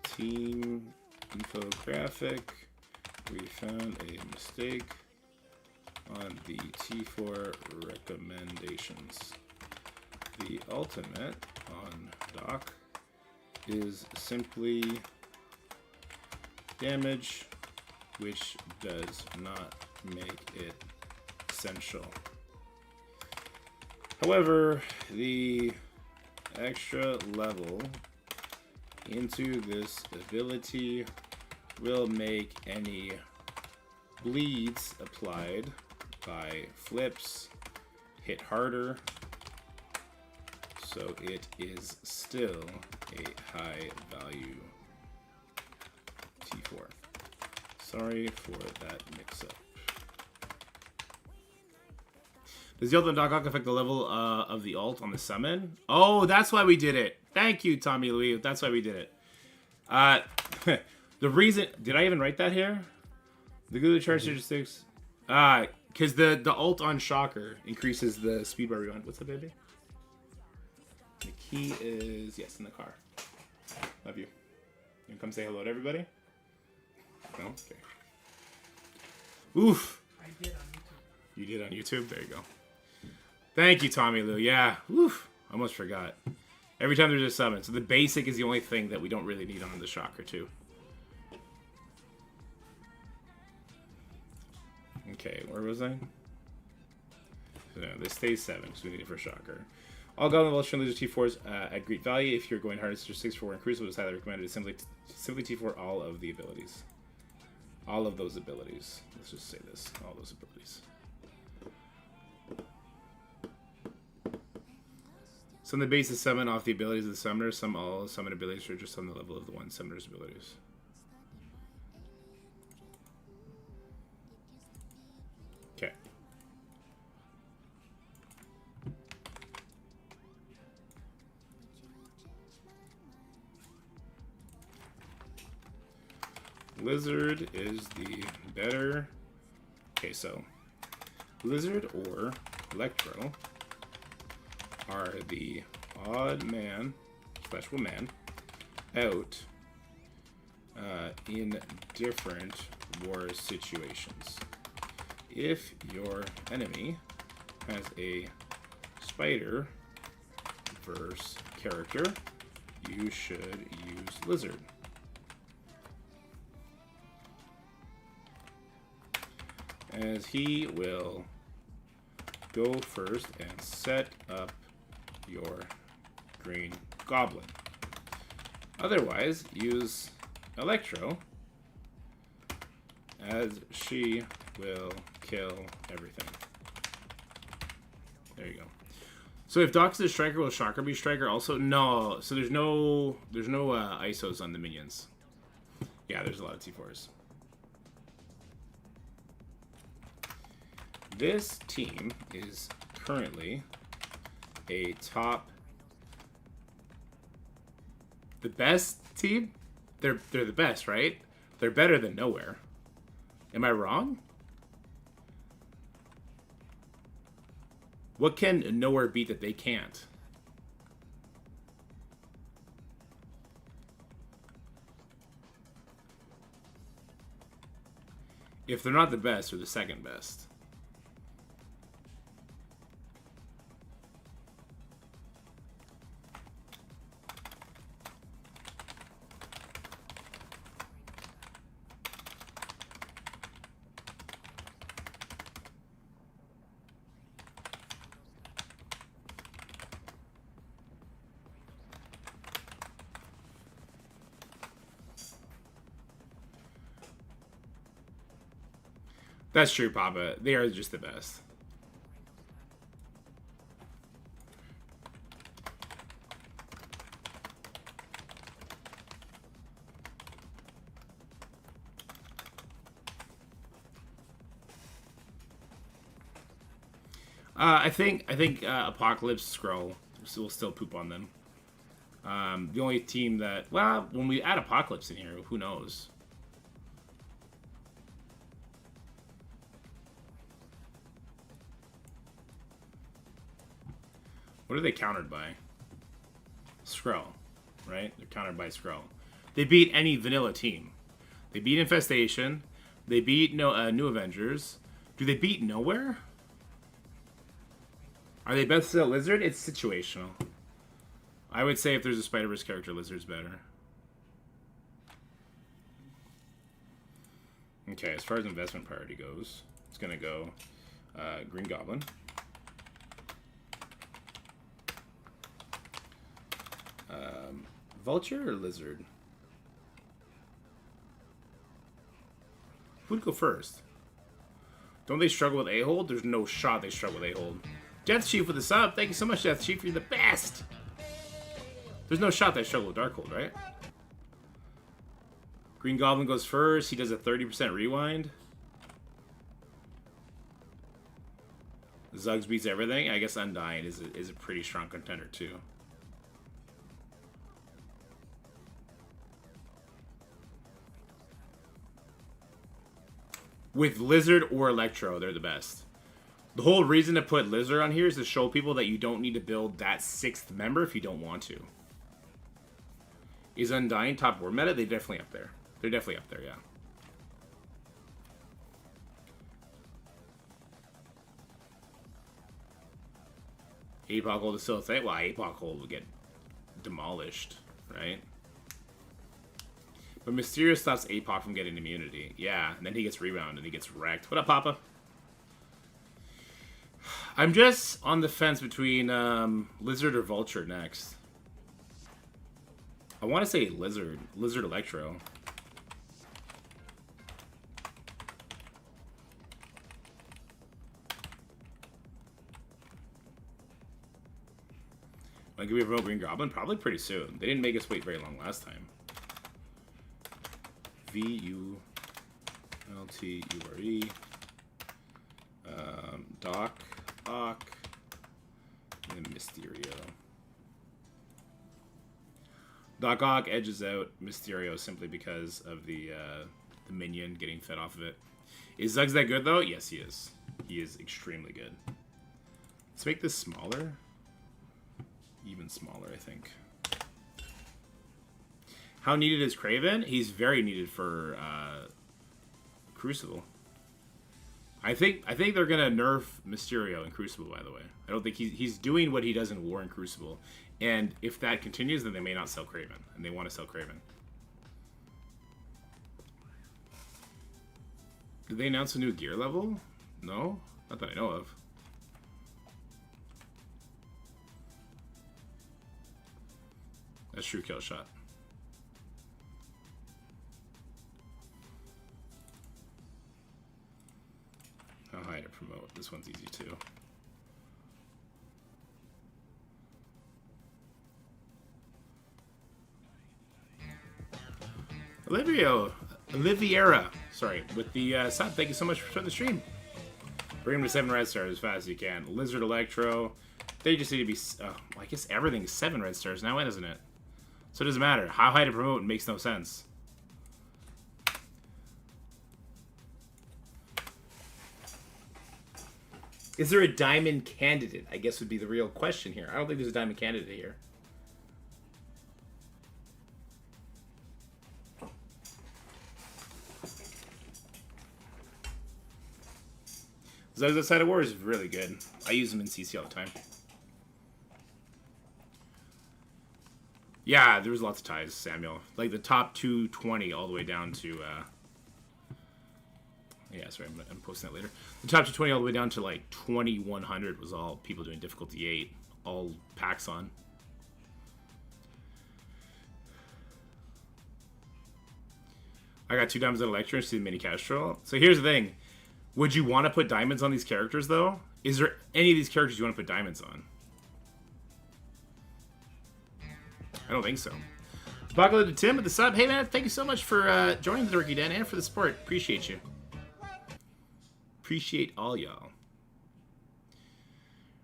team infographic, we found a mistake on the T4 recommendations. The ultimate on Doc is simply damage, which does not make it essential. However, the extra level into this ability will make any bleeds applied by flips hit harder, so it is still a high value T4. Sorry for that mix-up. Does the ult on Dork Out affect the level of the ult on the summon? Oh, that's why we did it. Thank you, Tommy Louis. That's why we did it. The reason... Did I even write that here? The good charge Sinister Six. Because the ult on Shocker increases the speed bar rewind. What's up, baby? The key is... Yes, in the car. Love you. You come say hello to everybody? No? Okay. Oof. I did on YouTube. You did on YouTube? There you go. Thank you, Tommy Lou. Yeah. Oof. Almost forgot. Every time there's a summon. So the basic is the only thing that we don't really need on the Shocker, too. Okay, where was I? So, no, this stays 7 because we need it for Shocker. All Goblin Vulture Lizard T4s at great value. If you're going hard, it's just 6 for War and Crucible. It's highly recommended to simply T4 all of the abilities. All of those abilities. Let's just say this. All those abilities. Some of the bases summon off the abilities of the summoner. Some all summon abilities are just on the level of the one summoner's abilities. Lizard is the better. Okay, so Lizard or Electro are the odd man / woman out in different war situations. If your enemy has a spider verse character, you should use Lizard. As he will go first and set up your green goblin. Otherwise, use Electro, as she will kill everything. There you go. So if Doc is a striker, will Shocker be striker also? No. So there's no ISOs on the minions. Yeah, there's a lot of T4s. This team is currently a top, the best team. They're the best, right? They're better than nowhere. Am I wrong? What can nowhere beat that they can't? If they're not the best, they're the second best. That's true, Papa. They are just the best. I think Apocalypse Scroll will still poop on them. The only team that, well, when we add Apocalypse in here, who knows? What are they countered by? Skrull, right? They're countered by Skrull. They beat any vanilla team. They beat Infestation. They beat New Avengers. Do they beat Nowhere? Are they best at Lizard? It's situational. I would say if there's a Spider-Verse character, Lizard's better. Okay, as far as investment priority goes, it's going to go Green Goblin. Vulture or Lizard? Who'd go first? Don't they struggle with A-Hold? There's no shot they struggle with A-Hold. Death Chief with the sub. Thank you so much, Death Chief. You're the best. There's no shot they struggle with Darkhold, right? Green Goblin goes first. He does a 30% rewind. Zuggs beats everything. I guess Undying is a pretty strong contender, too. With Lizard or Electro, they're the best. The whole reason to put Lizard on here is to show people that you don't need to build that 6th member if you don't want to. Is Undying top war meta? They're definitely up there. They're definitely up there, yeah. APOC hold is still a thing? Well, APOC hold will get demolished, right? But Mysterio stops APOC from getting immunity. Yeah, and then he gets rebound and he gets wrecked. What up, Papa? I'm just on the fence between Lizard or Vulture next. I want to say Lizard. Lizard Electro. When can we promote Green Goblin? Probably pretty soon. They didn't make us wait very long last time. V-U-L-T-U-R-E. Doc, and Mysterio. Doc Ock edges out Mysterio simply because of the the minion getting fed off of it. Is Zuggs that good, though? Yes, he is. He is extremely good. Let's make this smaller. Even smaller, I think. How needed is Kraven? He's very needed for Crucible. I think they're gonna nerf Mysterio in Crucible. By the way, I don't think he's doing what he does in War and Crucible, and if that continues, then they may not sell Kraven, and they want to sell Kraven. Did they announce a new gear level? No, not that I know of. That's true kill shot. How high to promote? This one's easy too. Oliviera, sorry, with the sub. Thank you so much for starting the stream. Bring him to 7 red stars as fast as you can. Lizard Electro. They just need to be. Well, I guess everything's 7 red stars now, isn't it? So it doesn't matter. How high to promote makes no sense. Is there a diamond candidate? I guess would be the real question here. I don't think there's a diamond candidate here. Zuggs Outside of War is really good. I use them in CC all the time. Yeah, there was lots of ties, Samuel. Like the top 220 all the way down to... yeah, sorry, I'm posting that later. The top 220 all the way down to like 2100 was all people doing difficulty 8. All packs on. I got 2 diamonds at Electro and see the mini Castrol. So here's the thing. Would you want to put diamonds on these characters, though? Is there any of these characters you want to put diamonds on? I don't think so. Buckle to Tim with the sub. Hey, man, thank you so much for joining the Dorky Den and for the support. Appreciate you. Appreciate all y'all.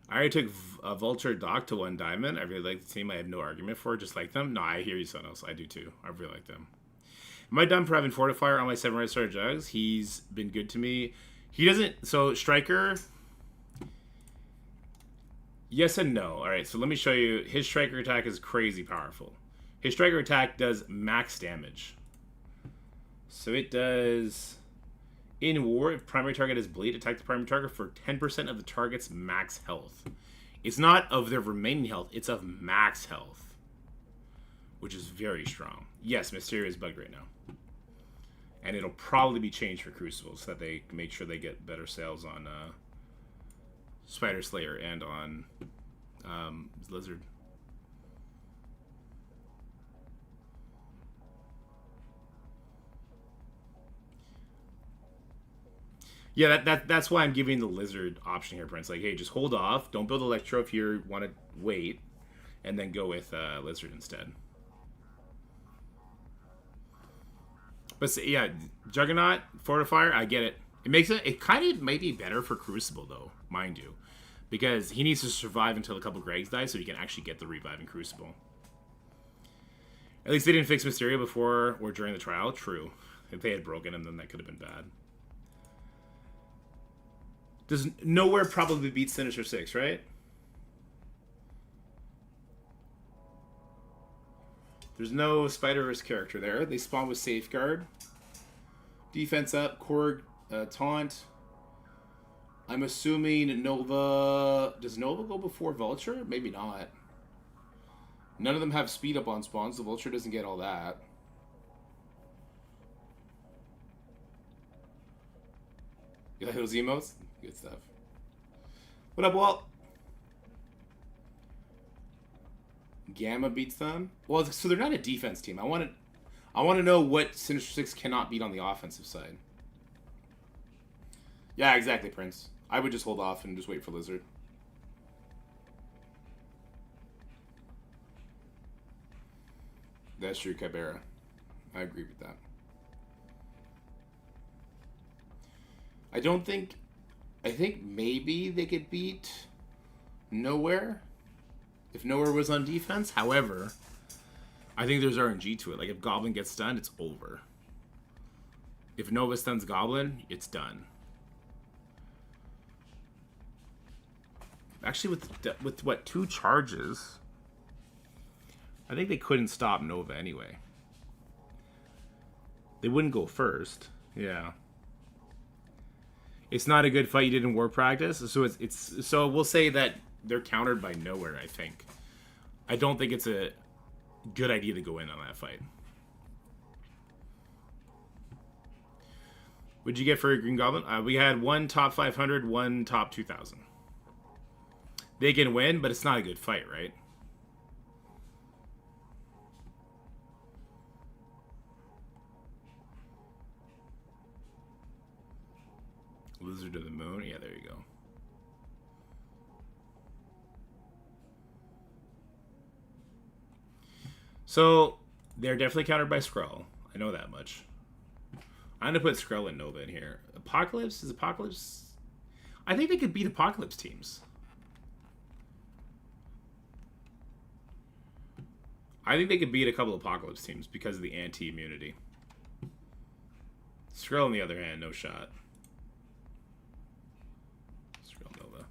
I already took Vulture Doc to 1 diamond. I really like the team. I have no argument for it. Just like them. No, I hear you, Sonos. I do, too. I really like them. Am I done for having Fortifier on my 7 red star jugs? He's been good to me. He doesn't... So, Striker... Yes and no. Alright, so let me show you. His Striker attack is crazy powerful. His Striker attack does max damage. So it does... In War, if primary target is bleed, attack the primary target for 10% of the target's max health. It's not of their remaining health, it's of max health. Which is very strong. Yes, Mysterio is bugged right now. And it'll probably be changed for Crucible so that they make sure they get better sales on Spider Slayer and on Lizard. Yeah, that's why I'm giving the Lizard option here, Prince. Like, hey, just hold off. Don't build Electro if you want to wait. And then go with Lizard instead. But yeah, Juggernaut, Fortifier, I get it. It kind of might be better for Crucible, though, mind you. Because he needs to survive until a couple Gregs die so he can actually get the revive in Crucible. At least they didn't fix Mysterio before or during the trial. True. If they had broken him, then that could have been bad. Does Nowhere probably beat Sinister Six, right? There's no Spider-Verse character there. They spawn with Safeguard. Defense up, Korg, Taunt. I'm assuming Nova... Does Nova go before Vulture? Maybe not. None of them have speed up on spawns. The Vulture doesn't get all that. You like those emotes? Good stuff. What up, Walt? Gamma beats them. Well, so they're not a defense team. I want to know what Sinister Six cannot beat on the offensive side. Yeah, exactly, Prince. I would just hold off and just wait for Lizard. That's true, Cabrera. I agree with that. I think maybe they could beat Nowhere if Nowhere was on defense. However, I think there's RNG to it. Like, if Goblin gets stunned, it's over. If Nova stuns Goblin, it's done. Actually, with what, 2 charges, I think they couldn't stop Nova anyway. They wouldn't go first. Yeah. It's not a good fight you did in war practice, so we'll say that they're countered by nowhere, I think. I don't think it's a good idea to go in on that fight. What'd you get for a Green Goblin? We had 1 top 500, 1 top 2000. They can win, but it's not a good fight, right? Lizard of the Moon. Yeah, there you go. So, they're definitely countered by Skrull. I know that much. I'm going to put Skrull and Nova in here. Apocalypse? Is Apocalypse... I think they could beat Apocalypse teams. I think they could beat a couple of Apocalypse teams because of the anti-immunity. Skrull, on the other hand, no shot. Skrull Nova.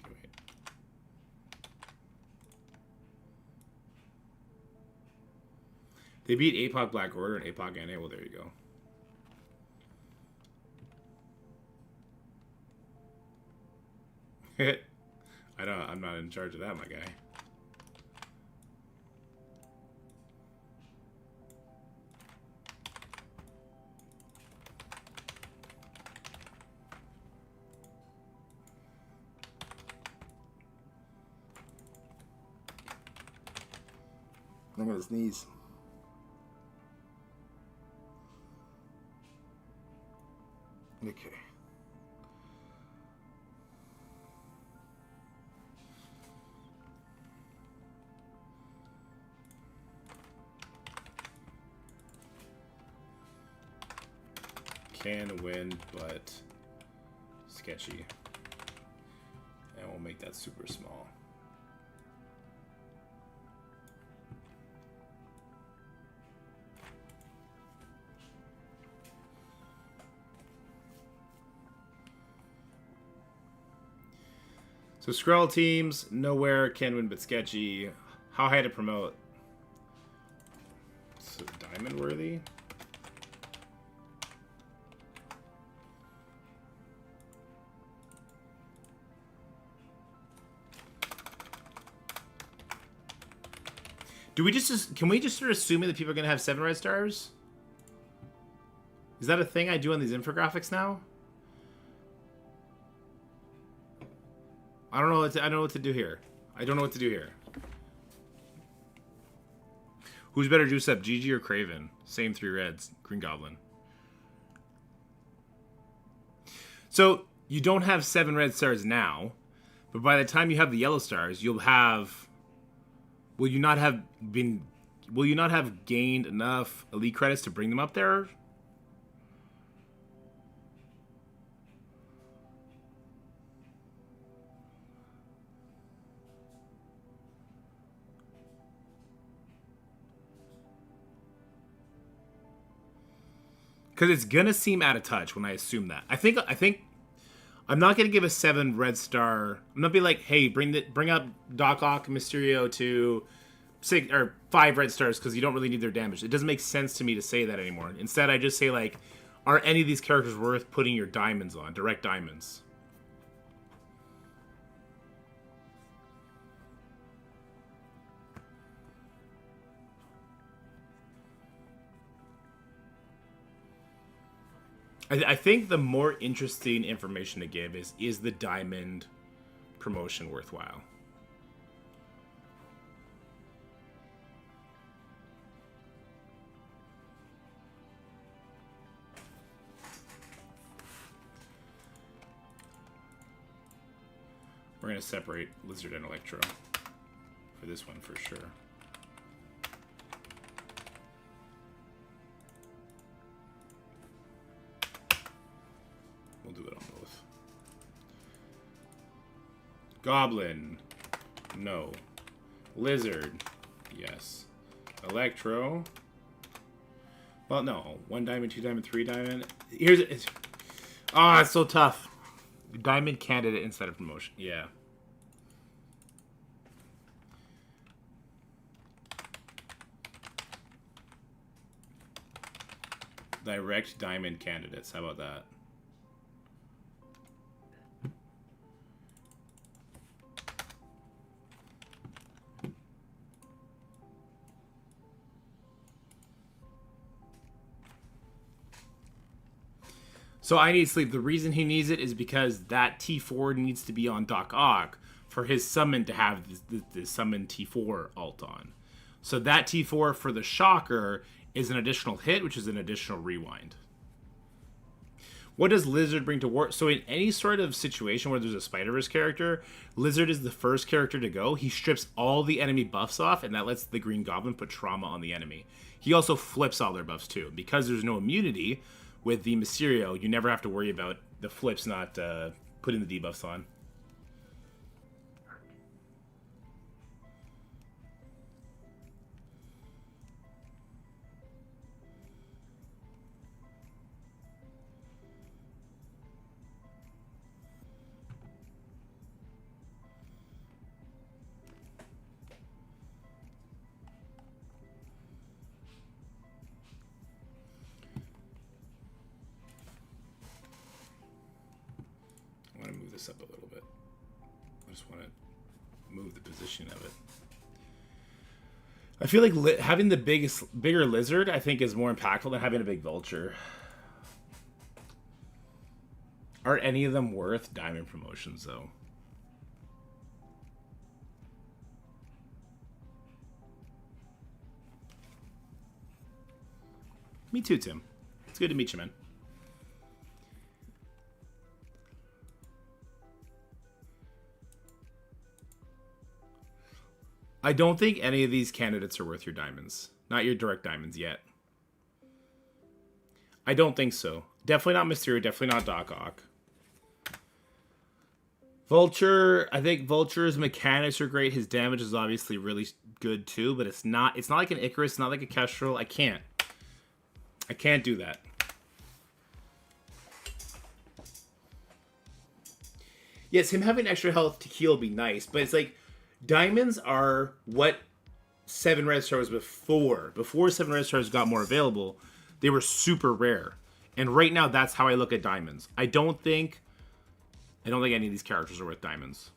Wait. They beat APOC Black Order and APOC NA. Well, there you go. I'm not in charge of that, my guy. I'm gonna sneeze. Okay. Can win, but sketchy. And we'll make that super small. So Skrull teams, nowhere, can win but sketchy. How high to promote? So diamond worthy? Can we just start assuming that people are going to have 7 red stars? Is that a thing I do on these infographics now? I don't know what to do here. I don't know what to do here. Who's better juice up, GG or Craven? Same 3 reds. Green Goblin. So, you don't have 7 red stars now, but by the time you have the yellow stars, you'll have... Will you not have gained enough elite credits to bring them up there? Because it's gonna seem out of touch when I assume that. I think I'm not gonna give a 7 red star. I'm not be like, hey, bring up Doc Ock Mysterio to 6 or 5 red stars because you don't really need their damage. It doesn't make sense to me to say that anymore. Instead, I just say like, are any of these characters worth putting your diamonds on? Direct diamonds. I think the more interesting information to give is the diamond promotion worthwhile? We're going to separate Lizard and Electro for this one for sure. We'll do it on both. Goblin. No. Lizard. Yes. Electro. Well, no. 1 diamond, 2 diamond, 3 diamond. Here's it. Ah, it's so tough. Diamond candidate instead of promotion. Yeah. Direct diamond candidates. How about that? So I need sleep. The reason he needs it is because that T4 needs to be on Doc Ock for his summon to have the summon T4 ult on. So that T4 for the Shocker is an additional hit, which is an additional rewind. What does Lizard bring to war? So in any sort of situation where there's a Spider-Verse character, Lizard is the first character to go. He strips all the enemy buffs off, and that lets the Green Goblin put trauma on the enemy. He also flips all their buffs too. Because there's no immunity with the Mysterio, you never have to worry about the flips not putting the debuffs on. Up a little bit. I just want to move the position of it. I feel like having the bigger lizard, I think, is more impactful than having a big vulture. Are any of them worth diamond promotions, though? Me too, Tim. It's good to meet you, man. I don't think any of these candidates are worth your diamonds. Not your direct diamonds yet. I don't think so. Definitely not Mysterio, definitely not Doc Ock. Vulture, I think Vulture's mechanics are great. His damage is obviously really good too, but it's not like an Icarus, it's not like a Kestrel. I can't do that. Yes, him having extra health to heal would be nice, but it's like diamonds are what 7 red stars before. Before 7 red stars got more available, they were super rare. And right now, that's how I look at diamonds. I don't think any of these characters are worth diamonds.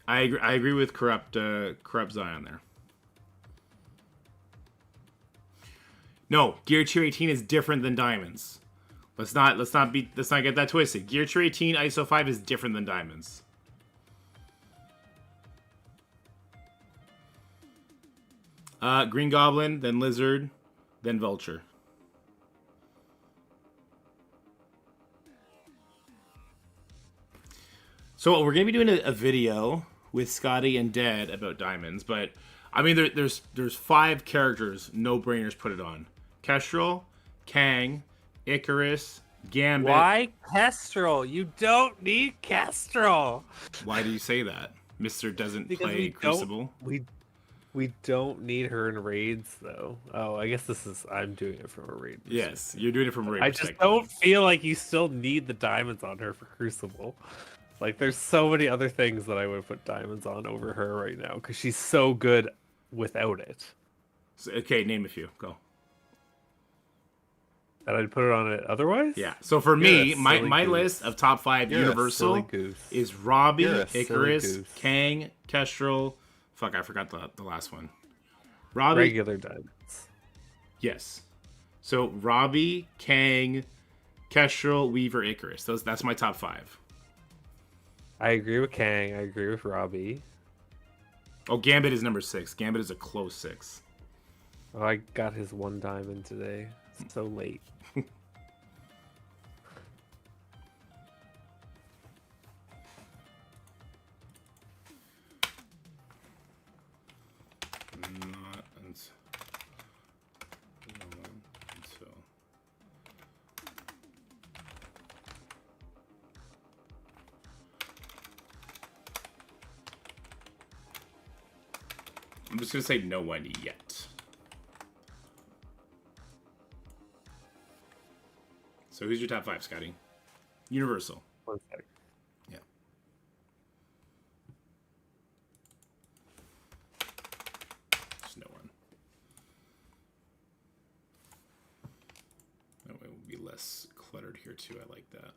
I agree with corrupt Zion there. No, Gear Tier 18 is different than diamonds. Let's not get that twisted. Gear Tier 18 ISO 5 is different than diamonds. Green Goblin, then Lizard, then Vulture. So we're gonna be doing a video with Scotty and Dead about diamonds, but I mean there's 5 characters, no brainers put it on. Kestrel, Kang, Icarus, Gambit. Why Kestrel? You don't need Kestrel. Why do you say that? Mr. doesn't Because play Crucible. We don't need her in raids though. Oh, I guess I'm doing it from a raid perspective. Yes, you're doing it from a raid I perspective. just don't feel like you still need the diamonds on her for Crucible. Like there's so many other things that I would put diamonds on over her right now because she's so good without it. So, okay, name a few. Go. And I'd put it on it otherwise? Yeah. So for me, my list of top 5 You're Universal is Robbie, Icarus, Kang, Kestrel. Fuck, I forgot the last one. Robbie. Regular diamonds. Yes. So Robbie, Kang, Kestrel, Weaver, Icarus. That's my top 5. I agree with Kang. I agree with Robbie. Oh, Gambit is number 6. Gambit is a close 6. Oh, I got his 1 diamond today. So late. I'm just gonna say no one yet. So who's your top 5, Scotty? Universal. 1 sec. Yeah. There's no one. That way we'll be less cluttered here too. I like that.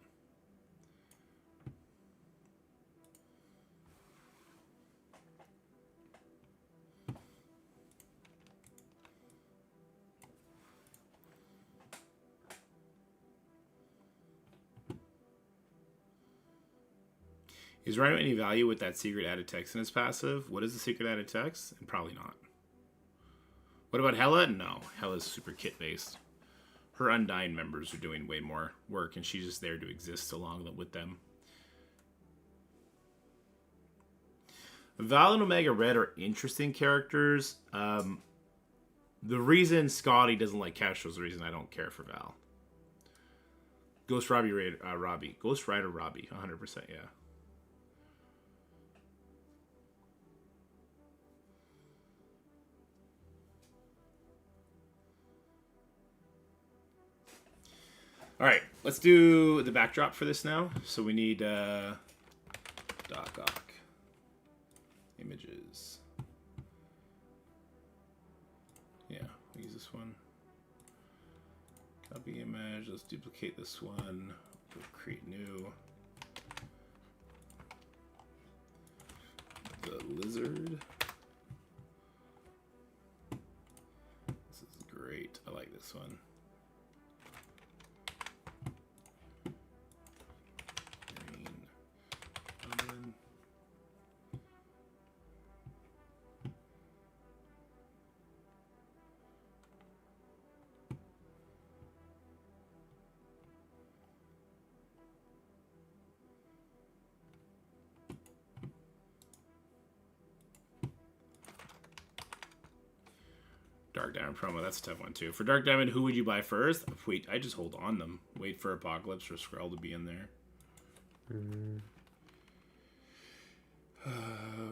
Is Rhino any value with that secret added text in his passive? What is the secret added text? And probably not. What about Hella? No. Hella's super kit based. Her Undying members are doing way more work, and she's just there to exist along with them. Val and Omega Red are interesting characters. The reason Scotty doesn't like Castro is the reason I don't care for Val. Ghost Robbie, Robbie. Ghost Rider Robbie, 100%, yeah. All right, let's do the backdrop for this now. So we need Doc Ock. Images. Yeah, we'll use this one. Copy image. Let's duplicate this one. We'll create new. The lizard. This is great. I like this one. Dark Diamond promo, that's a tough one too. For Dark Diamond, who would you buy first? Wait, I just hold on them. Wait for Apocalypse or Skrull to be in there.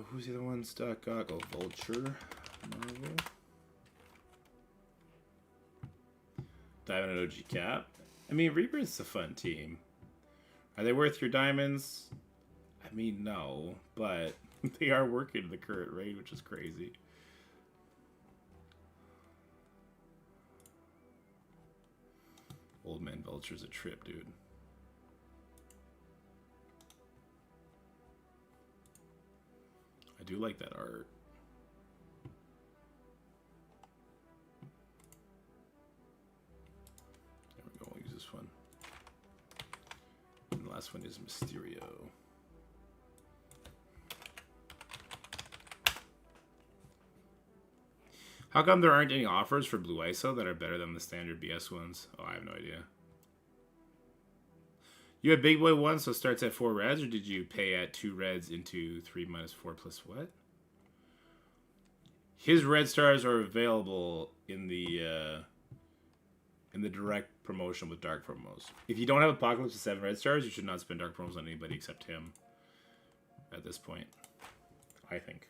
Who's the other one? Stuck? Oh, Vulture. Marvel. Diamond and OG Cap. I mean, Reaper's a fun team. Are they worth your diamonds? I mean, no, but they are working at the current rate, which is crazy. Old Man Vulture's a trip, dude. I do like that art. There we go, we'll use this one. And the last one is Mysterio. How come there aren't any offers for Blue ISO that are better than the standard BS ones? Oh, I have no idea. You had Big Boy 1, so it starts at 4 reds, or did you pay at 2 reds into 3 minus 4 plus what? His red stars are available in the direct promotion with dark promos. If you don't have Apocalypse with 7 red stars, you should not spend dark promos on anybody except him at this point, I think.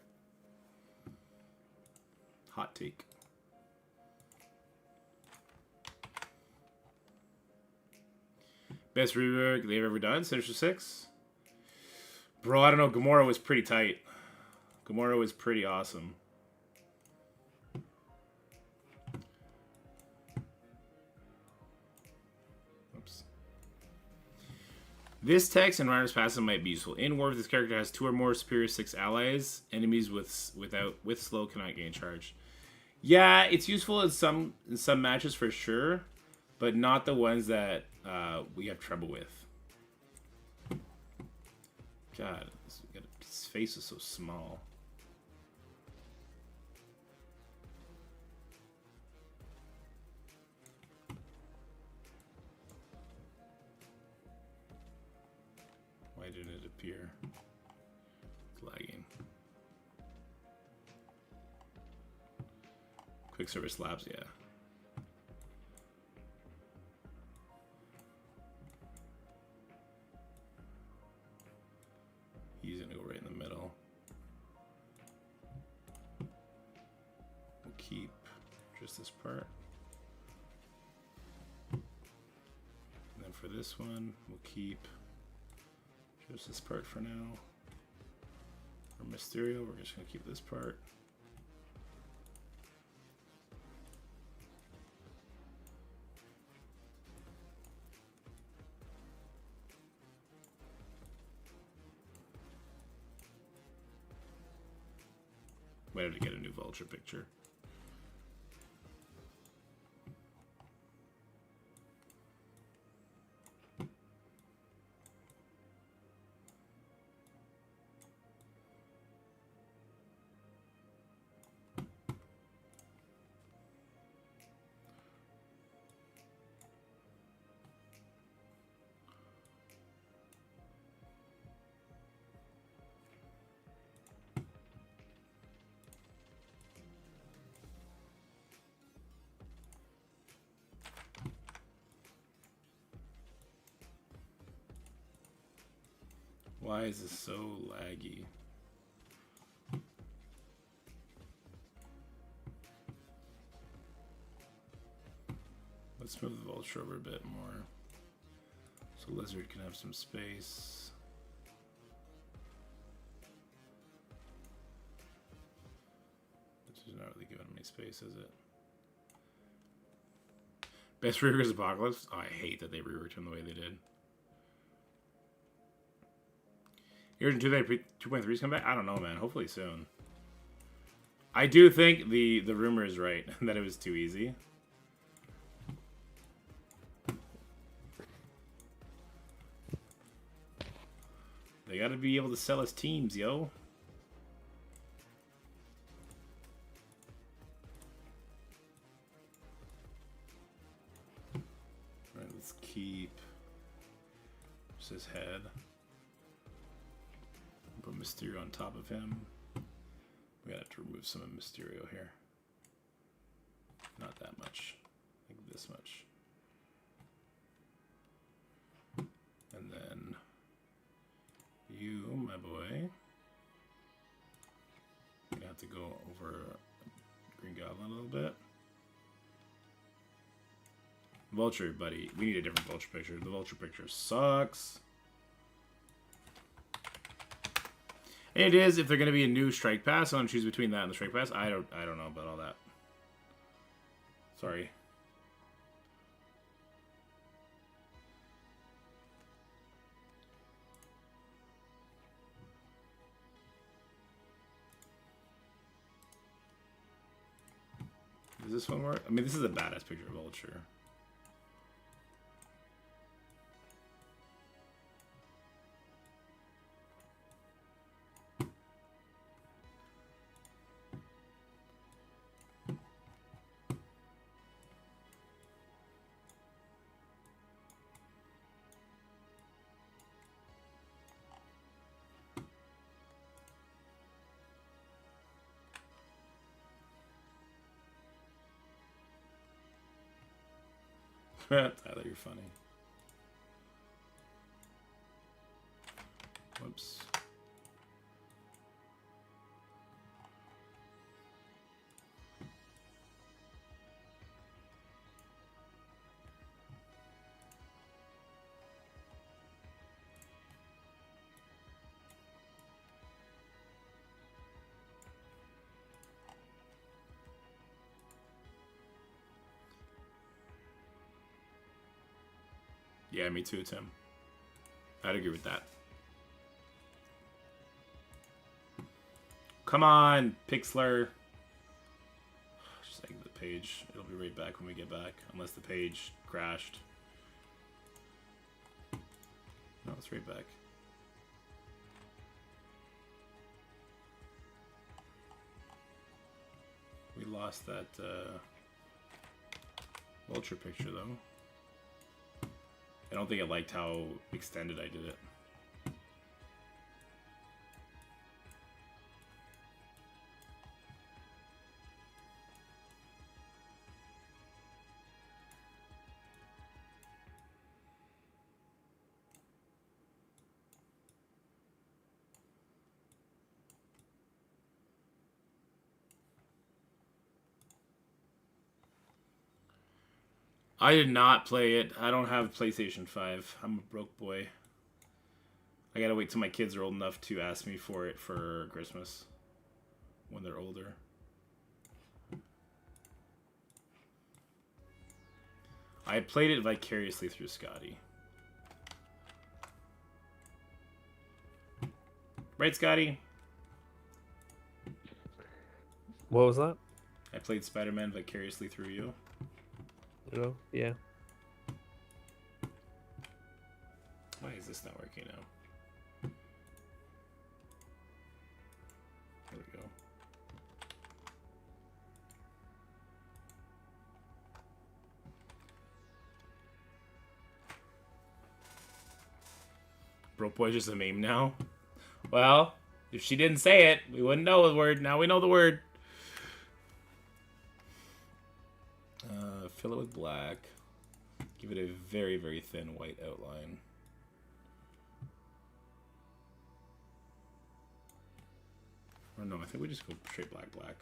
Hot take. Best rework they've ever done, Sinister Six? Bro, I don't know. Gamora was pretty tight. Gamora was pretty awesome. Oops. This text and Runner's Passive might be useful. In war, if this character has 2 or more superior 6 allies, enemies with slow cannot gain charge. Yeah, it's useful in some matches for sure, but not the ones that we have trouble with. God, his face is so small. Why didn't it appear? It's lagging. Quick service labs, yeah. He's gonna go right in the middle. just this part. And then for this one, we'll keep just this part for now. For Mysterio, we're just gonna keep this part. Might have to get a new Vulture picture. Why is this so laggy? Let's move the Vulture over a bit more. So Lizard can have some space. This is not really giving him any space, is it? Best rework Apocalypse? Oh, I hate that they reworked him the way they did. Version 2.3 is coming back? I don't know, man. Hopefully soon. I do think the rumor is right that it was too easy. They gotta be able to sell us teams, yo. Alright, let's keep just his head. Put Mysterio on top of him. We gotta have to remove some of Mysterio here. Not that much. Like this much. And then you, my boy. You're gonna have to go over Green Goblin a little bit. Vulture, buddy. We need a different Vulture picture. The Vulture picture sucks. It is if they're going to be a new strike pass. I want to choose between that and the strike pass. I don't know about all that. Sorry. Does this one work? I mean, this is a badass picture of Vulture. Tyler, you're funny. Whoops. Yeah, me too, Tim. I'd agree with that. Come on, Pixlr. Just exit the page. It'll be right back when we get back, unless the page crashed. No, it's right back. We lost that Vulture picture, though. I don't think it liked how extended I did it. I did not play it. I don't have PlayStation 5. I'm a broke boy. I gotta wait till my kids are old enough to ask me for it for Christmas. When they're older. I played it vicariously through Scotty. Right, Scotty? What was that? I played Spider-Man vicariously through you. Oh, yeah. Why is this not working now? There we go. Broke boy's just a meme now. Well, if she didn't say it, we wouldn't know the word. Now we know the word. Fill it with black. Give it a very, very thin white outline. Or no, I think we just go straight black, black.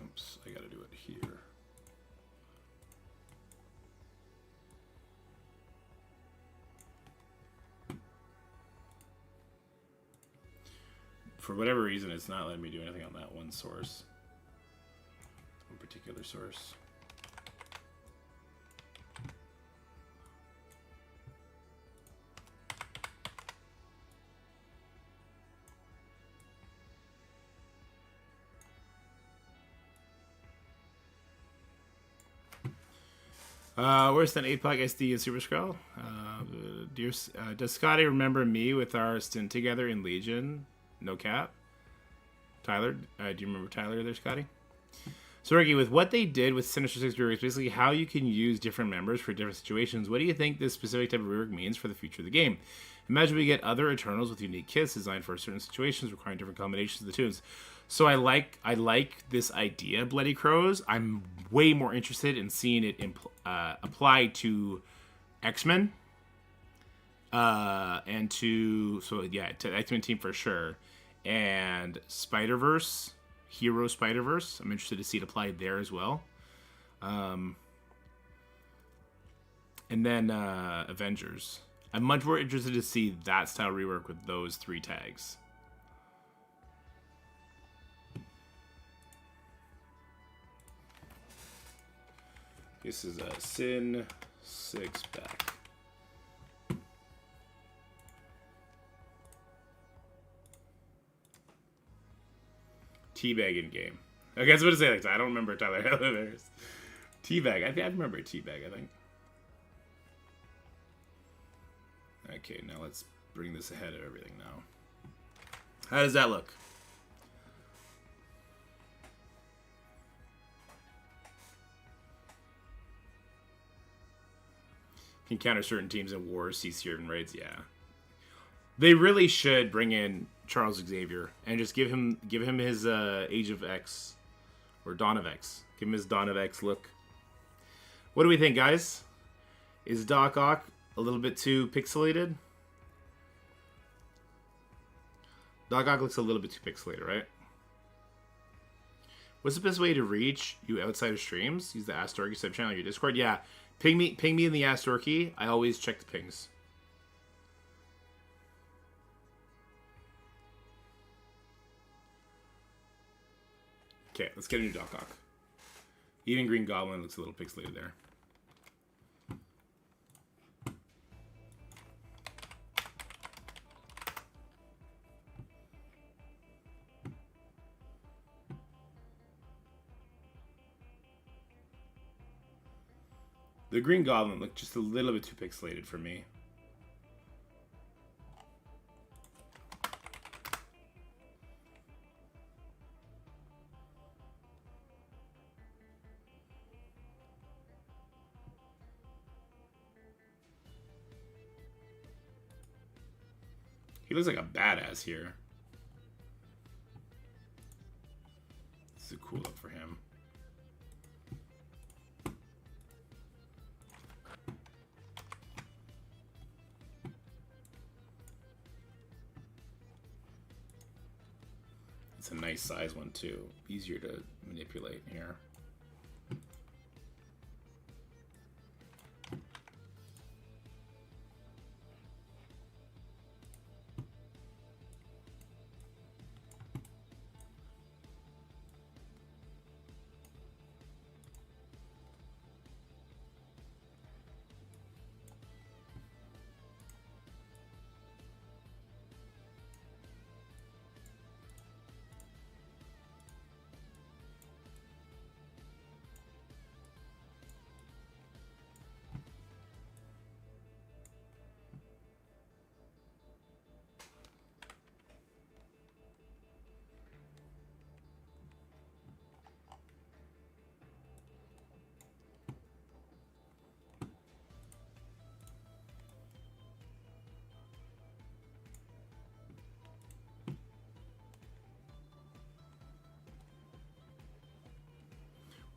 Oops, I gotta do it here. For whatever reason, it's not letting me do anything on that one source. One particular source. Worse than 8-pack SD and Super Skrull. Does Scotty remember me with our stint together in Legion? No cap. Tyler, do you remember Tyler there, Scotty? So, Ricky, with what they did with Sinister Six reworks, basically how you can use different members for different situations, what do you think this specific type of rework means for the future of the game? Imagine we get other Eternals with unique kits designed for certain situations requiring different combinations of the tunes. So I like this idea, Bloody Crows. I'm way more interested in seeing it applied to X-Men. And to the X-Men team for sure. And Spider-Verse, Hero Spider-Verse. I'm interested to see it applied there as well. And then Avengers. I'm much more interested to see that style rework with those 3 tags. This is a Sin 6 back. Teabag in game. Okay, I was about to say, like, I don't remember Tyler Heller's. Teabag. I remember Teabag, I think. Okay, now let's bring this ahead of everything now. How does that look? Can counter certain teams in wars, see certain raids, yeah. They really should bring in Charles Xavier and just give him his Age of X or Dawn of X. Give him his Dawn of X look. What do we think, guys? Is Doc Ock a little bit too pixelated? Doc Ock looks a little bit too pixelated, right? What's the best way to reach you outside of streams? Use the Ask Dorky sub channel on your Discord. Yeah, ping me in the Ask Dorky. I always check the pings. Okay, let's get a new Doc Ock. Even Green Goblin looks a little pixelated there. The Green Goblin looked just a little bit too pixelated for me. He looks like a badass here. This is a cool look for him. It's a nice size one too. Easier to manipulate here.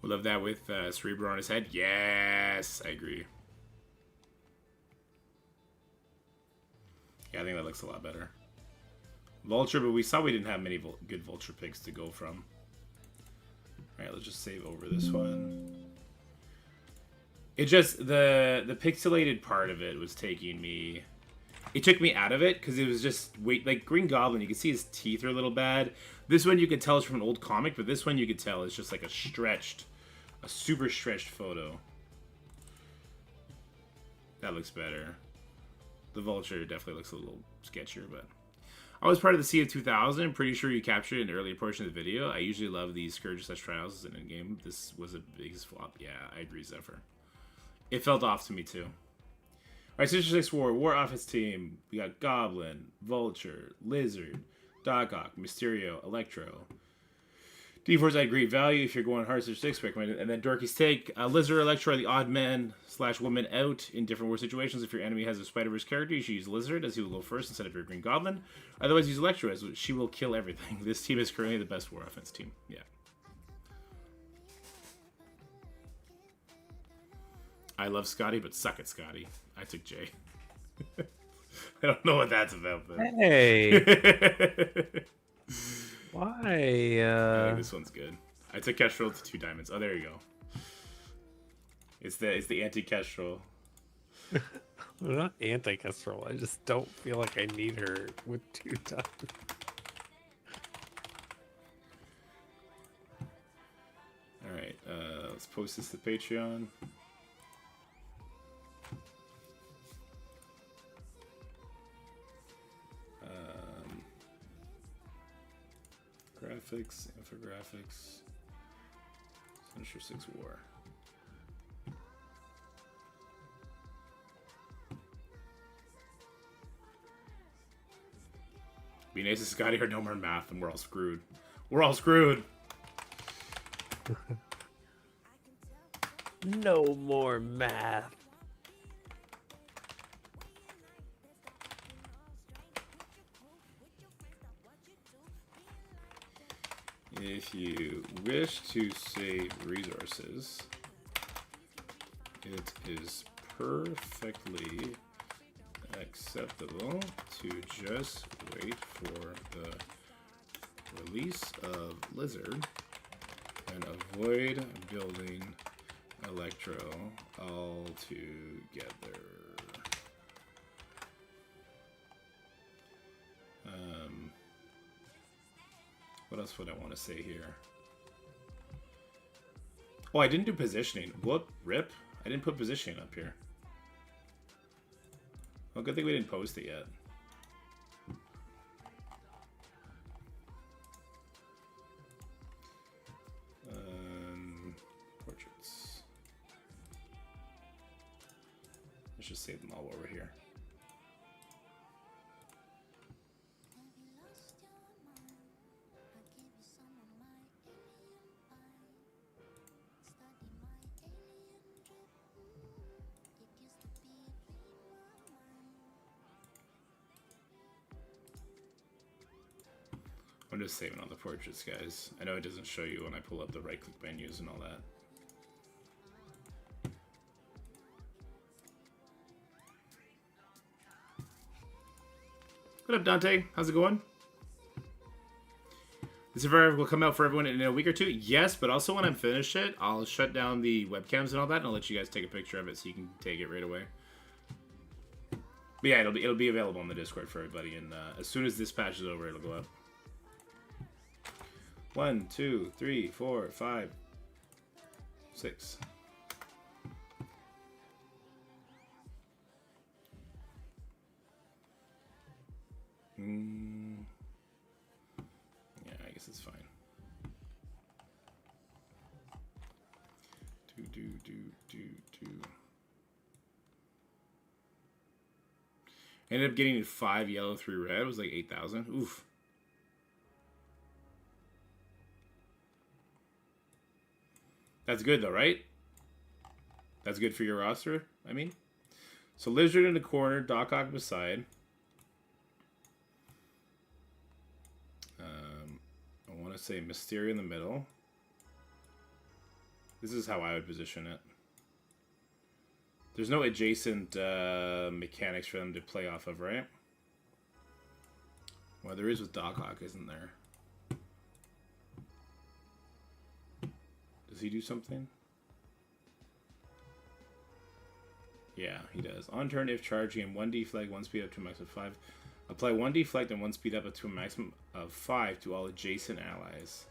We love that with Cerebro on his head. Yes, I agree. Yeah, I think that looks a lot better. Vulture, but we saw we didn't have many good Vulture picks to go from. Alright, let's just save over this one. It just, the pixelated part of it was taking me... It took me out of it, because it was just, like Green Goblin, you can see his teeth are a little bad. This one you could tell is from an old comic, but this one you could tell is just like a super stretched photo. That looks better. The Vulture definitely looks a little sketchier, but... I was part of the Sea of 2000. Pretty sure you captured it in the earlier portion of the video. I usually love these scourges / trials in a game. This was a biggest flop. Yeah, I agree, Zephyr. It felt off to me too. Alright, Sinister Six War Office Team. We got Goblin, Vulture, Lizard, Dork Out, Mysterio, Electro. D4's at great value if you're going hard. Sinister Six recommended. And then Dorky's Take. Lizard, Electro are the odd man / woman out in different war situations. If your enemy has a Spider-Verse character, you should use Lizard as he will go first instead of your Green Goblin. Otherwise, use Electro as she will kill everything. This team is currently the best war offense team. Yeah. I love Scotty, but suck at Scotty. I took Jay. I don't know what that's about, but... Hey! Why? I think this one's good. I took Kestrel to 2 diamonds. Oh, there you go. It's the anti-Kestrel. I'm not anti-Kestrel. I just don't feel like I need her with 2 diamonds. Alright, let's post this to Patreon. Graphics, infographics, Sinister Six War. Be nice to Scotty or no more math and we're all screwed. We're all screwed! No more math. If you wish to save resources, it is perfectly acceptable to just wait for the release of Lizard and avoid building Electro altogether. What else would I want to say here? Oh, I didn't do positioning. Whoop, rip. I didn't put positioning up here. Well, good thing we didn't post it yet. Portraits. Let's just save them all while we're here. I'm just saving all the portraits, guys. I know it doesn't show you when I pull up the right-click menus and all that. What up, Dante? How's it going? This survivor will come out for everyone in a week or two. Yes, but also when I'm finished it, I'll shut down the webcams and all that, and I'll let you guys take a picture of it so you can take it right away. But yeah, it'll be available on the Discord for everybody, and as soon as this patch is over, it'll go up. 1, 2, 3, 4, 5, 6. Yeah, I guess it's fine. Do. Ended up getting 5 yellow, 3 red. It was like 8,000. Oof. That's good though, right? That's good for your roster, I mean. So Lizard in the corner, Dork Out beside. I want to say Mysterio in the middle. This is how I would position it. There's no adjacent mechanics for them to play off of, right? Well, there is with Dork Out, isn't there? Does he do something? Yeah, he does. On turn, if charging, and 1 deflect, 1 speed up to a max of 5. Apply 1 deflect and 1 speed up to a maximum of 5 to all adjacent allies.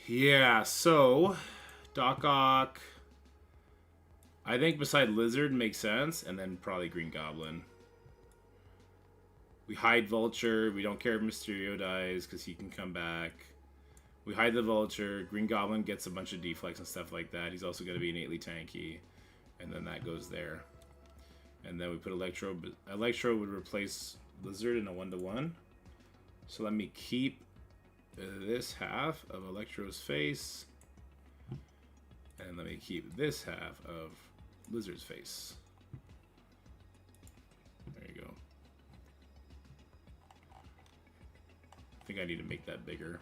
Yeah, so Dork Out, I think beside Lizard makes sense, and then probably Green Goblin. We hide Vulture. We don't care if Mysterio dies because he can come back. We hide the Vulture. Green Goblin gets a bunch of deflects and stuff like that. He's also going to be innately tanky, and then that goes there. And then we put Electro. Electro would replace Lizard in a 1-to-1. So let me keep this half of Electro's face. And let me keep this half of Lizard's face. There you go. I think I need to make that bigger.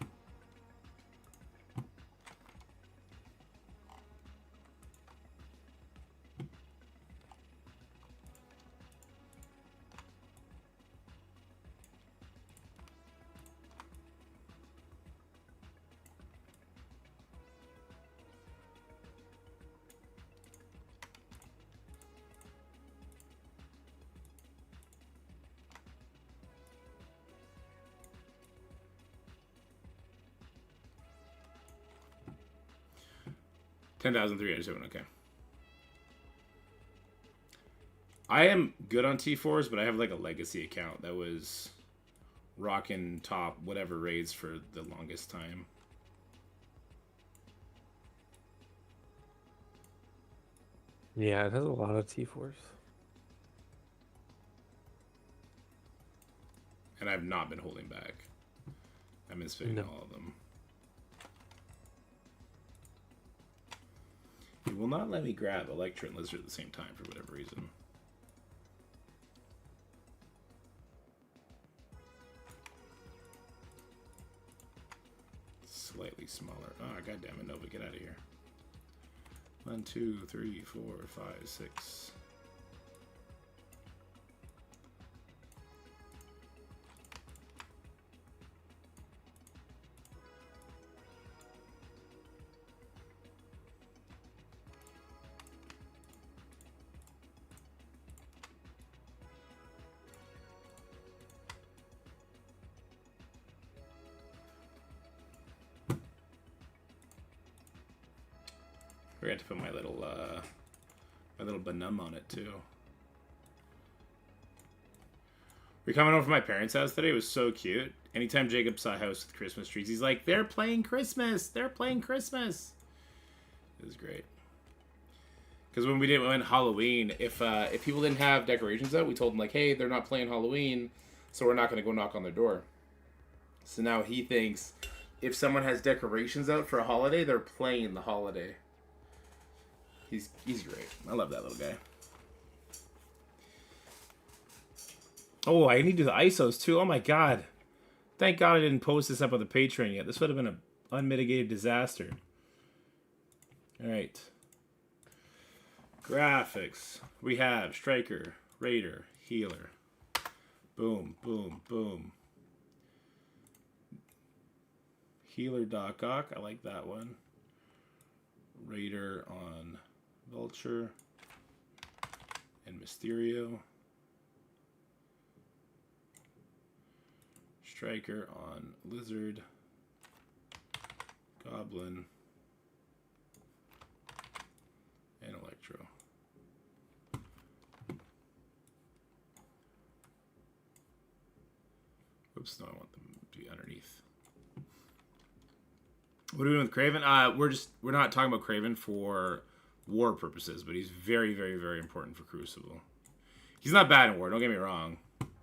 $10,307. Okay. I am good on T4s, but I have like a legacy account that was rocking top whatever raids for the longest time. Yeah, it has a lot of T4s. And I've not been holding back. I've been spinning all of them. It will not let me grab Electra and Lizard at the same time for whatever reason. Slightly smaller. Oh, goddammit, Nova, get out of here. 1, 2, 3, 4, 5, 6. I forgot to put my little Benum on it too. We're coming over from my parents' house today. It was so cute. Anytime Jacob saw a house with Christmas trees, he's like, "They're playing Christmas! They're playing Christmas!" It was great. Because when we went Halloween, if people didn't have decorations out, we told them like, "Hey, they're not playing Halloween, so we're not going to go knock on their door." So now he thinks if someone has decorations out for a holiday, they're playing the holiday. He's great. I love that little guy. Oh, I need to do the ISOs too. Oh my god. Thank God I didn't post this up on the Patreon yet. This would have been an unmitigated disaster. Alright. Graphics. We have Striker, Raider, Healer. Boom, boom, boom. Healer Doc Ock. I like that one. Raider on Vulture. And Mysterio. Striker on Lizard. Goblin. And Electro. Oops, no, I want them to be underneath. What are we doing with Craven? We're not talking about Craven for war purposes, but he's very, very, very important for Crucible. He's not bad in war, don't get me wrong.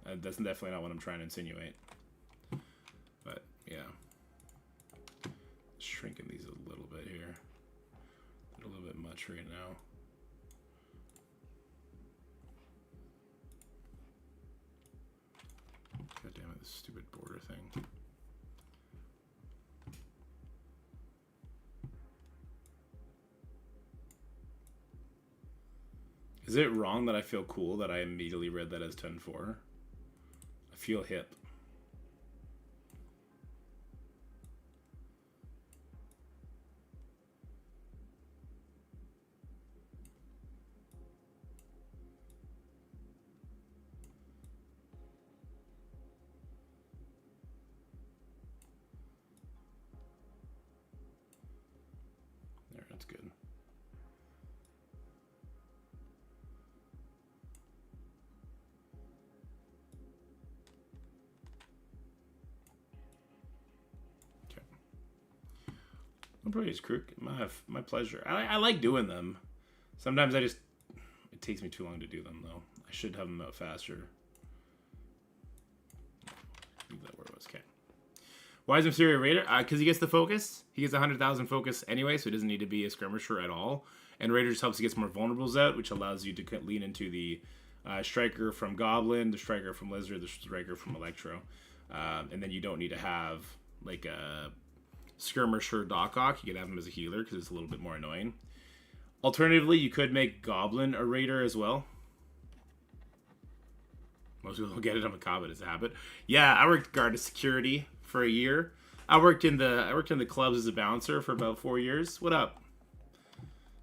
That's definitely not what I'm trying to insinuate. But, yeah. Shrinking these a little bit here. A little bit much right now. God damn it, this stupid border thing. Is it wrong that I feel cool that I immediately read that as 10-4? I feel hip. There, that's good. I'm pretty just crook. My pleasure. I like doing them. Sometimes it takes me too long to do them though. I should have them out faster. Leave that where it was. Okay. Why is Mysterio Raider? Because he gets the focus. He gets 100,000 focus anyway, so he doesn't need to be a skirmisher at all. And Raider just helps he gets more vulnerables out, which allows you to lean into the striker from Goblin, the striker from Lizard, the striker from Electro, and then you don't need to have like a skirmisher Doc Ock. You could have him as a healer because it's a little bit more annoying. Alternatively, you could make Goblin a Raider as well. Most people don't get it on Macabre as a habit. Yeah, I worked guard of security for a year. I worked in the clubs as a bouncer for about 4 years. What up?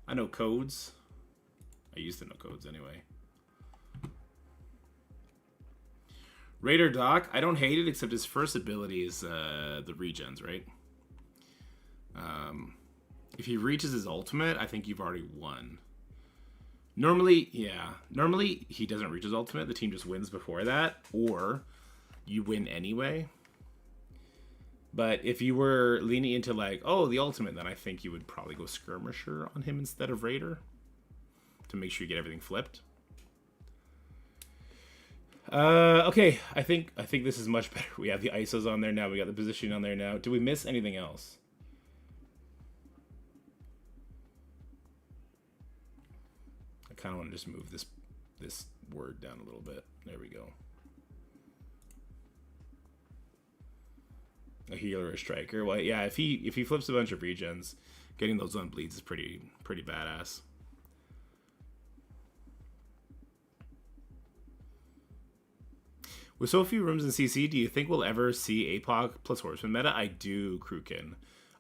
I know codes. I used to know codes anyway. Raider Doc, I don't hate it except his first ability is the regens, right? If he reaches his ultimate, I think you've already won. Normally, yeah. Normally, he doesn't reach his ultimate. The team just wins before that. Or you win anyway. But if you were leaning into like, oh, the ultimate, then I think you would probably go Skirmisher on him instead of Raider. To make sure you get everything flipped. Okay. I think this is much better. We have the ISOs on there now. We got the positioning on there now. Did we miss anything else? I kind of want to just move this word down a little bit. There we go. A healer or a striker. Well, yeah, if he flips a bunch of regens, getting those on bleeds is pretty badass. With so few rooms in CC, do you think we'll ever see APOC plus Horseman meta? I do, Kruken.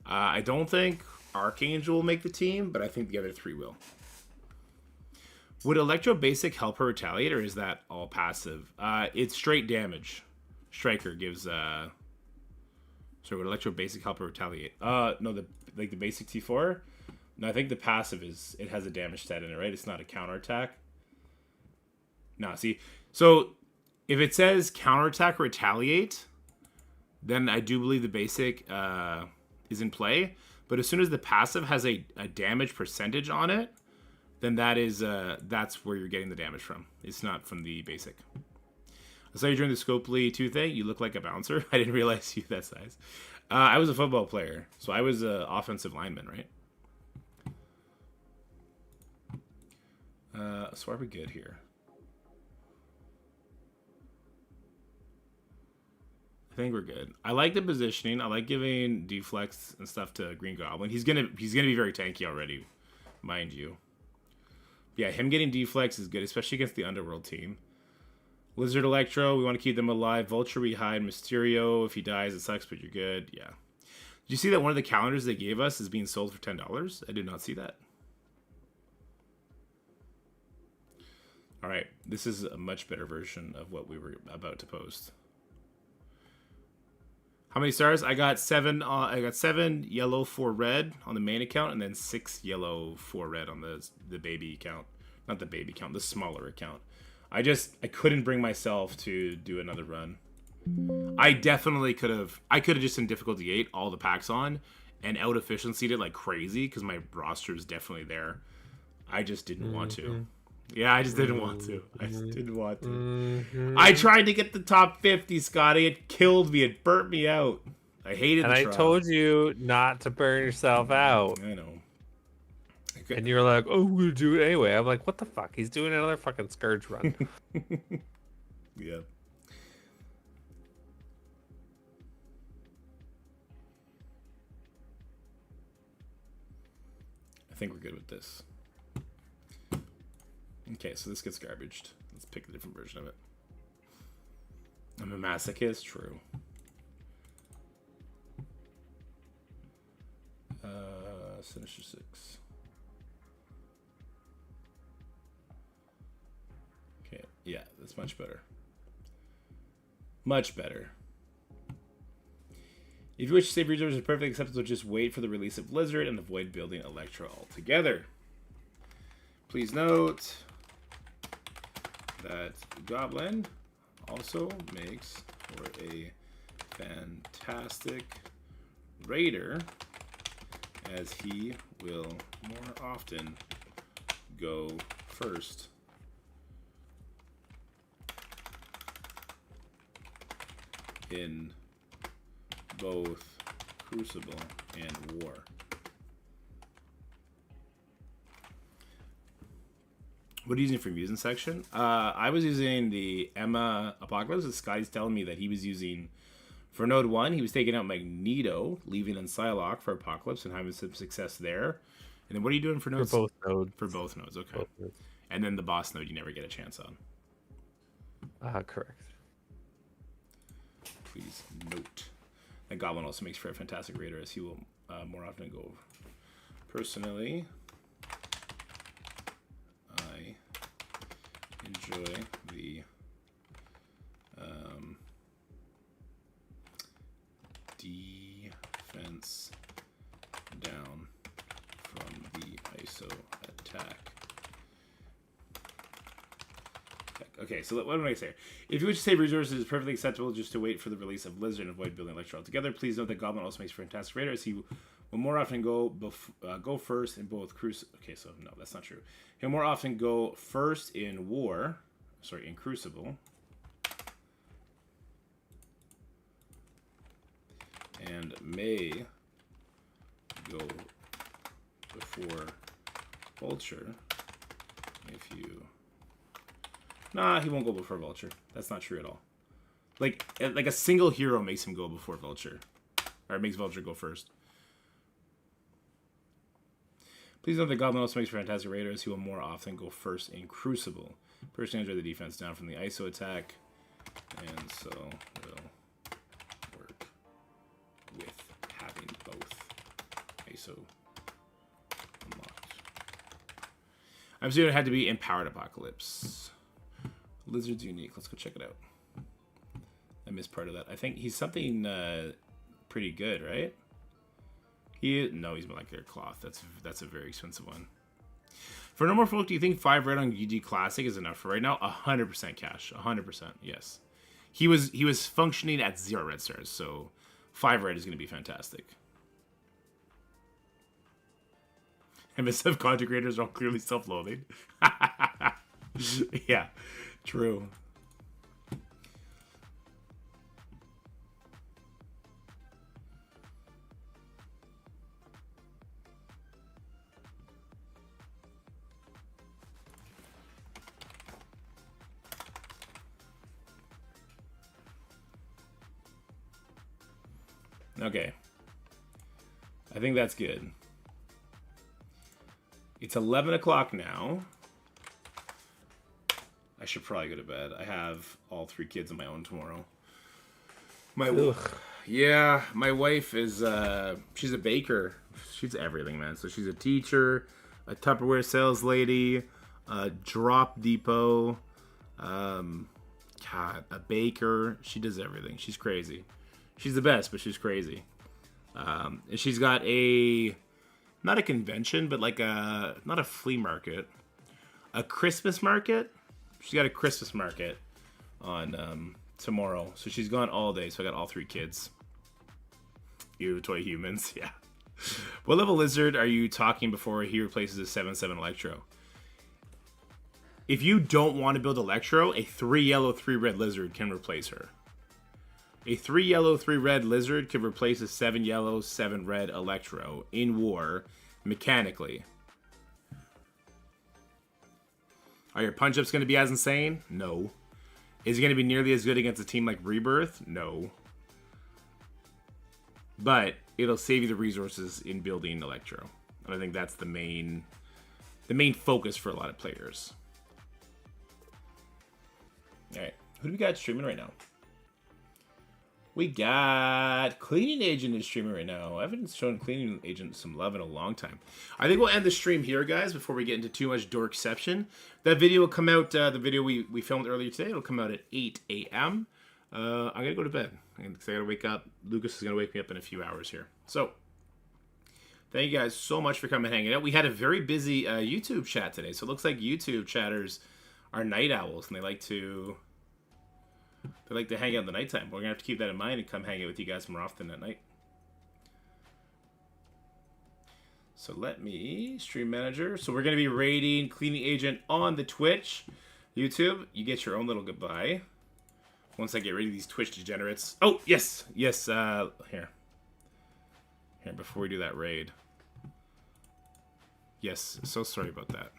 I don't think Archangel will make the team, but I think the other three will. Would Electro Basic help her retaliate, or is that all passive? It's straight damage. Striker gives... Sorry, would Electro Basic help her retaliate? No, the basic T4? No, I think the passive is... It has a damage stat in it, right? It's not a counterattack. No, see... So, if it says counterattack or retaliate, then I do believe the basic is in play. But as soon as the passive has a damage percentage on it, then that's where you're getting the damage from. It's not from the basic. I saw you during the Scopely 2 thing. You look like a bouncer. I didn't realize you that size. I was a football player, so I was an offensive lineman, right? So are we good here? I think we're good. I like the positioning. I like giving deflex and stuff to Green Goblin. He's gonna be very tanky already, mind you. Yeah, him getting deflex is good, especially against the Underworld team. Lizard Electro, we want to keep them alive. Vulture, we hide. Mysterio, if he dies, it sucks, but you're good. Yeah. you see that one of the calendars they gave us is being sold for $10? I did not see that. All right, this is a much better version of what we were about to post. How many stars? I got 7. I got 7 yellow, 4 red on the main account, and then 6 yellow, 4 red on the baby account. Not the baby account, the smaller account. I couldn't bring myself to do another run. I definitely could have. I could have just in difficulty 8 all the packs on, and out efficiency'd it like crazy because my roster is definitely there. I just didn't want to. Yeah, I just didn't want to. I just didn't want to. I tried to get the top 50, Scotty. It killed me. It burnt me out. I hated and the I trial. told you not to burn yourself out. I know. And you were like, oh, we're going to do it anyway. I'm like, what the fuck? He's doing another fucking Scourge run. Yeah. I think we're good with this. Okay, so this gets garbaged. Let's pick a different version of it. I'm a masochist? True. Sinister Six. Okay, yeah, that's much better. Much better. If you wish to save reserves, it's perfectly acceptable to just wait for the release of Blizzard and avoid building Electra altogether. Please note that Goblin also makes for a fantastic raider, as he will more often go first in both Crucible and War. What are you using for Musin section? I was using the Emma Apocalypse. Scotty's telling me that he was using, for Node 1, he was taking out Magneto, leaving in Psylocke for Apocalypse and having some success there. And then what are you doing for nodes? For both nodes. For both nodes, okay. Both nodes. And then the boss node you never get a chance on. Correct. Please note that Goblin also makes for a fantastic raider, as he will more often go. Personally, I enjoy the defense down from the ISO attack. Okay, so what am I going to say? If you wish to save resources, it's perfectly acceptable just to wait for the release of Blizzard and avoid building Electro altogether. Please note that Goblin also makes for fantastic raider, as he will more often go first in both Crucible. Okay, so no, that's not true. He'll more often go first in War, sorry, in Crucible, and may go before Vulture if you. Nah, he won't go before Vulture. That's not true at all. Like a single hero makes him go before Vulture. Or it makes Vulture go first. Please note that Goblin also makes for fantastic raiders. He will more often go first in Crucible. Personally, enjoy the defense down from the ISO attack. And so will work with having both ISO unlocked. I'm assuming it had to be Empowered Apocalypse. Lizard's unique. Let's go check it out. I missed part of that. I think he's something pretty good, right? He's molecular cloth. That's a very expensive one. For No More Folk, do you think 5 red on UG Classic is enough for right now? 100% cash. 100%. Yes. He was functioning at 0 red stars, so 5 red is going to be fantastic. MSF content creators are all clearly self-loathing. Yeah. True. Okay. I think that's good. It's 11 o'clock now. I should probably go to bed. I have all 3 kids of my own tomorrow. My Yeah, my wife is, she's a baker. She's everything, man. So she's a teacher, a Tupperware sales lady, a drop depot, God, a baker. She does everything. She's crazy. She's the best, but she's crazy. And she's got not a convention, but like not a flea market, a Christmas market. She's got a Christmas market on tomorrow. So she's gone all day. So I got all 3 kids. You toy humans, yeah. What level lizard are you talking before he replaces a 7/7 Electro? If you don't want to build Electro, a 3 yellow, 3 red lizard can replace her. A 3 yellow, 3 red lizard could replace a 7 yellow, 7 red Electro in war mechanically. Are your punch-ups going to be as insane? No. Is it going to be nearly as good against a team like Rebirth? No. But it'll save you the resources in building Electro. And I think that's the main focus for a lot of players. Alright, who do we got streaming right now? We got Cleaning Agent is streaming right now. I haven't shown Cleaning Agent some love in a long time. I think we'll end the stream here, guys, before we get into too much Dorkception. That video will come out, the video we filmed earlier today, it'll come out at 8 a.m. I'm going to go to bed. Because I got to wake up. Lucas is going to wake me up in a few hours here. So, thank you guys so much for coming and hanging out. We had a very busy YouTube chat today. So it looks like YouTube chatters are night owls. And they like to hang out in the nighttime. We're going to have to keep that in mind and come hang out with you guys more often at night. So let me, stream manager. So we're going to be raiding Cleaning Agent on the Twitch. YouTube, you get your own little goodbye. Once I get rid of these Twitch degenerates. Oh, yes. Yes, here. Here, before we do that raid. Yes, so sorry about that.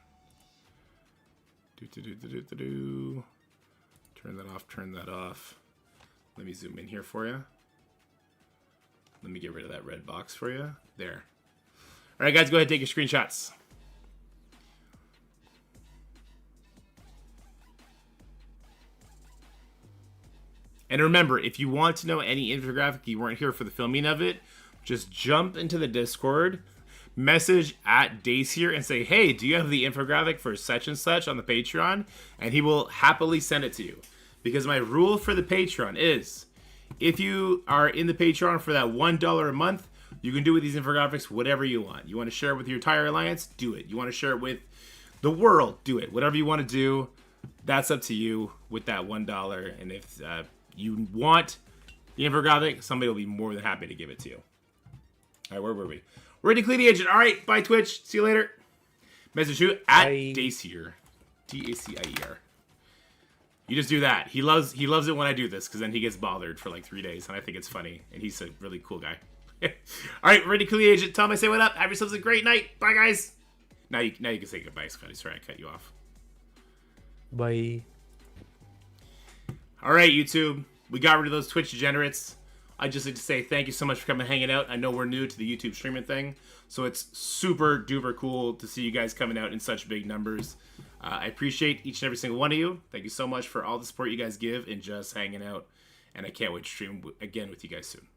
Turn that off, turn that off. Let me zoom in here for you. Let me get rid of that red box for you. There. All right, guys, go ahead and take your screenshots. And remember, if you want to know any infographic, you weren't here for the filming of it, just jump into the Discord, message at Dacier and say, hey, do you have the infographic for such and such on the Patreon? And he will happily send it to you. Because my rule for the Patreon is, if you are in the Patreon for that $1 a month, you can do with these infographics whatever you want. You want to share it with your entire alliance? Do it. You want to share it with the world? Do it. Whatever you want to do, that's up to you with that $1. And if you want the infographic, somebody will be more than happy to give it to you. All right, where were we? We're ready to clean the agent. All right, bye, Twitch. See you later. Message you at Dacier. Dacier. You just do that. He loves it when I do this because then he gets bothered for like 3 days, and I think it's funny. And he's a really cool guy. All right, ready to clean the agent. Tell him I say what up. Have yourselves a great night. Bye, guys. Now you can say goodbye, Scotty. Sorry, I cut you off. Bye. All right, YouTube. We got rid of those Twitch degenerates. I just like to say thank you so much for coming and hanging out. I know we're new to the YouTube streaming thing, so it's super duper cool to see you guys coming out in such big numbers. I appreciate each and every single one of you. Thank you so much for all the support you guys give and just hanging out. And I can't wait to stream again with you guys soon.